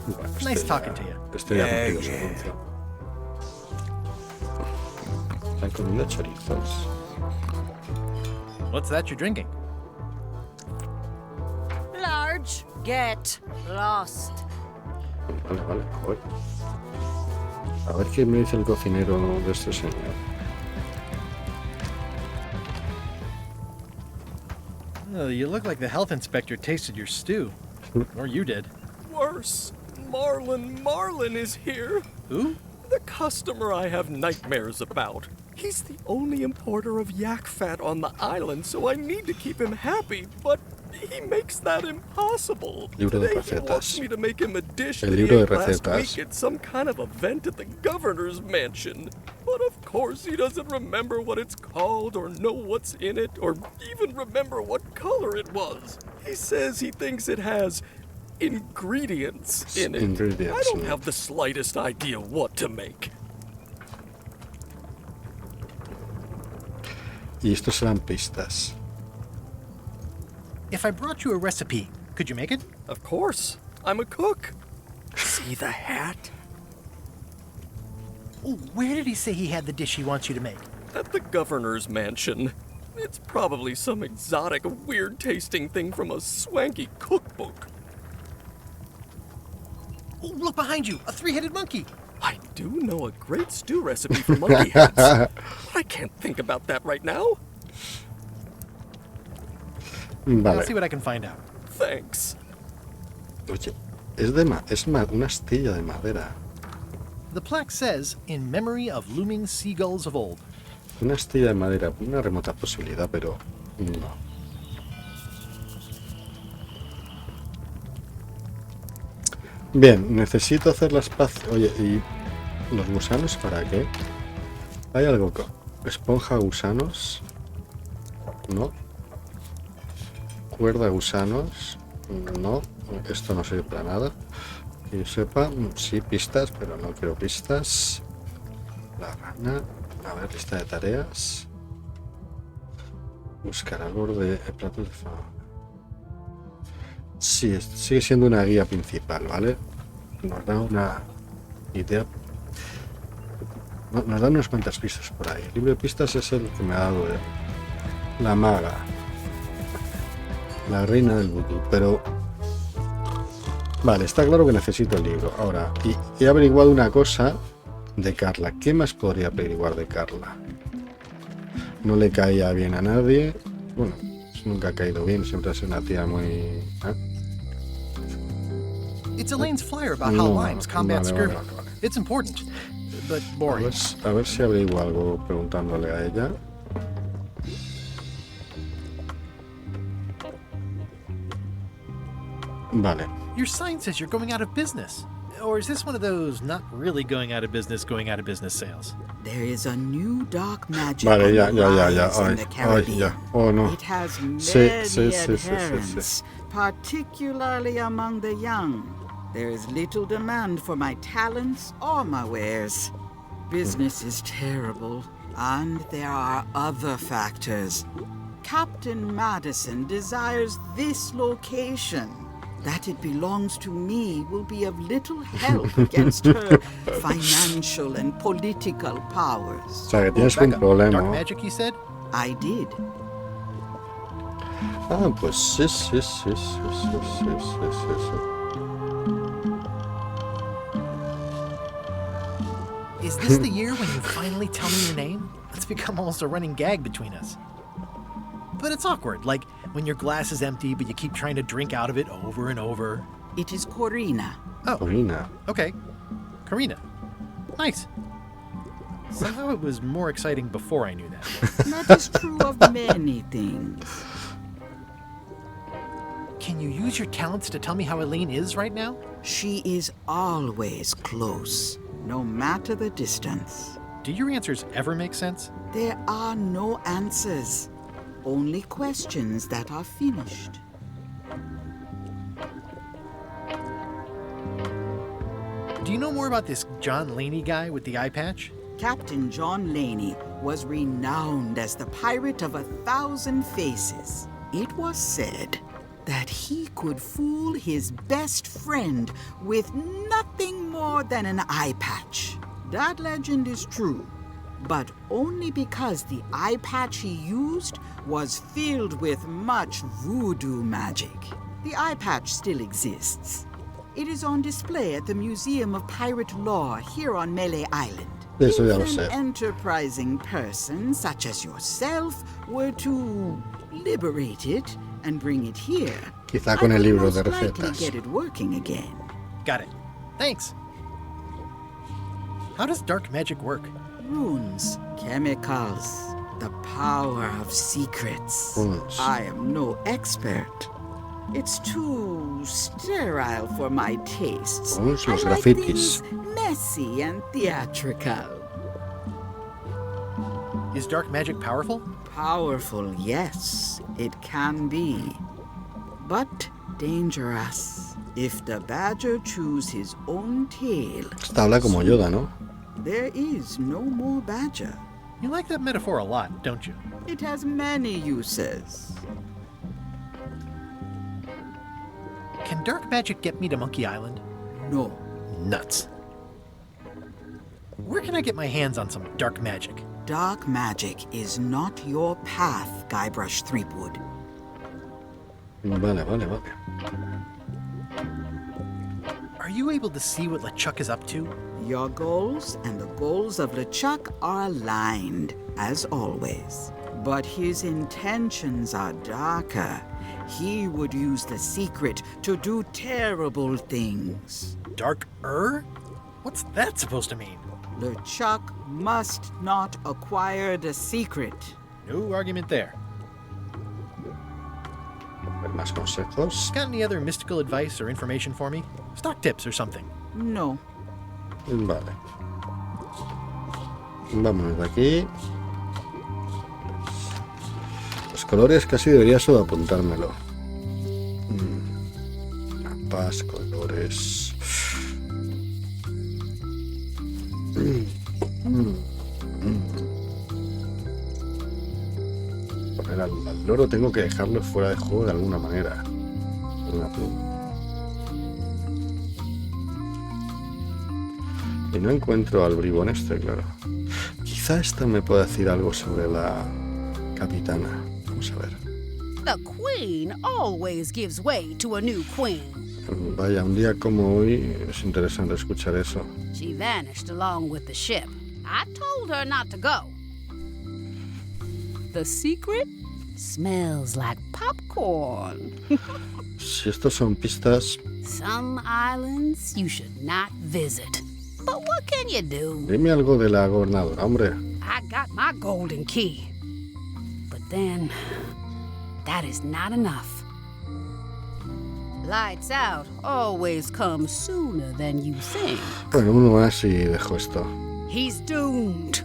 Speaker 1: Bueno,
Speaker 2: Nice talking to you.
Speaker 1: Estoy ya
Speaker 11: Yeah,
Speaker 1: contigo,
Speaker 11: yeah.
Speaker 1: Silencio. Están comiendo chorizos.
Speaker 2: What's that you're drinking?
Speaker 15: Large, get lost.
Speaker 1: Vale, vale, joder. A ver qué me dice el cocinero de este señor.
Speaker 2: You look like the health inspector tasted your stew. Or you did.
Speaker 12: Worse. Marlin is here.
Speaker 2: Who?
Speaker 12: The customer I have nightmares about. He's the only importer of yak fat on the island, so I need to keep him happy, but he makes that impossible.
Speaker 1: Libro de
Speaker 12: Today he
Speaker 1: recetas.
Speaker 12: wants me to make him a dish
Speaker 1: El
Speaker 12: that he
Speaker 1: libro de
Speaker 12: ate last
Speaker 1: recetas.
Speaker 12: week at some kind of event at the governor's mansion. But of course he doesn't remember what it's called or know what's in it or even remember what color it was. He says he thinks it has ingredients in it.
Speaker 1: Ingredients
Speaker 12: I don't
Speaker 1: in it.
Speaker 12: have the slightest idea what to make.
Speaker 1: Y estos serán pistas.
Speaker 2: If I brought you a recipe, could you make it?
Speaker 12: Of course. I'm a cook. See the hat?
Speaker 2: Oh, where did he say he had the dish he wants you to make?
Speaker 12: At the governor's mansion. It's probably some exotic, weird-tasting thing from a swanky cookbook.
Speaker 2: Oh, look behind you! A three-headed monkey!
Speaker 12: I do know a great stew recipe for monkey heads. I can't think about that right now.
Speaker 1: Vale.
Speaker 2: I'll see what I can find out.
Speaker 12: Thanks.
Speaker 1: Oye, es una astilla de madera.
Speaker 2: The plaque says, in memory of looming seagulls of old.
Speaker 1: Una astilla de madera, una remota posibilidad, pero no. Bien, necesito hacer las paces. Oye, ¿y los gusanos para qué? ¿Hay algo con esponja gusanos? No. Cuerda gusanos. No. Esto no sirve para nada. Que yo sepa, sí, pistas, pero no quiero pistas. La rana. A ver, lista de tareas. Buscar al borde de platos de fama. Sí, sigue siendo una guía principal, ¿vale? Nos da una idea. Nos da unas cuantas pistas por ahí. El libro de pistas es el que me ha dado la maga. La reina del vudú, pero... Vale, está claro que necesito el libro. Ahora, y he averiguado una cosa de Carla. ¿Qué más podría averiguar de Carla? No le caía bien a nadie. Bueno, nunca ha caído bien. Siempre ha sido una tía muy...
Speaker 2: It's Elaine's flyer about how limes combat scurvy.
Speaker 1: Vale.
Speaker 2: It's important, but boring.
Speaker 1: A ver si averiguo algo preguntándole a ella. Vale.
Speaker 2: Your sign says you're going out of business. Or is this one of those not really going out of business sales?
Speaker 10: There is a new dark magic
Speaker 1: Vale,
Speaker 10: on
Speaker 1: ya.
Speaker 10: the rise in
Speaker 1: Ay,
Speaker 10: the
Speaker 1: ay,
Speaker 10: Caribbean.
Speaker 1: ya. Oh, no.
Speaker 10: It has
Speaker 1: Sí,
Speaker 10: many
Speaker 1: sí.
Speaker 10: adherents, particularly among the young. There is little demand for my talents or my wares. Business is terrible, and there are other factors. Captain Madison desires this location. That it belongs to me will be of little help against her financial and political powers.
Speaker 1: O sea, que tienes un problema.
Speaker 2: Dark magic, you said?
Speaker 10: I did.
Speaker 1: Ah, pues sí.
Speaker 2: Is this the year when you finally tell me your name? It's become almost a running gag between us. But it's awkward. Like, When your glass is empty, but you keep trying to drink out of it over and over.
Speaker 10: It is Corina.
Speaker 2: Oh.
Speaker 1: Corina.
Speaker 2: Okay. Karina. Nice. Somehow it was more exciting before I knew that.
Speaker 10: That is true of many things.
Speaker 2: Can you use your talents to tell me how Elaine is right now?
Speaker 10: She is always close, no matter the distance.
Speaker 2: Do your answers ever make sense?
Speaker 10: There are no answers, only questions that are finished.
Speaker 2: Do you know more about this John Laney guy with the eye patch?
Speaker 10: Captain John Laney was renowned as the pirate of 1,000 faces. It was said that he could fool his best friend with nothing more than an eye patch. That legend is true, but only because the eye patch he used was filled with much voodoo magic. The eye patch still exists. It is on display at the Museum of Pirate Lore here on Melee Island.
Speaker 1: Eso ya lo
Speaker 10: If
Speaker 1: sé.
Speaker 10: an enterprising person such as yourself were to liberate it and bring it here,
Speaker 1: Quizá con el libro de
Speaker 10: most likely
Speaker 1: recetas.
Speaker 10: get it working again.
Speaker 2: Got it. Thanks. How does dark magic work?
Speaker 10: Runes, chemicals, the power of secrets.
Speaker 1: Runes.
Speaker 10: I am no expert. It's too sterile for my tastes.
Speaker 1: Runes, los
Speaker 10: I like
Speaker 1: grafitis.
Speaker 10: things messy and theatrical.
Speaker 2: Is dark magic powerful?
Speaker 10: Powerful, yes, it can be. But dangerous. If the badger chews his own tail,
Speaker 1: Esta habla como Yoda, ¿no?
Speaker 10: there is no more badger.
Speaker 2: You like that metaphor a lot, don't you?
Speaker 10: It has many uses.
Speaker 2: Can dark magic get me to Monkey Island?
Speaker 10: No.
Speaker 2: Nuts. Where can I get my hands on some dark magic?
Speaker 10: Dark magic is not your path, Guybrush Threepwood.
Speaker 1: Vale, vale, vale.
Speaker 2: Are you able to see what LeChuck is up to?
Speaker 10: Your goals and the goals of LeChuck are aligned, as always. But his intentions are darker. He would use the secret to do terrible things.
Speaker 2: Dark-er? What's that supposed to mean?
Speaker 10: LeChuck must not acquire the secret.
Speaker 2: No argument there.
Speaker 1: Más consejos.
Speaker 2: Got any other mystical advice or information for me? Stock tips or something?
Speaker 10: No.
Speaker 1: Vale. Vámonos de aquí. Los colores casi debería solo apuntármelo. Mapas, colores. Poner al loro tengo que dejarlo fuera de juego de alguna manera. Y no encuentro al bribón este, claro. Quizá esta me pueda decir algo sobre la capitana. Vamos a ver.
Speaker 17: The queen always gives way to a new queen.
Speaker 1: Vaya, un día como hoy es interesante escuchar eso.
Speaker 17: She vanished along with the ship. I told her not to go. The secret smells like popcorn.
Speaker 1: Si estos son pistas,
Speaker 17: Some islands you should not visit. But what can you do?
Speaker 1: dime algo de la gobernadora, hombre.
Speaker 17: I got my golden key. But then, that is not enough. Lights out always comes sooner than you think.
Speaker 1: Bueno, uno más y dejo esto.
Speaker 17: He's doomed.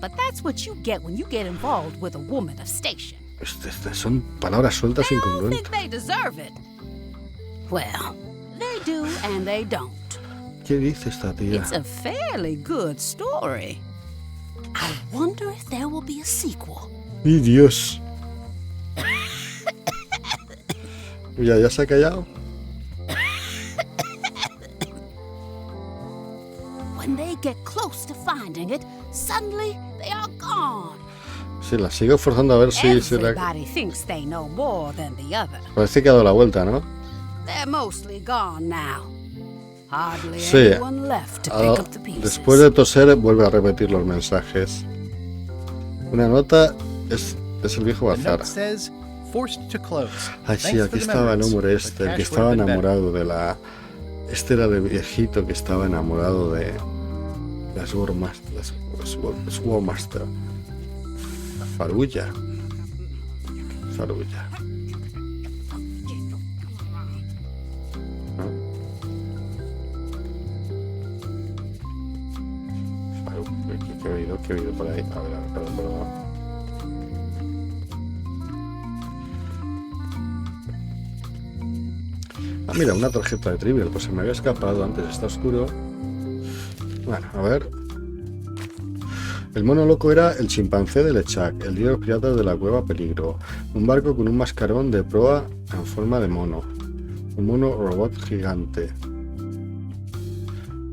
Speaker 17: But that's what you get when you get involved with a woman of station.
Speaker 1: Son palabras sueltas
Speaker 17: They all
Speaker 1: incongruentes.
Speaker 17: think they deserve it. Well, they do and they don't.
Speaker 1: ¿Qué dice esta tía?
Speaker 17: It's a fairly good story. I wonder if there will be a sequel.
Speaker 1: ¡Ay, Dios! ¿Ya se ha callado?
Speaker 17: When they get close to finding it, suddenly they are gone.
Speaker 1: Sí, la sigo forzando a ver si se la...
Speaker 17: Everybody thinks they know more than the other.
Speaker 1: Parece que ha dado la vuelta, ¿no?
Speaker 17: They're mostly gone now. Hardly
Speaker 1: Sí.
Speaker 17: anyone left to
Speaker 1: Ha
Speaker 17: pick
Speaker 1: dado-
Speaker 17: up the pieces.
Speaker 1: Después de toser, vuelve a repetir los mensajes. Una nota es el viejo
Speaker 2: The
Speaker 1: bazar.
Speaker 2: note says, forced to close.
Speaker 1: Ay, sí,
Speaker 2: Thanks
Speaker 1: aquí
Speaker 2: for the
Speaker 1: estaba el
Speaker 2: memories,
Speaker 1: hombre
Speaker 2: but
Speaker 1: este, el
Speaker 2: cash
Speaker 1: que
Speaker 2: would
Speaker 1: estaba
Speaker 2: have been better.
Speaker 1: enamorado de la... Este era el viejito que estaba enamorado de las Swordmaster. Farulla. Farulla. ¿No? ¿Qué he oído por ahí? A ver, perdón. Ah, mira, una tarjeta de Trivial, pues se me había escapado antes, está oscuro. Bueno, a ver. El mono loco era el chimpancé de Lechak, el líder de los piratas de la cueva Peligro, un barco con un mascarón de proa en forma de mono, un mono robot gigante.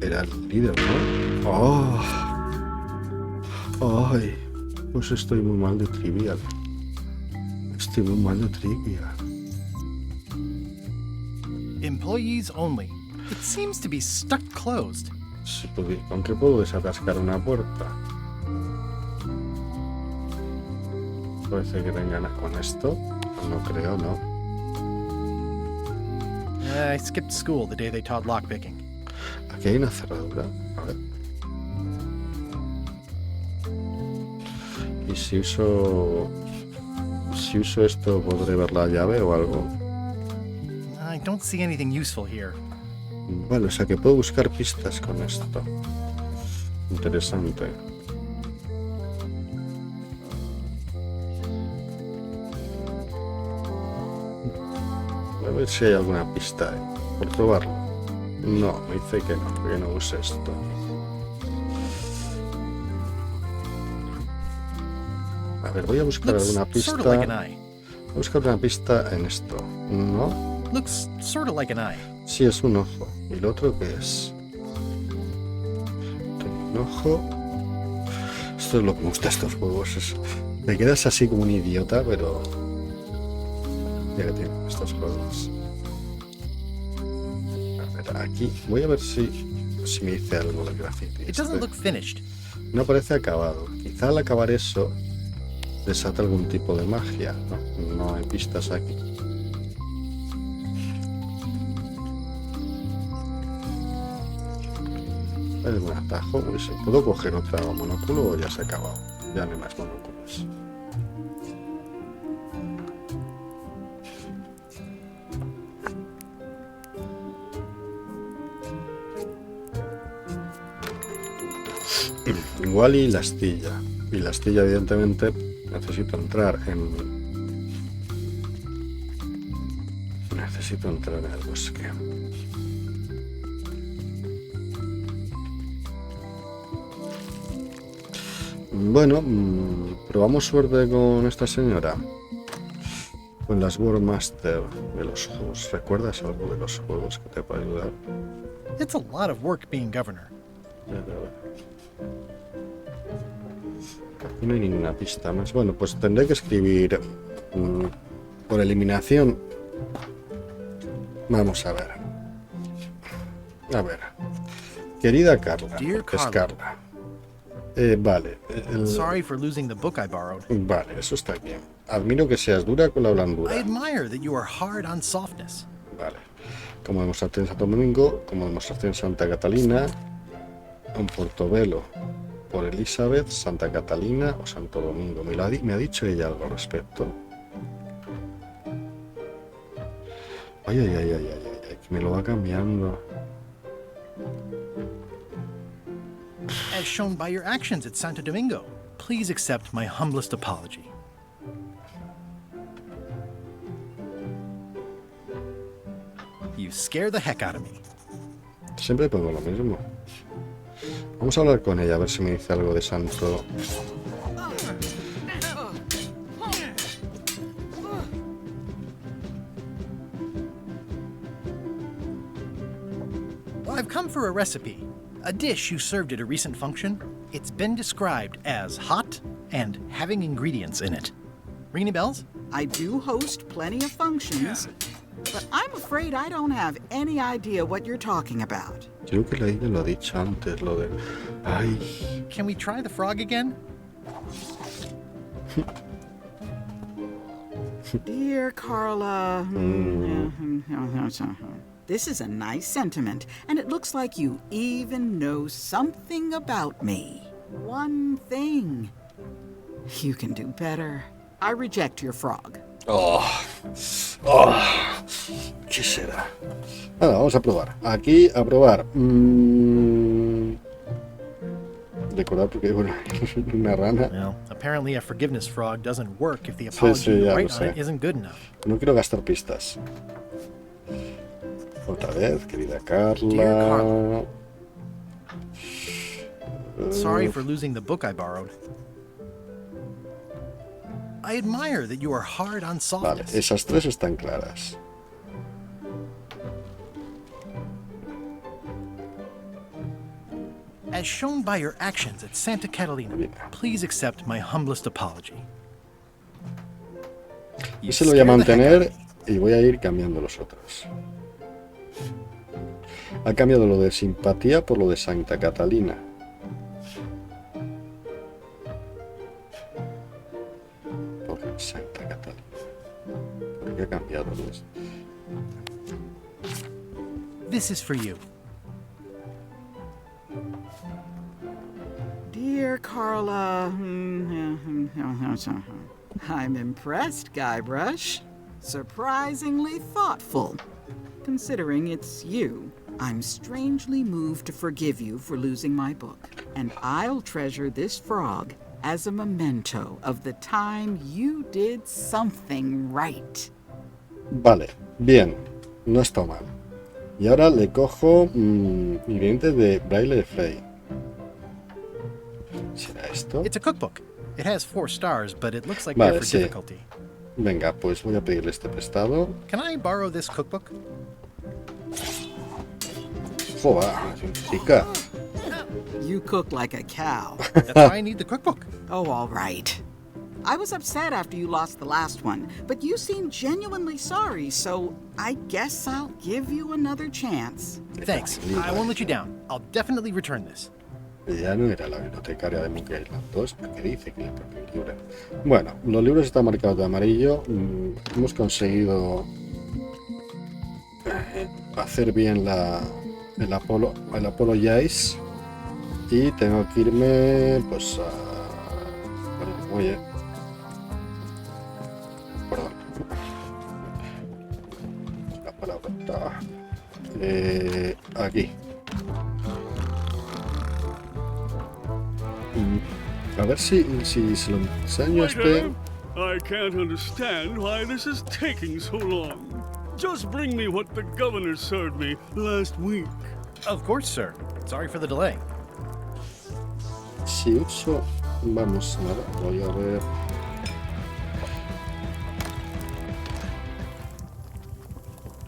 Speaker 1: Era el líder, ¿no? ¡Oh! ¡Ay! Pues estoy muy mal de Trivial. Estoy muy mal de Trivial.
Speaker 2: Employees only. It seems to be stuck closed.
Speaker 1: Sí, ¿con qué puedo desatascar una puerta? Parece que tengan con esto. No creo, ¿no?
Speaker 2: I skipped school the day they taught lockpicking.
Speaker 1: Aquí hay una cerradura. A ver. ¿Y si uso esto, podré ver la llave o algo?
Speaker 2: I don't see anything useful here.
Speaker 1: Vale, o sea que puedo buscar pistas con esto. Interesante. A ver si hay alguna pista, por probarlo. No, me dice que no use esto. A ver, voy a buscar alguna pista.
Speaker 2: Sort of like an eye.
Speaker 1: Voy a buscar una pista en esto. ¿No?
Speaker 2: Looks sort of like an eye.
Speaker 1: Sí, es un ojo. ¿Y el otro qué es? Un ojo. Esto es lo que me gusta de estos juegos. Te quedas así como un idiota, pero... Ya que tienen estos juegos. A ver, aquí. Voy a ver si me dice algo del graffiti.
Speaker 2: It doesn't look finished.
Speaker 1: No parece acabado. Quizá al acabar eso desata algún tipo de magia. No hay pistas aquí. Hay un atajo. ¿Puedo coger otro monóculo o ya se ha acabado? Ya no hay más monóculos. Igual y la astilla. Y la astilla, evidentemente, necesito entrar en... Necesito entrar en el bosque. Bueno, probamos suerte con esta señora. Con las Swordmaster de los juegos. ¿Recuerdas algo de los juegos que te puede ayudar?
Speaker 2: It's a lot of work being governor.
Speaker 1: Aquí no hay ninguna pista más. Bueno, pues tendré que escribir por eliminación. Vamos a ver. A ver. Querida Carla. Es Carla. Vale.
Speaker 2: Sorry for losing the book I borrowed.
Speaker 1: Vale, eso está bien. Admiro que seas dura con la blandura.
Speaker 2: I admire that you are hard on softness.
Speaker 1: Vale. Como demostraste en Santo Domingo, como demostraste en Santa Catalina, en Portobelo, por Elizabeth, Santa Catalina o Santo Domingo. Me ha dicho ella algo al respecto. Ay, que me lo va cambiando.
Speaker 2: As shown by your actions at Santo Domingo, please accept my humblest apology. You scare the heck out of me.
Speaker 1: Siempre pongo lo mismo. Vamos a hablar con ella, a ver si me dice algo de Santo.
Speaker 2: I've come for a recipe. A dish you served at a recent function. It's been described as hot and having ingredients in it. Ring any bells?
Speaker 10: I do host plenty of functions, but I'm afraid I don't have any idea what you're talking about.
Speaker 1: Creo que ella lo ha dicho antes, lo de... Ay.
Speaker 2: Can we try the frog again?
Speaker 10: Dear Carla, this is a nice sentiment, and it looks like you even know something about me. One thing. You can do better. I reject your frog.
Speaker 1: ¿Qué será? Nada, vamos a probar. Aquí, a probar. Recordar porque hay una rana.
Speaker 2: Well, apparently a forgiveness frog doesn't work if the apology you write on it isn't good enough.
Speaker 1: No quiero gastar pistas. Otra vez, querida Carla.
Speaker 2: Sorry for losing the book I borrowed. I admire that you are hard on
Speaker 1: Vale,
Speaker 2: softness.
Speaker 1: esas tres están claras.
Speaker 2: As shown by your actions at Santa Catalina, please accept my humblest apology.
Speaker 1: Ese lo voy a mantener y voy a ir cambiando los otros. Ha cambiado lo de simpatía por lo de Santa Catalina. Por Santa Catalina. ¿Por qué ha cambiado eso?
Speaker 2: This is for you.
Speaker 10: Dear Carla, I'm impressed, Guybrush. Surprisingly thoughtful. Considering it's you, I'm strangely moved to forgive you for losing my book. And I'll treasure this frog as a memento of the time you did something right.
Speaker 1: Vale, bien. No está mal. Y ahora le cojo ingredientes de braille de Frey. ¿Será esto?
Speaker 2: It's a cookbook. It has 4 stars, but it looks like
Speaker 1: Vale,
Speaker 2: they're for
Speaker 1: sí.
Speaker 2: difficulty.
Speaker 1: Venga, pues voy a pedirle este prestado.
Speaker 2: Can I borrow this cookbook?
Speaker 1: Joder, chica.
Speaker 10: You cook like a cow.
Speaker 2: That's why I need the cookbook.
Speaker 10: Oh, all right. I was upset after you lost the last one, but you seemed genuinely sorry, so I guess I'll give you another chance.
Speaker 2: Thanks. I won't let you down. I'll definitely return this.
Speaker 1: Ya no era la bibliotecaria de Monkey Island 2, porque dice que le propio un libro. Bueno, los libros están marcados de amarillo. Hemos conseguido hacer bien el apologize. Y tengo que irme, pues, oye. Perdón. La palabra está aquí. A ver si se lo enseño a este.
Speaker 21: I can't understand why this is taking so long. Just bring me what the governor served me last week.
Speaker 2: Of course, sir. Sorry for the delay.
Speaker 1: Si uso, vamos, nada, voy a ver.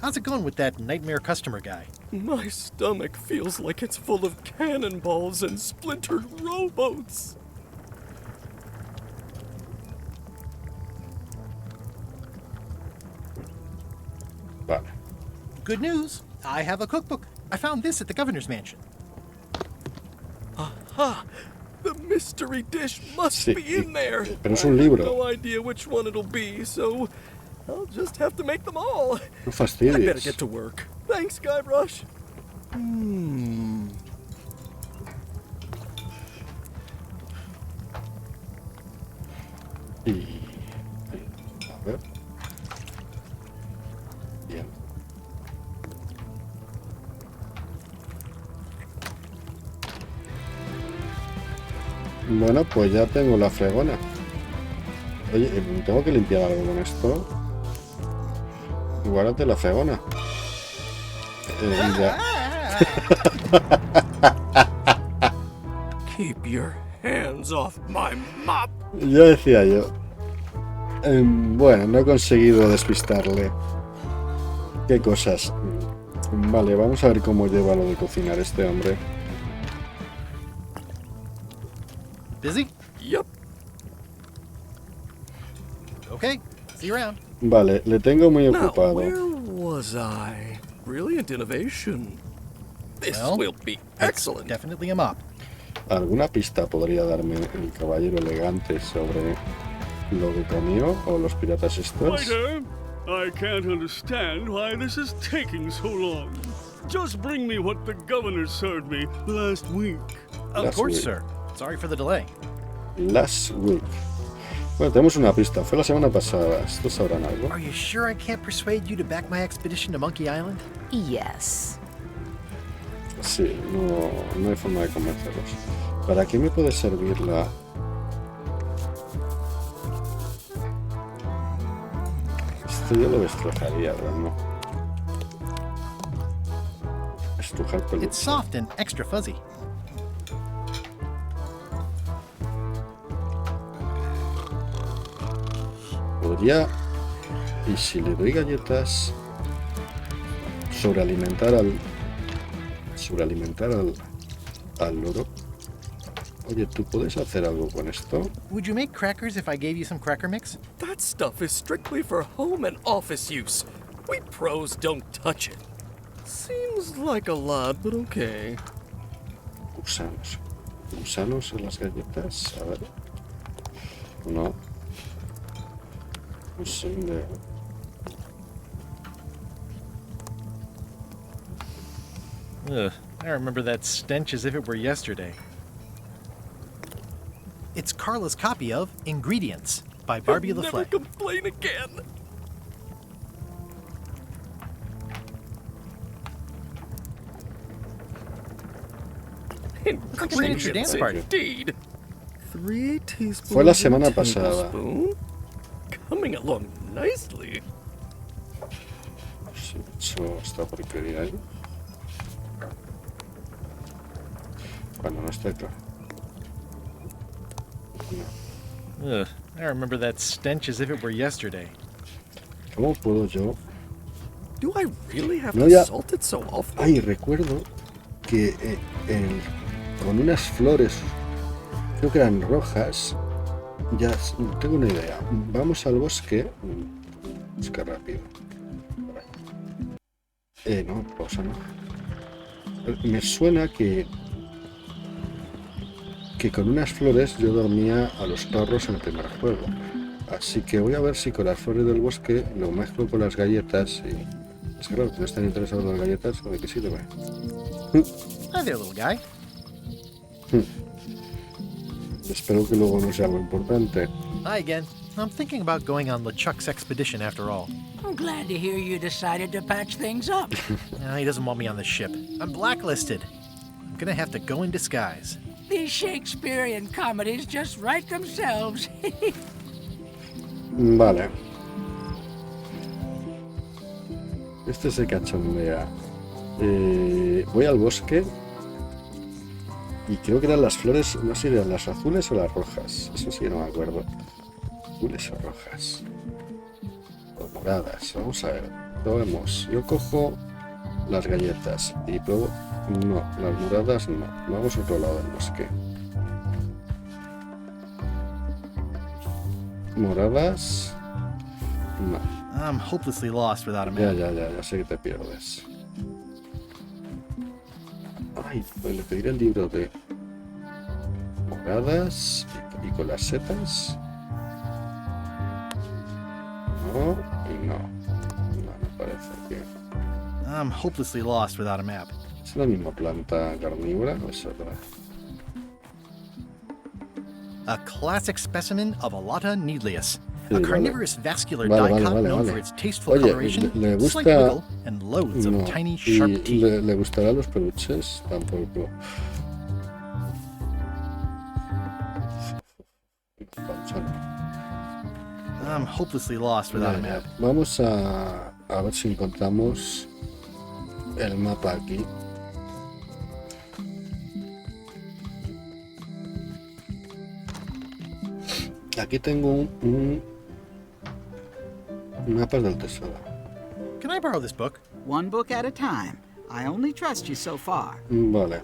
Speaker 2: How's it going with that nightmare customer guy?
Speaker 12: My stomach feels like it's full of cannonballs and splintered rowboats.
Speaker 1: Vale.
Speaker 2: Good news. I have a cookbook. I found this at the governor's mansion.
Speaker 12: Aha! The mystery dish must be in there.
Speaker 1: Pero es un libro.
Speaker 12: I have no idea which one it'll be, so I'll just have to make them all.
Speaker 1: No fastidies.
Speaker 12: I better get to work. Thanks, Guybrush.
Speaker 1: Y a ver. Bien. Bueno, pues ya tengo la fregona. Oye, tengo que limpiar algo con esto. Guárdate la fregona. Ya.
Speaker 12: Keep your hands off my mop.
Speaker 1: Ya decía yo. Bueno, no he conseguido despistarle. ¿Qué cosas? Vale, vamos a ver cómo lleva lo de cocinar este hombre.
Speaker 2: Busy?
Speaker 12: Yep.
Speaker 2: Okay, see you around.
Speaker 1: Vale, le tengo muy
Speaker 12: Now,
Speaker 1: ocupado.
Speaker 12: where was I? Brilliant innovation. This
Speaker 2: Well,
Speaker 12: will be
Speaker 2: it's
Speaker 12: excellent.
Speaker 2: Definitely a mop.
Speaker 1: ¿Alguna pista podría darme el caballero elegante sobre lo que comió o los piratas estos.
Speaker 21: Waiter, I can't understand why this is taking so long. Just bring me what the governor served me last week.
Speaker 2: Of course, sir. Sorry for the delay.
Speaker 1: Last week. Bueno, tenemos una pista. Fue la semana pasada. ¿Estos sabrán algo?
Speaker 2: Are you sure I can't persuade you to back my expedition to Monkey Island?
Speaker 4: Yes.
Speaker 1: Sí, no hay forma de convencerlos. ¿Para qué me puede servir la...? Esto yo lo destrozaría, pero no. Estrujar peluche.
Speaker 2: It's soft and extra fuzzy.
Speaker 1: Podría... Y si le doy galletas... Sobrealimentar al loro. Oye, ¿tú puedes hacer algo con esto?
Speaker 2: Would you make crackers if I gave you some cracker mix?
Speaker 12: That stuff is strictly for home and office use. We pros don't touch it. Seems like a lot, but okay.
Speaker 1: Gusanos. ¿Gusanos en las galletas? A ver. No. No sé dónde...
Speaker 2: Ugh, I remember that stench as if it were yesterday. It's Carla's copy of Ingredients by Barbie
Speaker 12: I'll
Speaker 2: LaFleur.
Speaker 12: never complain again.
Speaker 2: Miniature dance party.
Speaker 12: Indeed. 3 teaspoons.
Speaker 1: Fue la semana pasada.
Speaker 12: Coming along nicely.
Speaker 1: Sí, eso está por querer ahí. Bueno, no está claro. No.
Speaker 2: Ugh, I remember that stench as if it were yesterday.
Speaker 1: ¿Cómo puedo yo?
Speaker 12: Do I really have
Speaker 1: No,
Speaker 12: to
Speaker 1: ya.
Speaker 12: salt it so often?
Speaker 1: Ay, recuerdo que con unas flores, creo que eran rojas, ya tengo una idea. Vamos al bosque. Busca rápido. No, pausa no. Me suena que con unas flores yo dormía a los perros en el primer juego. Así que voy a ver si con las flores del bosque lo mezclo con las galletas y... Es que claro, que no están interesados en las galletas, ¿de qué sirve?
Speaker 2: Hi there, little guy.
Speaker 1: Espero que luego no sea algo importante.
Speaker 2: Hi again. I'm thinking about going on LeChuck's expedition after all.
Speaker 5: I'm glad to hear you decided to patch things up.
Speaker 2: No, he doesn't want me on the ship. I'm blacklisted. I'm gonna have to go in disguise.
Speaker 5: These Shakespearean comedies just write themselves.
Speaker 1: Vale. Este se cachondea. Voy al bosque. Y creo que eran las flores, no sé si eran las azules o las rojas. Eso sí, no me acuerdo. Azules o rojas. O moradas. Vamos a ver. Probemos. Yo cojo las galletas y pruebo. No, las moradas no. Vamos a otro lado del bosque. Moradas. No.
Speaker 2: I'm hopelessly lost without a map.
Speaker 1: Ya sé que te pierdes. Ay, pues le pediré el libro de moradas y con las setas. No, y no. No, me parece que...
Speaker 2: I'm hopelessly lost without a map.
Speaker 1: ¿Es la misma planta carnívora o es otra?
Speaker 2: A classic specimen of Alata needlius.
Speaker 1: Sí,
Speaker 2: A
Speaker 1: vale.
Speaker 2: carnivorous vascular
Speaker 1: Vale,
Speaker 2: dicot known
Speaker 1: vale.
Speaker 2: for its tasteful
Speaker 1: Oye,
Speaker 2: coloration,
Speaker 1: ¿le
Speaker 2: slight
Speaker 1: gusta...?
Speaker 2: wiggle, and loads
Speaker 1: No.
Speaker 2: of tiny
Speaker 1: ¿Y
Speaker 2: sharp teeth.
Speaker 1: le gustarán los peluches? Tampoco.
Speaker 2: I'm hopelessly lost without a map.
Speaker 1: Vamos a ver si encontramos el mapa aquí. Aquí tengo un mapa del tesoro.
Speaker 2: Can I borrow this book?
Speaker 10: One book at a time. I only trust you so far.
Speaker 1: Vale.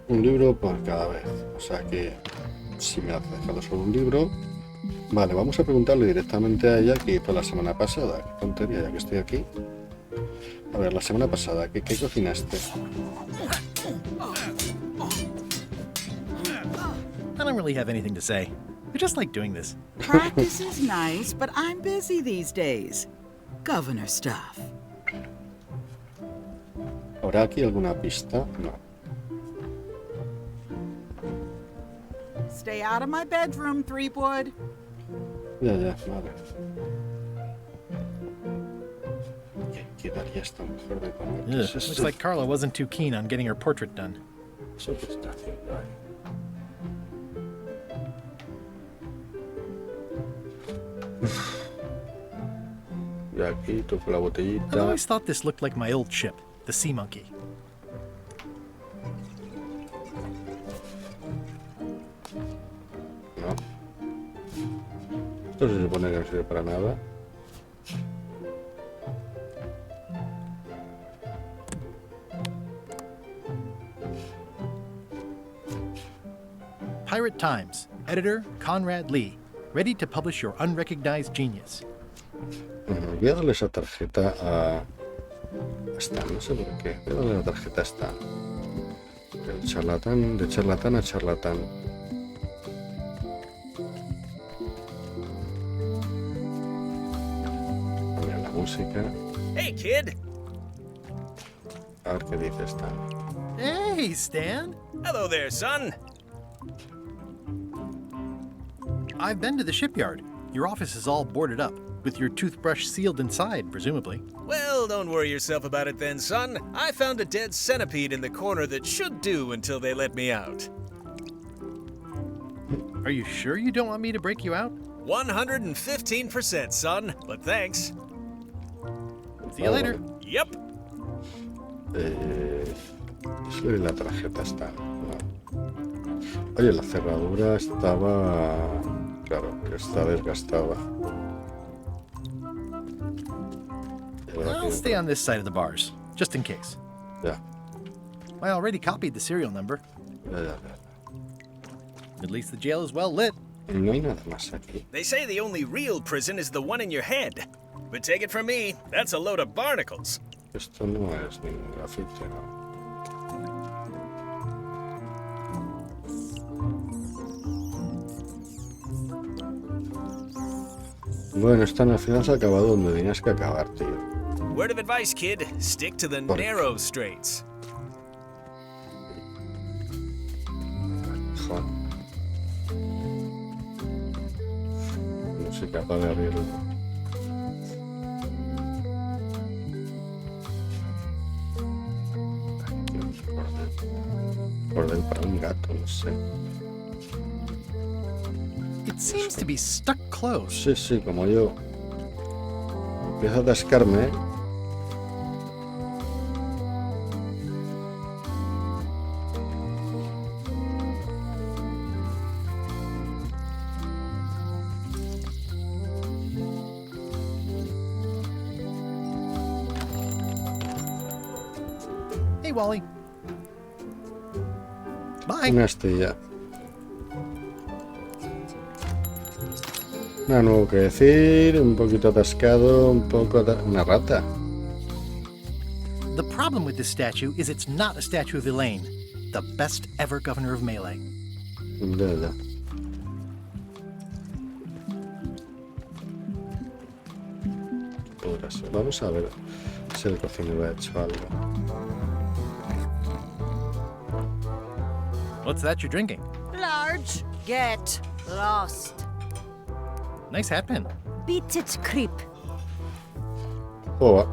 Speaker 1: Un libro por cada vez. O sea que si me has dejado solo un libro. Vale, vamos a preguntarle directamente a ella qué hizo la semana pasada. Qué tontería, ya que estoy aquí. A ver, la semana pasada, ¿qué cocinaste?
Speaker 2: I don't don't really have anything to say. I just like doing this.
Speaker 10: Practice is nice, but I'm busy these days. Governor stuff.
Speaker 1: ¿Habrá aquí alguna pista? No.
Speaker 10: Stay out of my bedroom, Threepwood.
Speaker 1: Ya, vale. ¿Qué quedaría esta mujer de comer? ¿Qué es
Speaker 2: Looks
Speaker 1: esto?
Speaker 2: like Carla wasn't too keen on getting her portrait done.
Speaker 1: ¿Eso qué está haciendo ahí? Y aquí toco la
Speaker 2: I
Speaker 1: botellita.
Speaker 2: always thought this looked like my old ship, the Sea Monkey.
Speaker 1: No. Esto se supone que no sirve para nada.
Speaker 2: Pirate Times, editor Conrad Lee, ready to publish your unrecognized genius.
Speaker 1: Voy a darle esa tarjeta a Stan, no sé por qué. Voy a darle la tarjeta a Stan. El charlatán, de charlatán a charlatán. Mira la música.
Speaker 3: Hey, kid!
Speaker 1: A ver qué dice Stan.
Speaker 2: Hey, Stan!
Speaker 3: Hello there, son!
Speaker 2: I've been to the shipyard. Your office is all boarded up, with your toothbrush sealed inside, presumably.
Speaker 3: Well, don't worry yourself about it then, son. I found a dead centipede in the corner that should do until they let me out.
Speaker 2: Are you sure you don't want me to break you out?
Speaker 3: 115%, son, but thanks.
Speaker 2: See you later.
Speaker 3: Yep.
Speaker 1: Soy la tarjeta Stan. No. Oye, la cerradura estaba... Claro, que está desgastada.
Speaker 2: I'll stay on this side of the bars, just in case.
Speaker 1: Ya.
Speaker 2: I already copied the serial number.
Speaker 1: Ya.
Speaker 2: At least the jail is well lit.
Speaker 1: No hay nada más aquí.
Speaker 3: They say the only real prison is the one in your head. But take it from me, that's a load of barnacles.
Speaker 1: Esto no es ningún grafite, ¿no? Bueno, esta al final se ha acabado donde tenías que acabar, tío.
Speaker 3: Word of advice, kid, stick to the narrow straights.
Speaker 1: Joder. No soy capaz de abrirlo. Cordel para un gato, no sé.
Speaker 2: It seems to be stuck closed.
Speaker 1: Sí, como yo. Empiezo a atascarme.
Speaker 2: Hey, Wally. Bye.
Speaker 1: Una astilla. Nada nuevo que decir, un poquito atascado, una rata.
Speaker 2: The problem with this statue is it's not a statue of Elaine, the best ever governor of Melee.
Speaker 1: Ya. Podrá ser. Vamos a ver si el cocinero ha hecho algo.
Speaker 2: What's that you're drinking?
Speaker 17: Large, get lost.
Speaker 2: Nice hat pin.
Speaker 17: Beat it, creep.
Speaker 1: Joder.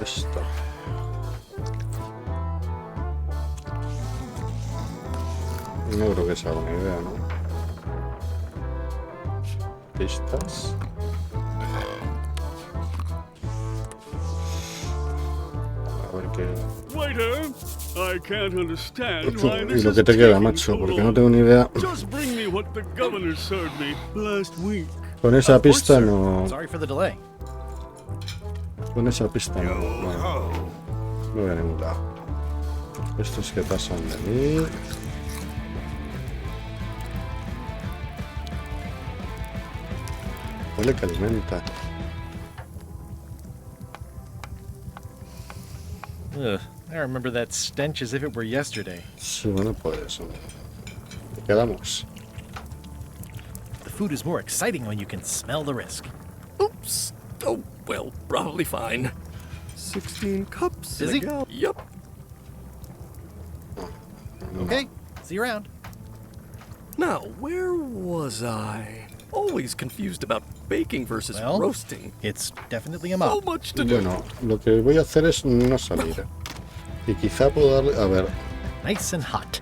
Speaker 1: Esto. No creo que sea buena idea, ¿no? Pistas. A ver qué...
Speaker 21: Waiter, I can't understand why
Speaker 1: Y
Speaker 21: this
Speaker 1: lo
Speaker 21: is
Speaker 1: que te queda,
Speaker 21: taking
Speaker 1: macho,
Speaker 21: so
Speaker 1: porque no
Speaker 21: long.
Speaker 1: tengo ni idea.
Speaker 21: Just bring me what the governor served me last week.
Speaker 1: Con esa pista no...
Speaker 2: Sorry for the delay.
Speaker 1: Con esa pista no voy a ningún lado. Estos que pasan de mí... Huele que alimenta.
Speaker 2: Ugh, I remember that stench as if it were yesterday.
Speaker 1: Sí, bueno, pues... Quedamos.
Speaker 2: The food is more exciting when you can smell the risk.
Speaker 12: Oops. Oh, well, probably fine. 16 cups.
Speaker 2: Busy?
Speaker 12: Yup.
Speaker 2: Okay, see you around.
Speaker 12: Now, where was I? Always confused about baking versus roasting.
Speaker 2: It's definitely a mop.
Speaker 12: So much to do.
Speaker 1: Bueno, lo que voy a hacer es no salir. Y quizá puedo darle... A ver,
Speaker 2: Nice and hot.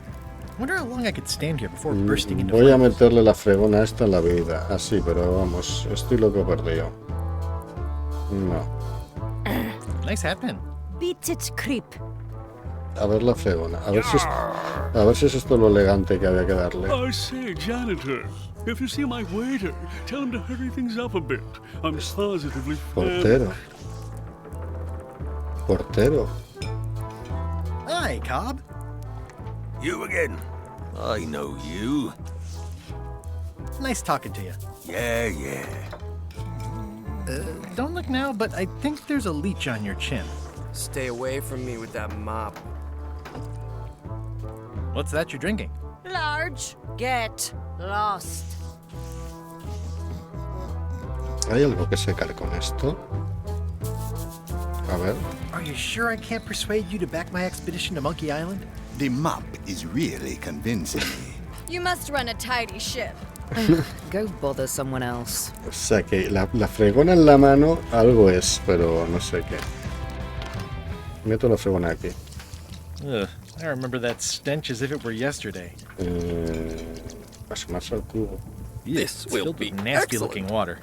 Speaker 2: Wonder how long I could stand here before bursting into
Speaker 1: voy a
Speaker 2: flames.
Speaker 1: meterle la fregona esta en la bebida. Así, pero vamos, estoy loco perdido. No.
Speaker 2: Nice hat pin.
Speaker 20: Beat it, creep.
Speaker 1: A ver la fregona. A ver si es esto lo elegante que había que darle.
Speaker 21: I say, janitor, if you see my waiter, tell him to hurry things up a bit. I'm positively...
Speaker 1: Portero. Portero.
Speaker 2: Hi, Cobb.
Speaker 11: You again. I know you.
Speaker 2: Nice talking to you.
Speaker 11: Yeah.
Speaker 2: Don't look now, but I think there's a leech on your chin.
Speaker 6: Stay away from me with that mop.
Speaker 2: What's that you're drinking?
Speaker 8: Large, get lost.
Speaker 1: ¿Hay algo que secar con esto? A ver.
Speaker 2: Are you sure I can't persuade you to back my expedition to Monkey Island?
Speaker 22: The mop is really convincing me.
Speaker 7: You must run a tidy ship.
Speaker 4: Go bother someone else.
Speaker 1: O sea que la fregona en la mano algo es, pero no sé qué. Meto la fregona aquí.
Speaker 2: Ugh, I remember that stench as if it were yesterday.
Speaker 1: Asomarse al cubo.
Speaker 2: It's filled with nasty-looking water.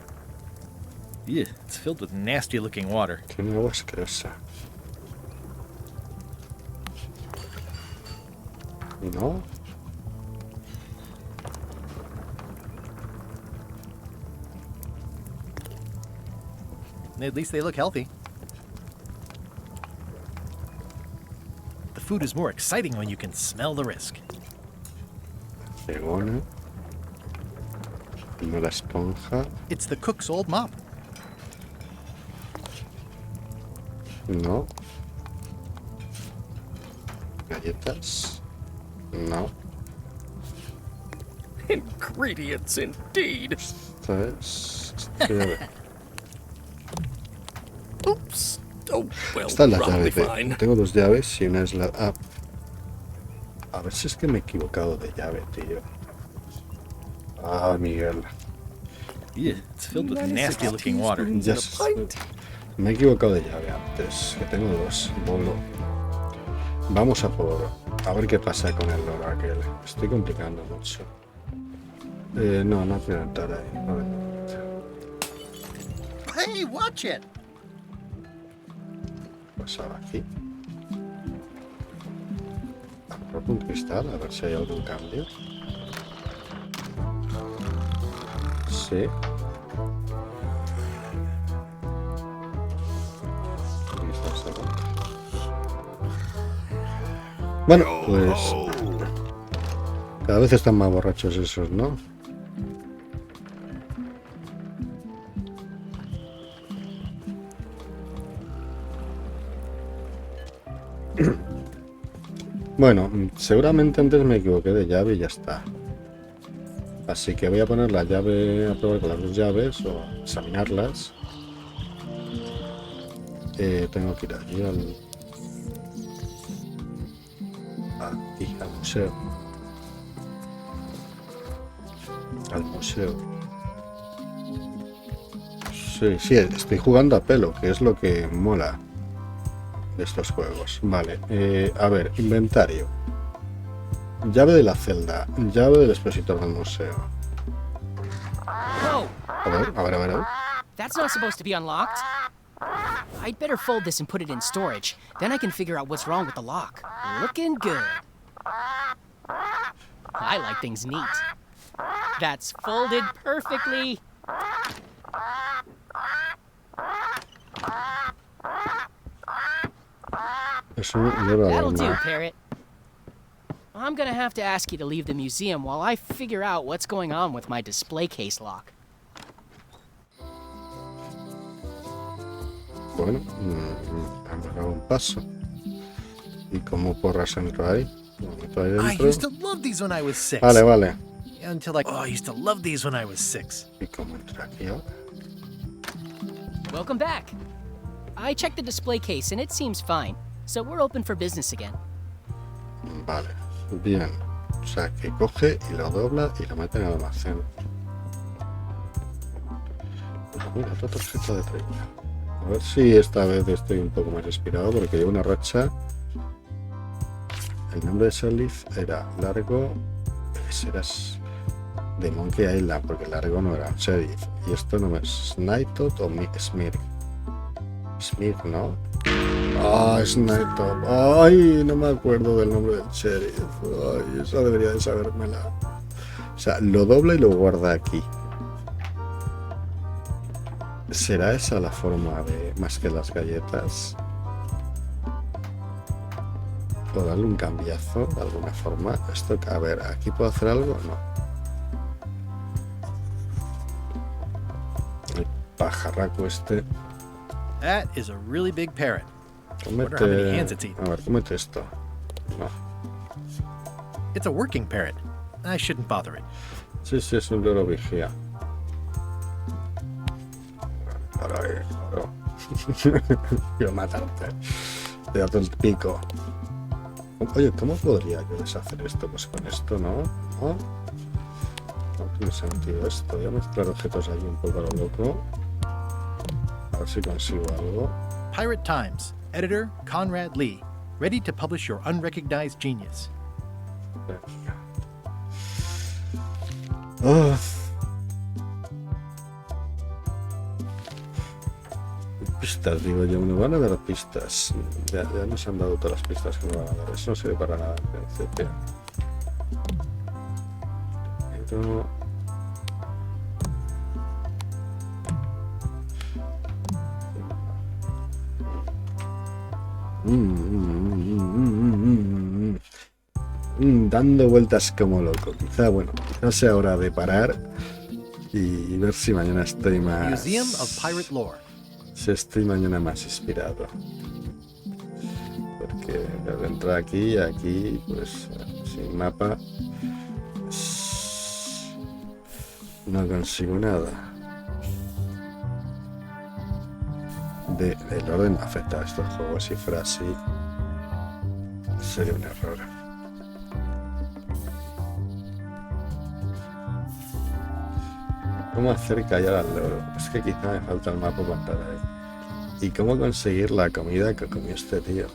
Speaker 2: Yeah, it's filled with nasty-looking water.
Speaker 1: Tiene agua asquerosa. No.
Speaker 2: At least they look healthy. The food is more exciting when you can smell the risk.
Speaker 1: Fregona. No la esponja.
Speaker 2: It's the cook's old mop.
Speaker 1: No. Galletas. No.
Speaker 12: Ingredients indeed.
Speaker 1: Esto es... Quiero ver.
Speaker 12: Oops. Oh, well,
Speaker 1: Esta es la
Speaker 12: probably
Speaker 1: llave.
Speaker 12: fine.
Speaker 1: Tengo dos llaves y una es la... Ah. A ver si es que me he equivocado de llave, tío. Ah, Miguel.
Speaker 2: Yeah, it's filled with nasty-looking water.
Speaker 1: Ya me he equivocado de llave antes, que tengo dos. Bolo. Vamos a por... A ver qué pasa con el loro aquel. Estoy complicando mucho. No quiero entrar ahí. A ver.
Speaker 2: Hey, watch it!
Speaker 1: Pues ahora aquí. Rompo un cristal, a ver si hay algún cambio. Sí. Bueno, pues... Cada vez están más borrachos esos, ¿no? Bueno, seguramente antes me equivoqué de llave y ya está. Así que voy a poner la llave, a probar con las dos llaves o examinarlas. Tengo que ir allí al museo. Al museo. Sí, estoy jugando a pelo, que es lo que mola de estos juegos. Vale, a ver, inventario. Llave de la celda, llave del expositor del museo.
Speaker 9: Whoa!
Speaker 1: A ver.
Speaker 9: That's not supposed to be unlocked. I'd better fold this and put it in storage. Then I can figure out what's wrong with the lock. Looking good. I like things neat. That's folded perfectly. That'll do, Parrot. I'm gonna have to ask you to leave the museum while I figure out what's going on with my display case lock.
Speaker 1: Bueno, vamos a dar un paso. ¿Y cómo porras entro ahí?
Speaker 2: I used to love these when I was 6.
Speaker 1: Vale, vale.
Speaker 2: Until I used to love these when I was 6.
Speaker 1: ¿Y cómo entro aquí ahora?
Speaker 9: Welcome back. I checked the display case and it seems fine, so we're open for business again.
Speaker 1: Vale, bien. O sea, que coge y lo dobla y lo mete en el almacén. Mira, otra tarjeta de 30. A ver si esta vez estoy un poco más inspirado porque llevo una racha. El nombre de Sheriff era largo. Ese era de Monkey Island, porque largo no era Sheriff. Y esto no es Snitot o Smirk. Smirk, ¿no? Ah, Snitot. Ay, no me acuerdo del nombre del Sheriff. Ay, esa debería de sabérmela. O sea, lo dobla y lo guarda aquí. ¿Será esa la forma de más que las galletas? ¿O darle un cambiazo de alguna forma? Esto, a ver, ¿aquí puedo hacer algo? No. El pajarraco este.
Speaker 2: That is a really big parrot.
Speaker 1: Cómete...
Speaker 2: Wonder how many hands it's eaten.
Speaker 1: A ver, cómete esto. No.
Speaker 2: It's a working parrot. I shouldn't bother it.
Speaker 1: Sí, sí, es un loro vigía. Loro. Quiero matarte. Te da todo el pico. Oye, ¿cómo podría yo deshacer esto? Pues con esto, ¿no? ¿No? No tiene sentido esto. Voy a mezclar objetos ahí un poco a lo loco. A ver si consigo algo.
Speaker 2: Pirate Times. Editor Conrad Lee. Ready to publish your unrecognized genius.
Speaker 1: Oh. Pistas, digo yo, me van a dar pistas. Ya nos han dado todas las pistas que me van a dar. Eso no sirve para nada en principio. Pero... dando vueltas como loco. Quizá, bueno, no sea hora de parar y ver si mañana estoy más...
Speaker 2: Museum of Pirate Lore.
Speaker 1: Si estoy mañana más inspirado. Porque al entrar aquí y aquí, pues sin mapa, no consigo nada. El orden afecta a estos juegos. Si fuera así, sería un error. ¿Cómo hacer callar al loro? Es que quizá me falta el mapa para entrar ahí. ¿Y cómo conseguir la comida que comió este tío?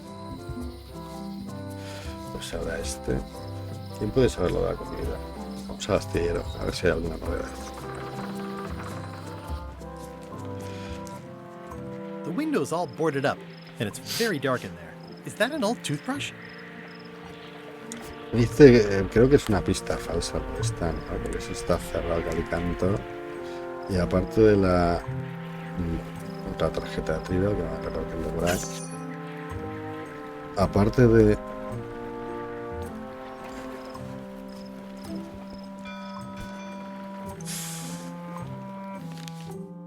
Speaker 1: Pues ahora este. ¿Quién puede saber lo de la comida? Vamos al astillero, a ver si hay alguna novedad.
Speaker 2: The window's all boarded up, and it's very dark in there. Is that an old toothbrush?
Speaker 1: Dice, creo que es una pista falsa, porque se está cerrado el canto. Y aparte de la otra tarjeta de trivial que me va a repartiendo por ahí. Aparte de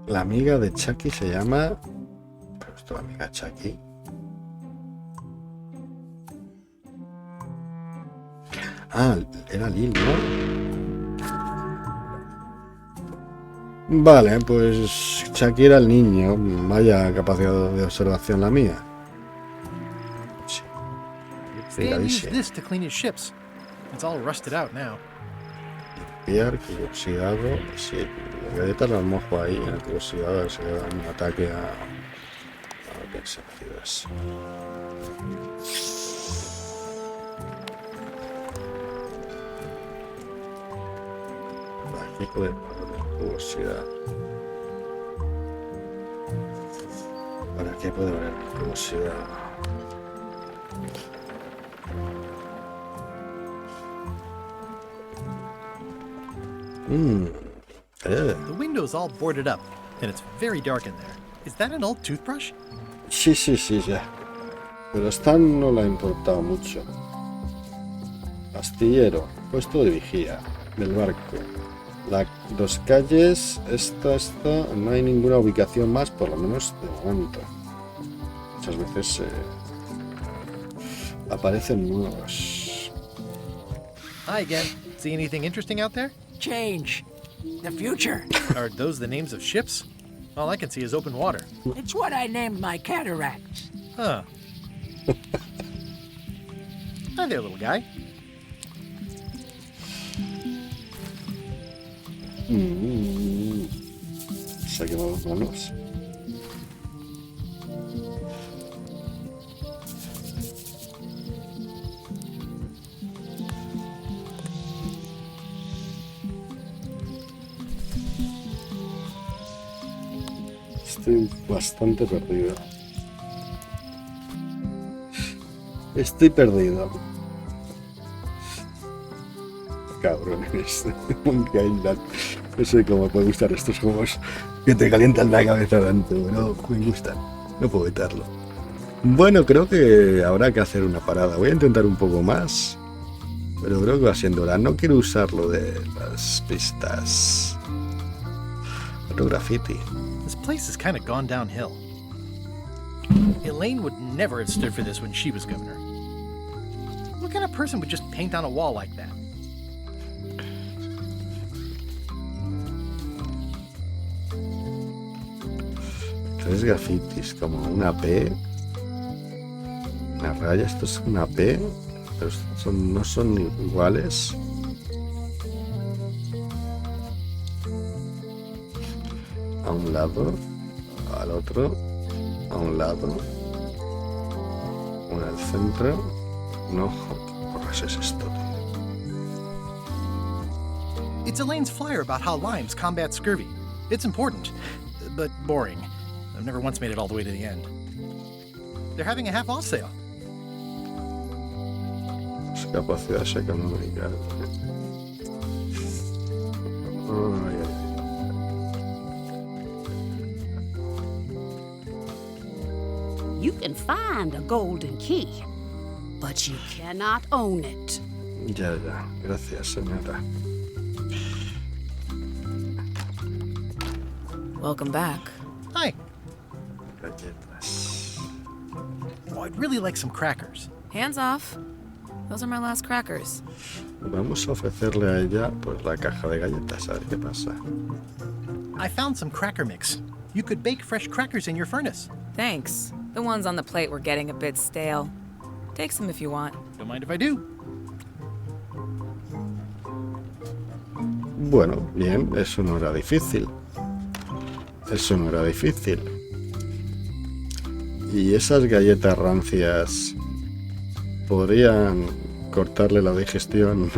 Speaker 1: la amiga de Chucky se llama... ¿Pero esto es la amiga de Chucky? Ah, era Lil, ¿no? Vale, pues Chucky era el niño. Vaya capacidad de observación la mía. Sí.
Speaker 2: Stan used this to clean his ships. It's all rusted out now.
Speaker 1: Limpiar, que oxidado. Sí, las galletas las mojo ahí en el que oxidado, a ver si le dan un ataque a... A ver qué sentido es. Aquí podemos poner jugosidad. ¿Para qué puede haber jugosidad?
Speaker 2: The window's all boarded up, and it's very dark in there. Is that an old toothbrush?
Speaker 1: Sí, ya. Pero esta no la ha importado mucho. Astillero, puesto de vigía, del barco. Dos calles, esto, no hay ninguna ubicación más, por lo menos de momento. Muchas veces Aparecen nuevos.
Speaker 2: Hi again. See anything interesting out there?
Speaker 5: Change. The future.
Speaker 2: Are those the names of ships? All I can see is open water.
Speaker 5: It's what I named my cataracts.
Speaker 2: Huh. Hi there, little guy.
Speaker 1: Saquemos manos. Estoy bastante perdido. Estoy perdido. Cabrones. Monkey Island. No sé cómo puede gustar estos juegos que te calientan la cabeza tanto, pero me gustan. No puedo evitarlo. Bueno, creo que habrá que hacer una parada. Voy a intentar un poco más, pero creo que va siendo hora. No quiero usar lo de las pistas. Otro graffiti.
Speaker 2: This place has kind of gone downhill. Elaine would never have stood for this when she was governor. What kind of person would just paint on a wall like that?
Speaker 1: Tres grafitis, como una P, una raya, esto es una P, pero no son iguales. A un lado, al otro, a un lado, una al centro. No, ¿qué porras es esto?
Speaker 2: It's Elaine's flyer about how limes combat scurvy. It's important, but boring. I've never once made it all the way to the end. They're having a half-off sale.
Speaker 1: Capacidad económica.
Speaker 17: You can find a golden key, but you cannot own it.
Speaker 1: Ya. Gracias, señora.
Speaker 18: Welcome back.
Speaker 2: Hi.
Speaker 1: Galletas.
Speaker 2: Oh, I'd really like some crackers.
Speaker 18: Hands off. Those are my last crackers.
Speaker 1: Vamos a ofrecerle a ella pues la caja de galletas, a ver qué pasa.
Speaker 2: I found some cracker mix. You could bake fresh crackers in your furnace.
Speaker 18: Thanks. The ones on the plate were getting a bit stale. Take some if you want.
Speaker 2: Don't mind if I do.
Speaker 1: Bueno, bien, eso no era difícil. Eso no era difícil. Y esas galletas rancias podrían cortarle la digestión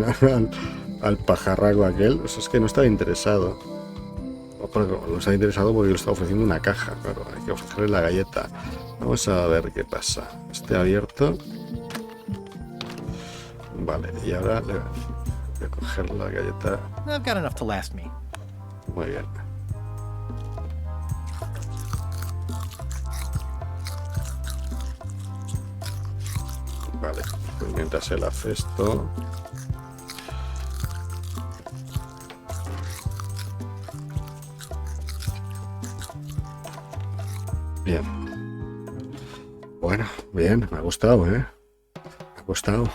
Speaker 1: al pajarraco aquel. Eso es que no estaba interesado. No estaba interesado porque le estaba ofreciendo una caja. Claro, hay que ofrecerle la galleta. Vamos a ver qué pasa. Esté abierto. Vale, y ahora le voy a coger la galleta.
Speaker 2: I've got enough to last me.
Speaker 1: Muy bien. Vale, pues mientras él hace esto. Bien. Bueno, bien, me ha gustado, ¿eh? Me ha gustado.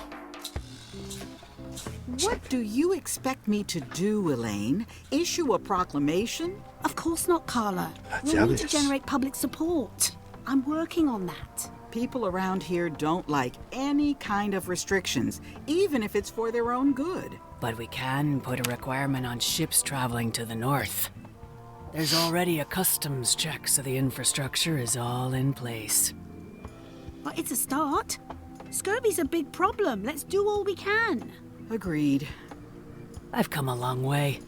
Speaker 10: What do you expect me to do, Elaine? Issue a proclamation?
Speaker 17: Of course not, Carla.
Speaker 1: Las
Speaker 17: We'll need to
Speaker 1: llaves.
Speaker 17: generate public support. I'm working on that.
Speaker 10: People around here don't like any kind of restrictions, even if it's for their own good.
Speaker 5: But we can put a requirement on ships traveling to the north. There's already a customs check, so the infrastructure is all in place.
Speaker 17: But it's a start. Scurvy's a big problem. Let's do all we can.
Speaker 10: Agreed.
Speaker 5: I've come a long way.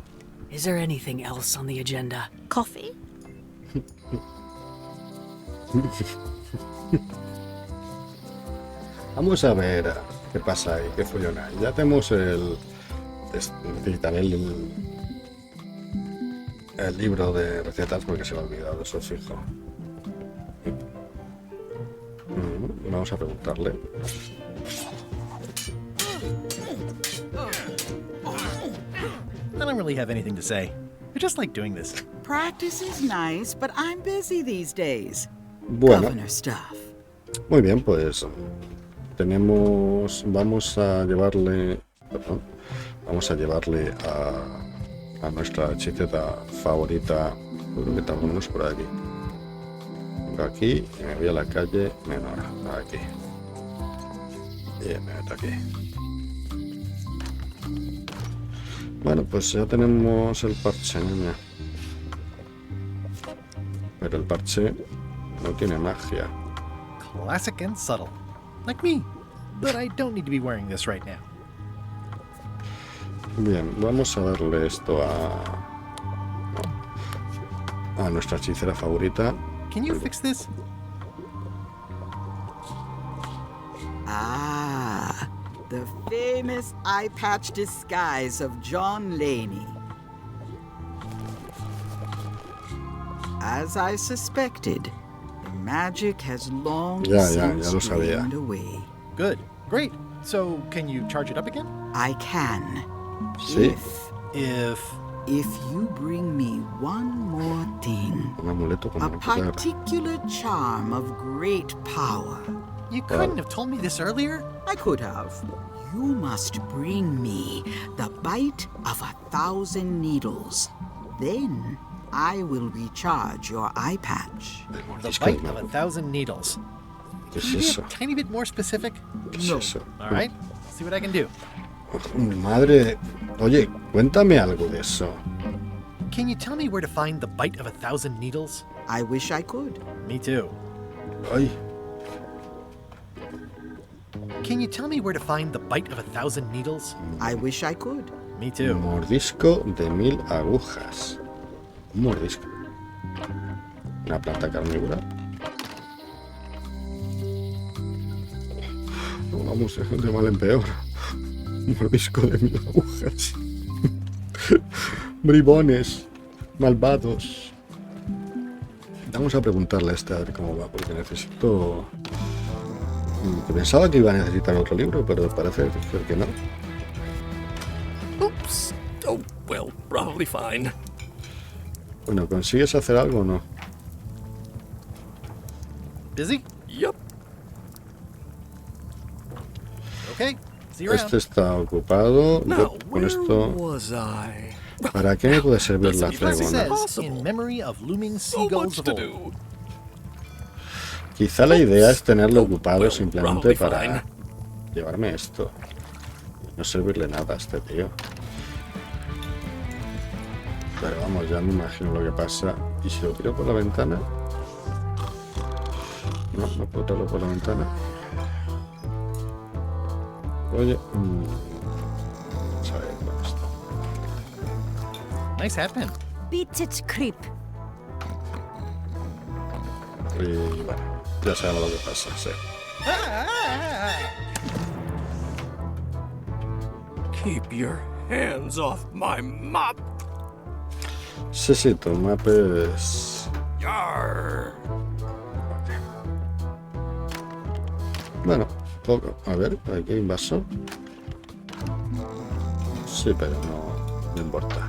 Speaker 5: Is there anything else on the agenda?
Speaker 17: Coffee?
Speaker 1: Vamos a ver qué pasa ahí, qué funciona. Ya tenemos necesitaré el libro de recetas porque se lo he olvidado, eso es fijo. Vamos a preguntarle.
Speaker 2: I don't really have anything to say. I just like doing this.
Speaker 10: Practice is nice, but I'm busy these days.
Speaker 1: Bueno,
Speaker 10: Governor stuff.
Speaker 1: muy bien, pues Vamos a llevarle a nuestra hechicera favorita. Creo que tenemos por aquí. Vengo aquí y me voy a la calle menor. Aquí. Y me meto aquí. Bueno, pues ya tenemos el parche, niña. Pero el parche no tiene magia.
Speaker 2: Classic and subtle. Like me. But I don't need to be wearing this right now.
Speaker 1: Bien, vamos a darle esto a nuestra hechicera favorita.
Speaker 2: Can you fix this?
Speaker 10: Ah, the famous eye patch disguise of John Laney. As I suspected, the magic has long since drained away.
Speaker 2: Good. Great. So, can you charge it up again?
Speaker 10: I can.
Speaker 1: Sí.
Speaker 10: If you bring me one more thing, a particular charm of great power.
Speaker 2: You couldn't have told me this earlier?
Speaker 10: I could have. You must bring me the bite of 1,000 needles. Then I will recharge your eye patch.
Speaker 2: The bite of 1,000 needles. Can you be a tiny bit more specific?
Speaker 1: No.
Speaker 2: All right. See what I can do.
Speaker 1: Madre, oye, cuéntame algo de eso.
Speaker 2: Can you tell me where to find the bite of 1,000 needles?
Speaker 10: I wish I could.
Speaker 2: Me too.
Speaker 1: Ay.
Speaker 2: Can you tell me where to find the bite of 1,000 needles?
Speaker 10: I wish I could.
Speaker 2: Me too.
Speaker 1: Mordisco de 1000 agujas. Un mordisco. Una planta carnívora. Vamos de mal en peor. Un mordisco de 1000 agujas. Bribones. Malvados. Vamos a preguntarle a esta a ver cómo va, porque necesito... Pensaba que iba a necesitar otro libro, pero parece que no.
Speaker 12: Oops. Oh, well, probably fine.
Speaker 1: Bueno, ¿consigues hacer algo o no?
Speaker 2: Busy?
Speaker 12: Yep.
Speaker 2: Okay. See you around.
Speaker 1: Este está ocupado. Yo con esto... ¿Para qué me puede servir la fregona?
Speaker 2: In memory of looming seagulls of old.
Speaker 1: Quizá la idea es tenerlo ocupado simplemente para llevarme esto. No servirle nada a este tío. Pero vamos, ya me imagino lo que pasa. ¿Y si lo tiro por la ventana? No, no puedo tirarlo por la ventana. Oye, vamos a ver con esto.
Speaker 2: Nice hat pin.
Speaker 17: Beat it, creep.
Speaker 1: Y bueno, ya sabemos lo que pasa, sí.
Speaker 12: Keep your hands off my mop.
Speaker 1: Sí, tu mapa es...
Speaker 12: Yarr.
Speaker 1: Bueno, poco. A ver, aquí hay un vaso. Sí, pero no importa.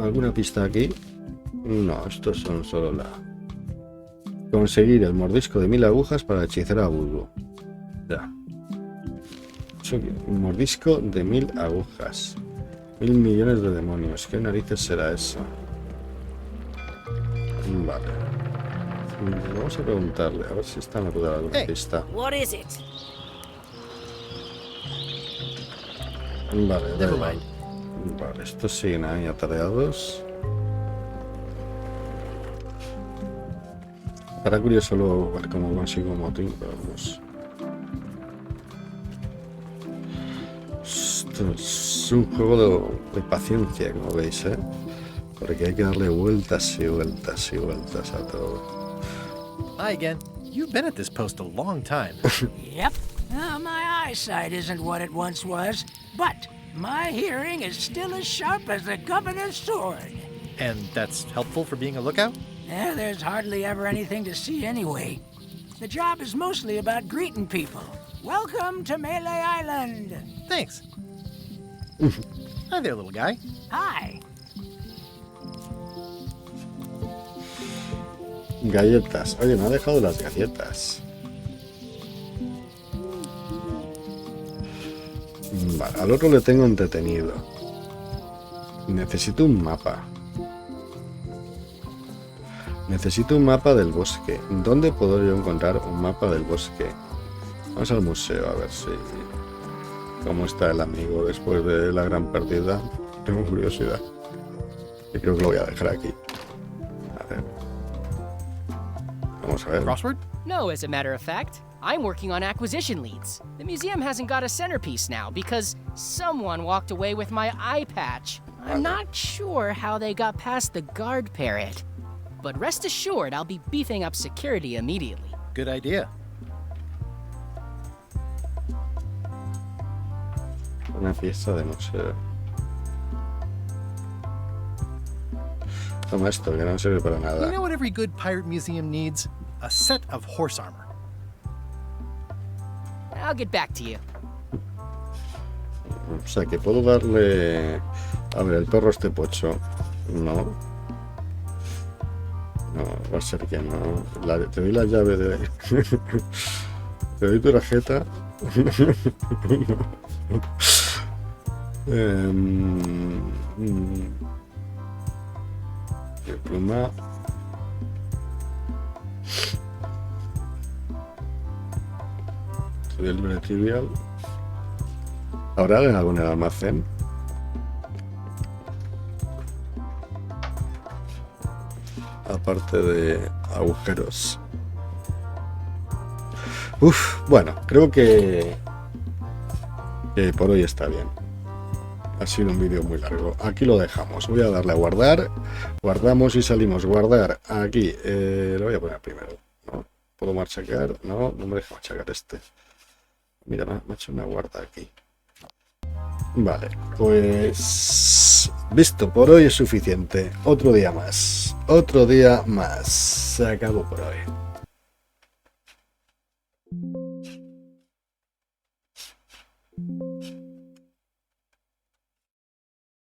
Speaker 1: ¿Alguna pista aquí? No, estos son solo la... Conseguir el mordisco de 1000 agujas para hechizar a vudú. Ya. Un mordisco de 1000 agujas. 1000 millones de demonios. ¿Qué narices será eso? Vale. Vamos a preguntarle, a ver si esta me puede dar alguna pista.
Speaker 8: What is it?
Speaker 1: Vale, da igual. Vale, estos siguen ahí atareados. Para curioso luego ver cómo consigo un motín, pero vamos. Esto es un juego de paciencia, como veis, ¿eh? Porque hay que darle vueltas y vueltas y vueltas a todo.
Speaker 2: Hi again. You've been at this post a long time.
Speaker 13: Yep. My eyesight isn't what it once was, but my hearing is still as sharp as the governor's sword.
Speaker 2: And that's helpful for being a lookout?
Speaker 13: There's hardly ever anything to see anyway. The job is mostly about greeting people. Welcome to Melee Island.
Speaker 2: Thanks. Hi there, little guy.
Speaker 13: Hi.
Speaker 1: Galletas. Oye, me ha dejado las galletas. Vale, al otro le tengo entretenido. Necesito un mapa. Necesito un mapa del bosque. ¿Dónde puedo yo encontrar un mapa del bosque? Vamos al museo a ver si... ¿Cómo está el amigo después de la gran pérdida? Tengo curiosidad. Y creo que lo voy a dejar aquí. A ver. Vamos a ver.
Speaker 9: Crossword? No, as a matter of fact. I'm working on acquisition leads. The museum hasn't got a centerpiece now because someone walked away with my eye patch. I'm not sure how they got past the guard parrot. But rest assured, I'll be beefing up security immediately.
Speaker 2: Good idea.
Speaker 1: Una pieza de museo. Toma esto, que no sirve para
Speaker 2: You
Speaker 1: nada.
Speaker 2: know what every good pirate museum needs? A set of horse armor.
Speaker 9: I'll get back to you.
Speaker 1: O sea, que puedo darle... A ver, el perro este pocho. No. No, va a ser que no. Te doy la llave de... Te doy tu tarjeta. El pluma. Te doy el libre trivial. ¿Habrá algo en el almacén? Aparte de agujeros. Bueno, creo que por hoy está bien. Ha sido un vídeo muy largo. Aquí lo dejamos. Voy a darle a guardar. Guardamos y salimos. Guardar aquí. Lo voy a poner primero. ¿No? ¿Puedo machacar? No, no me deja machacar este. Mira, me ha hecho una guarda aquí. Vale, pues... Visto, por hoy es suficiente. Otro día más. Otro día más. Se acabó por hoy.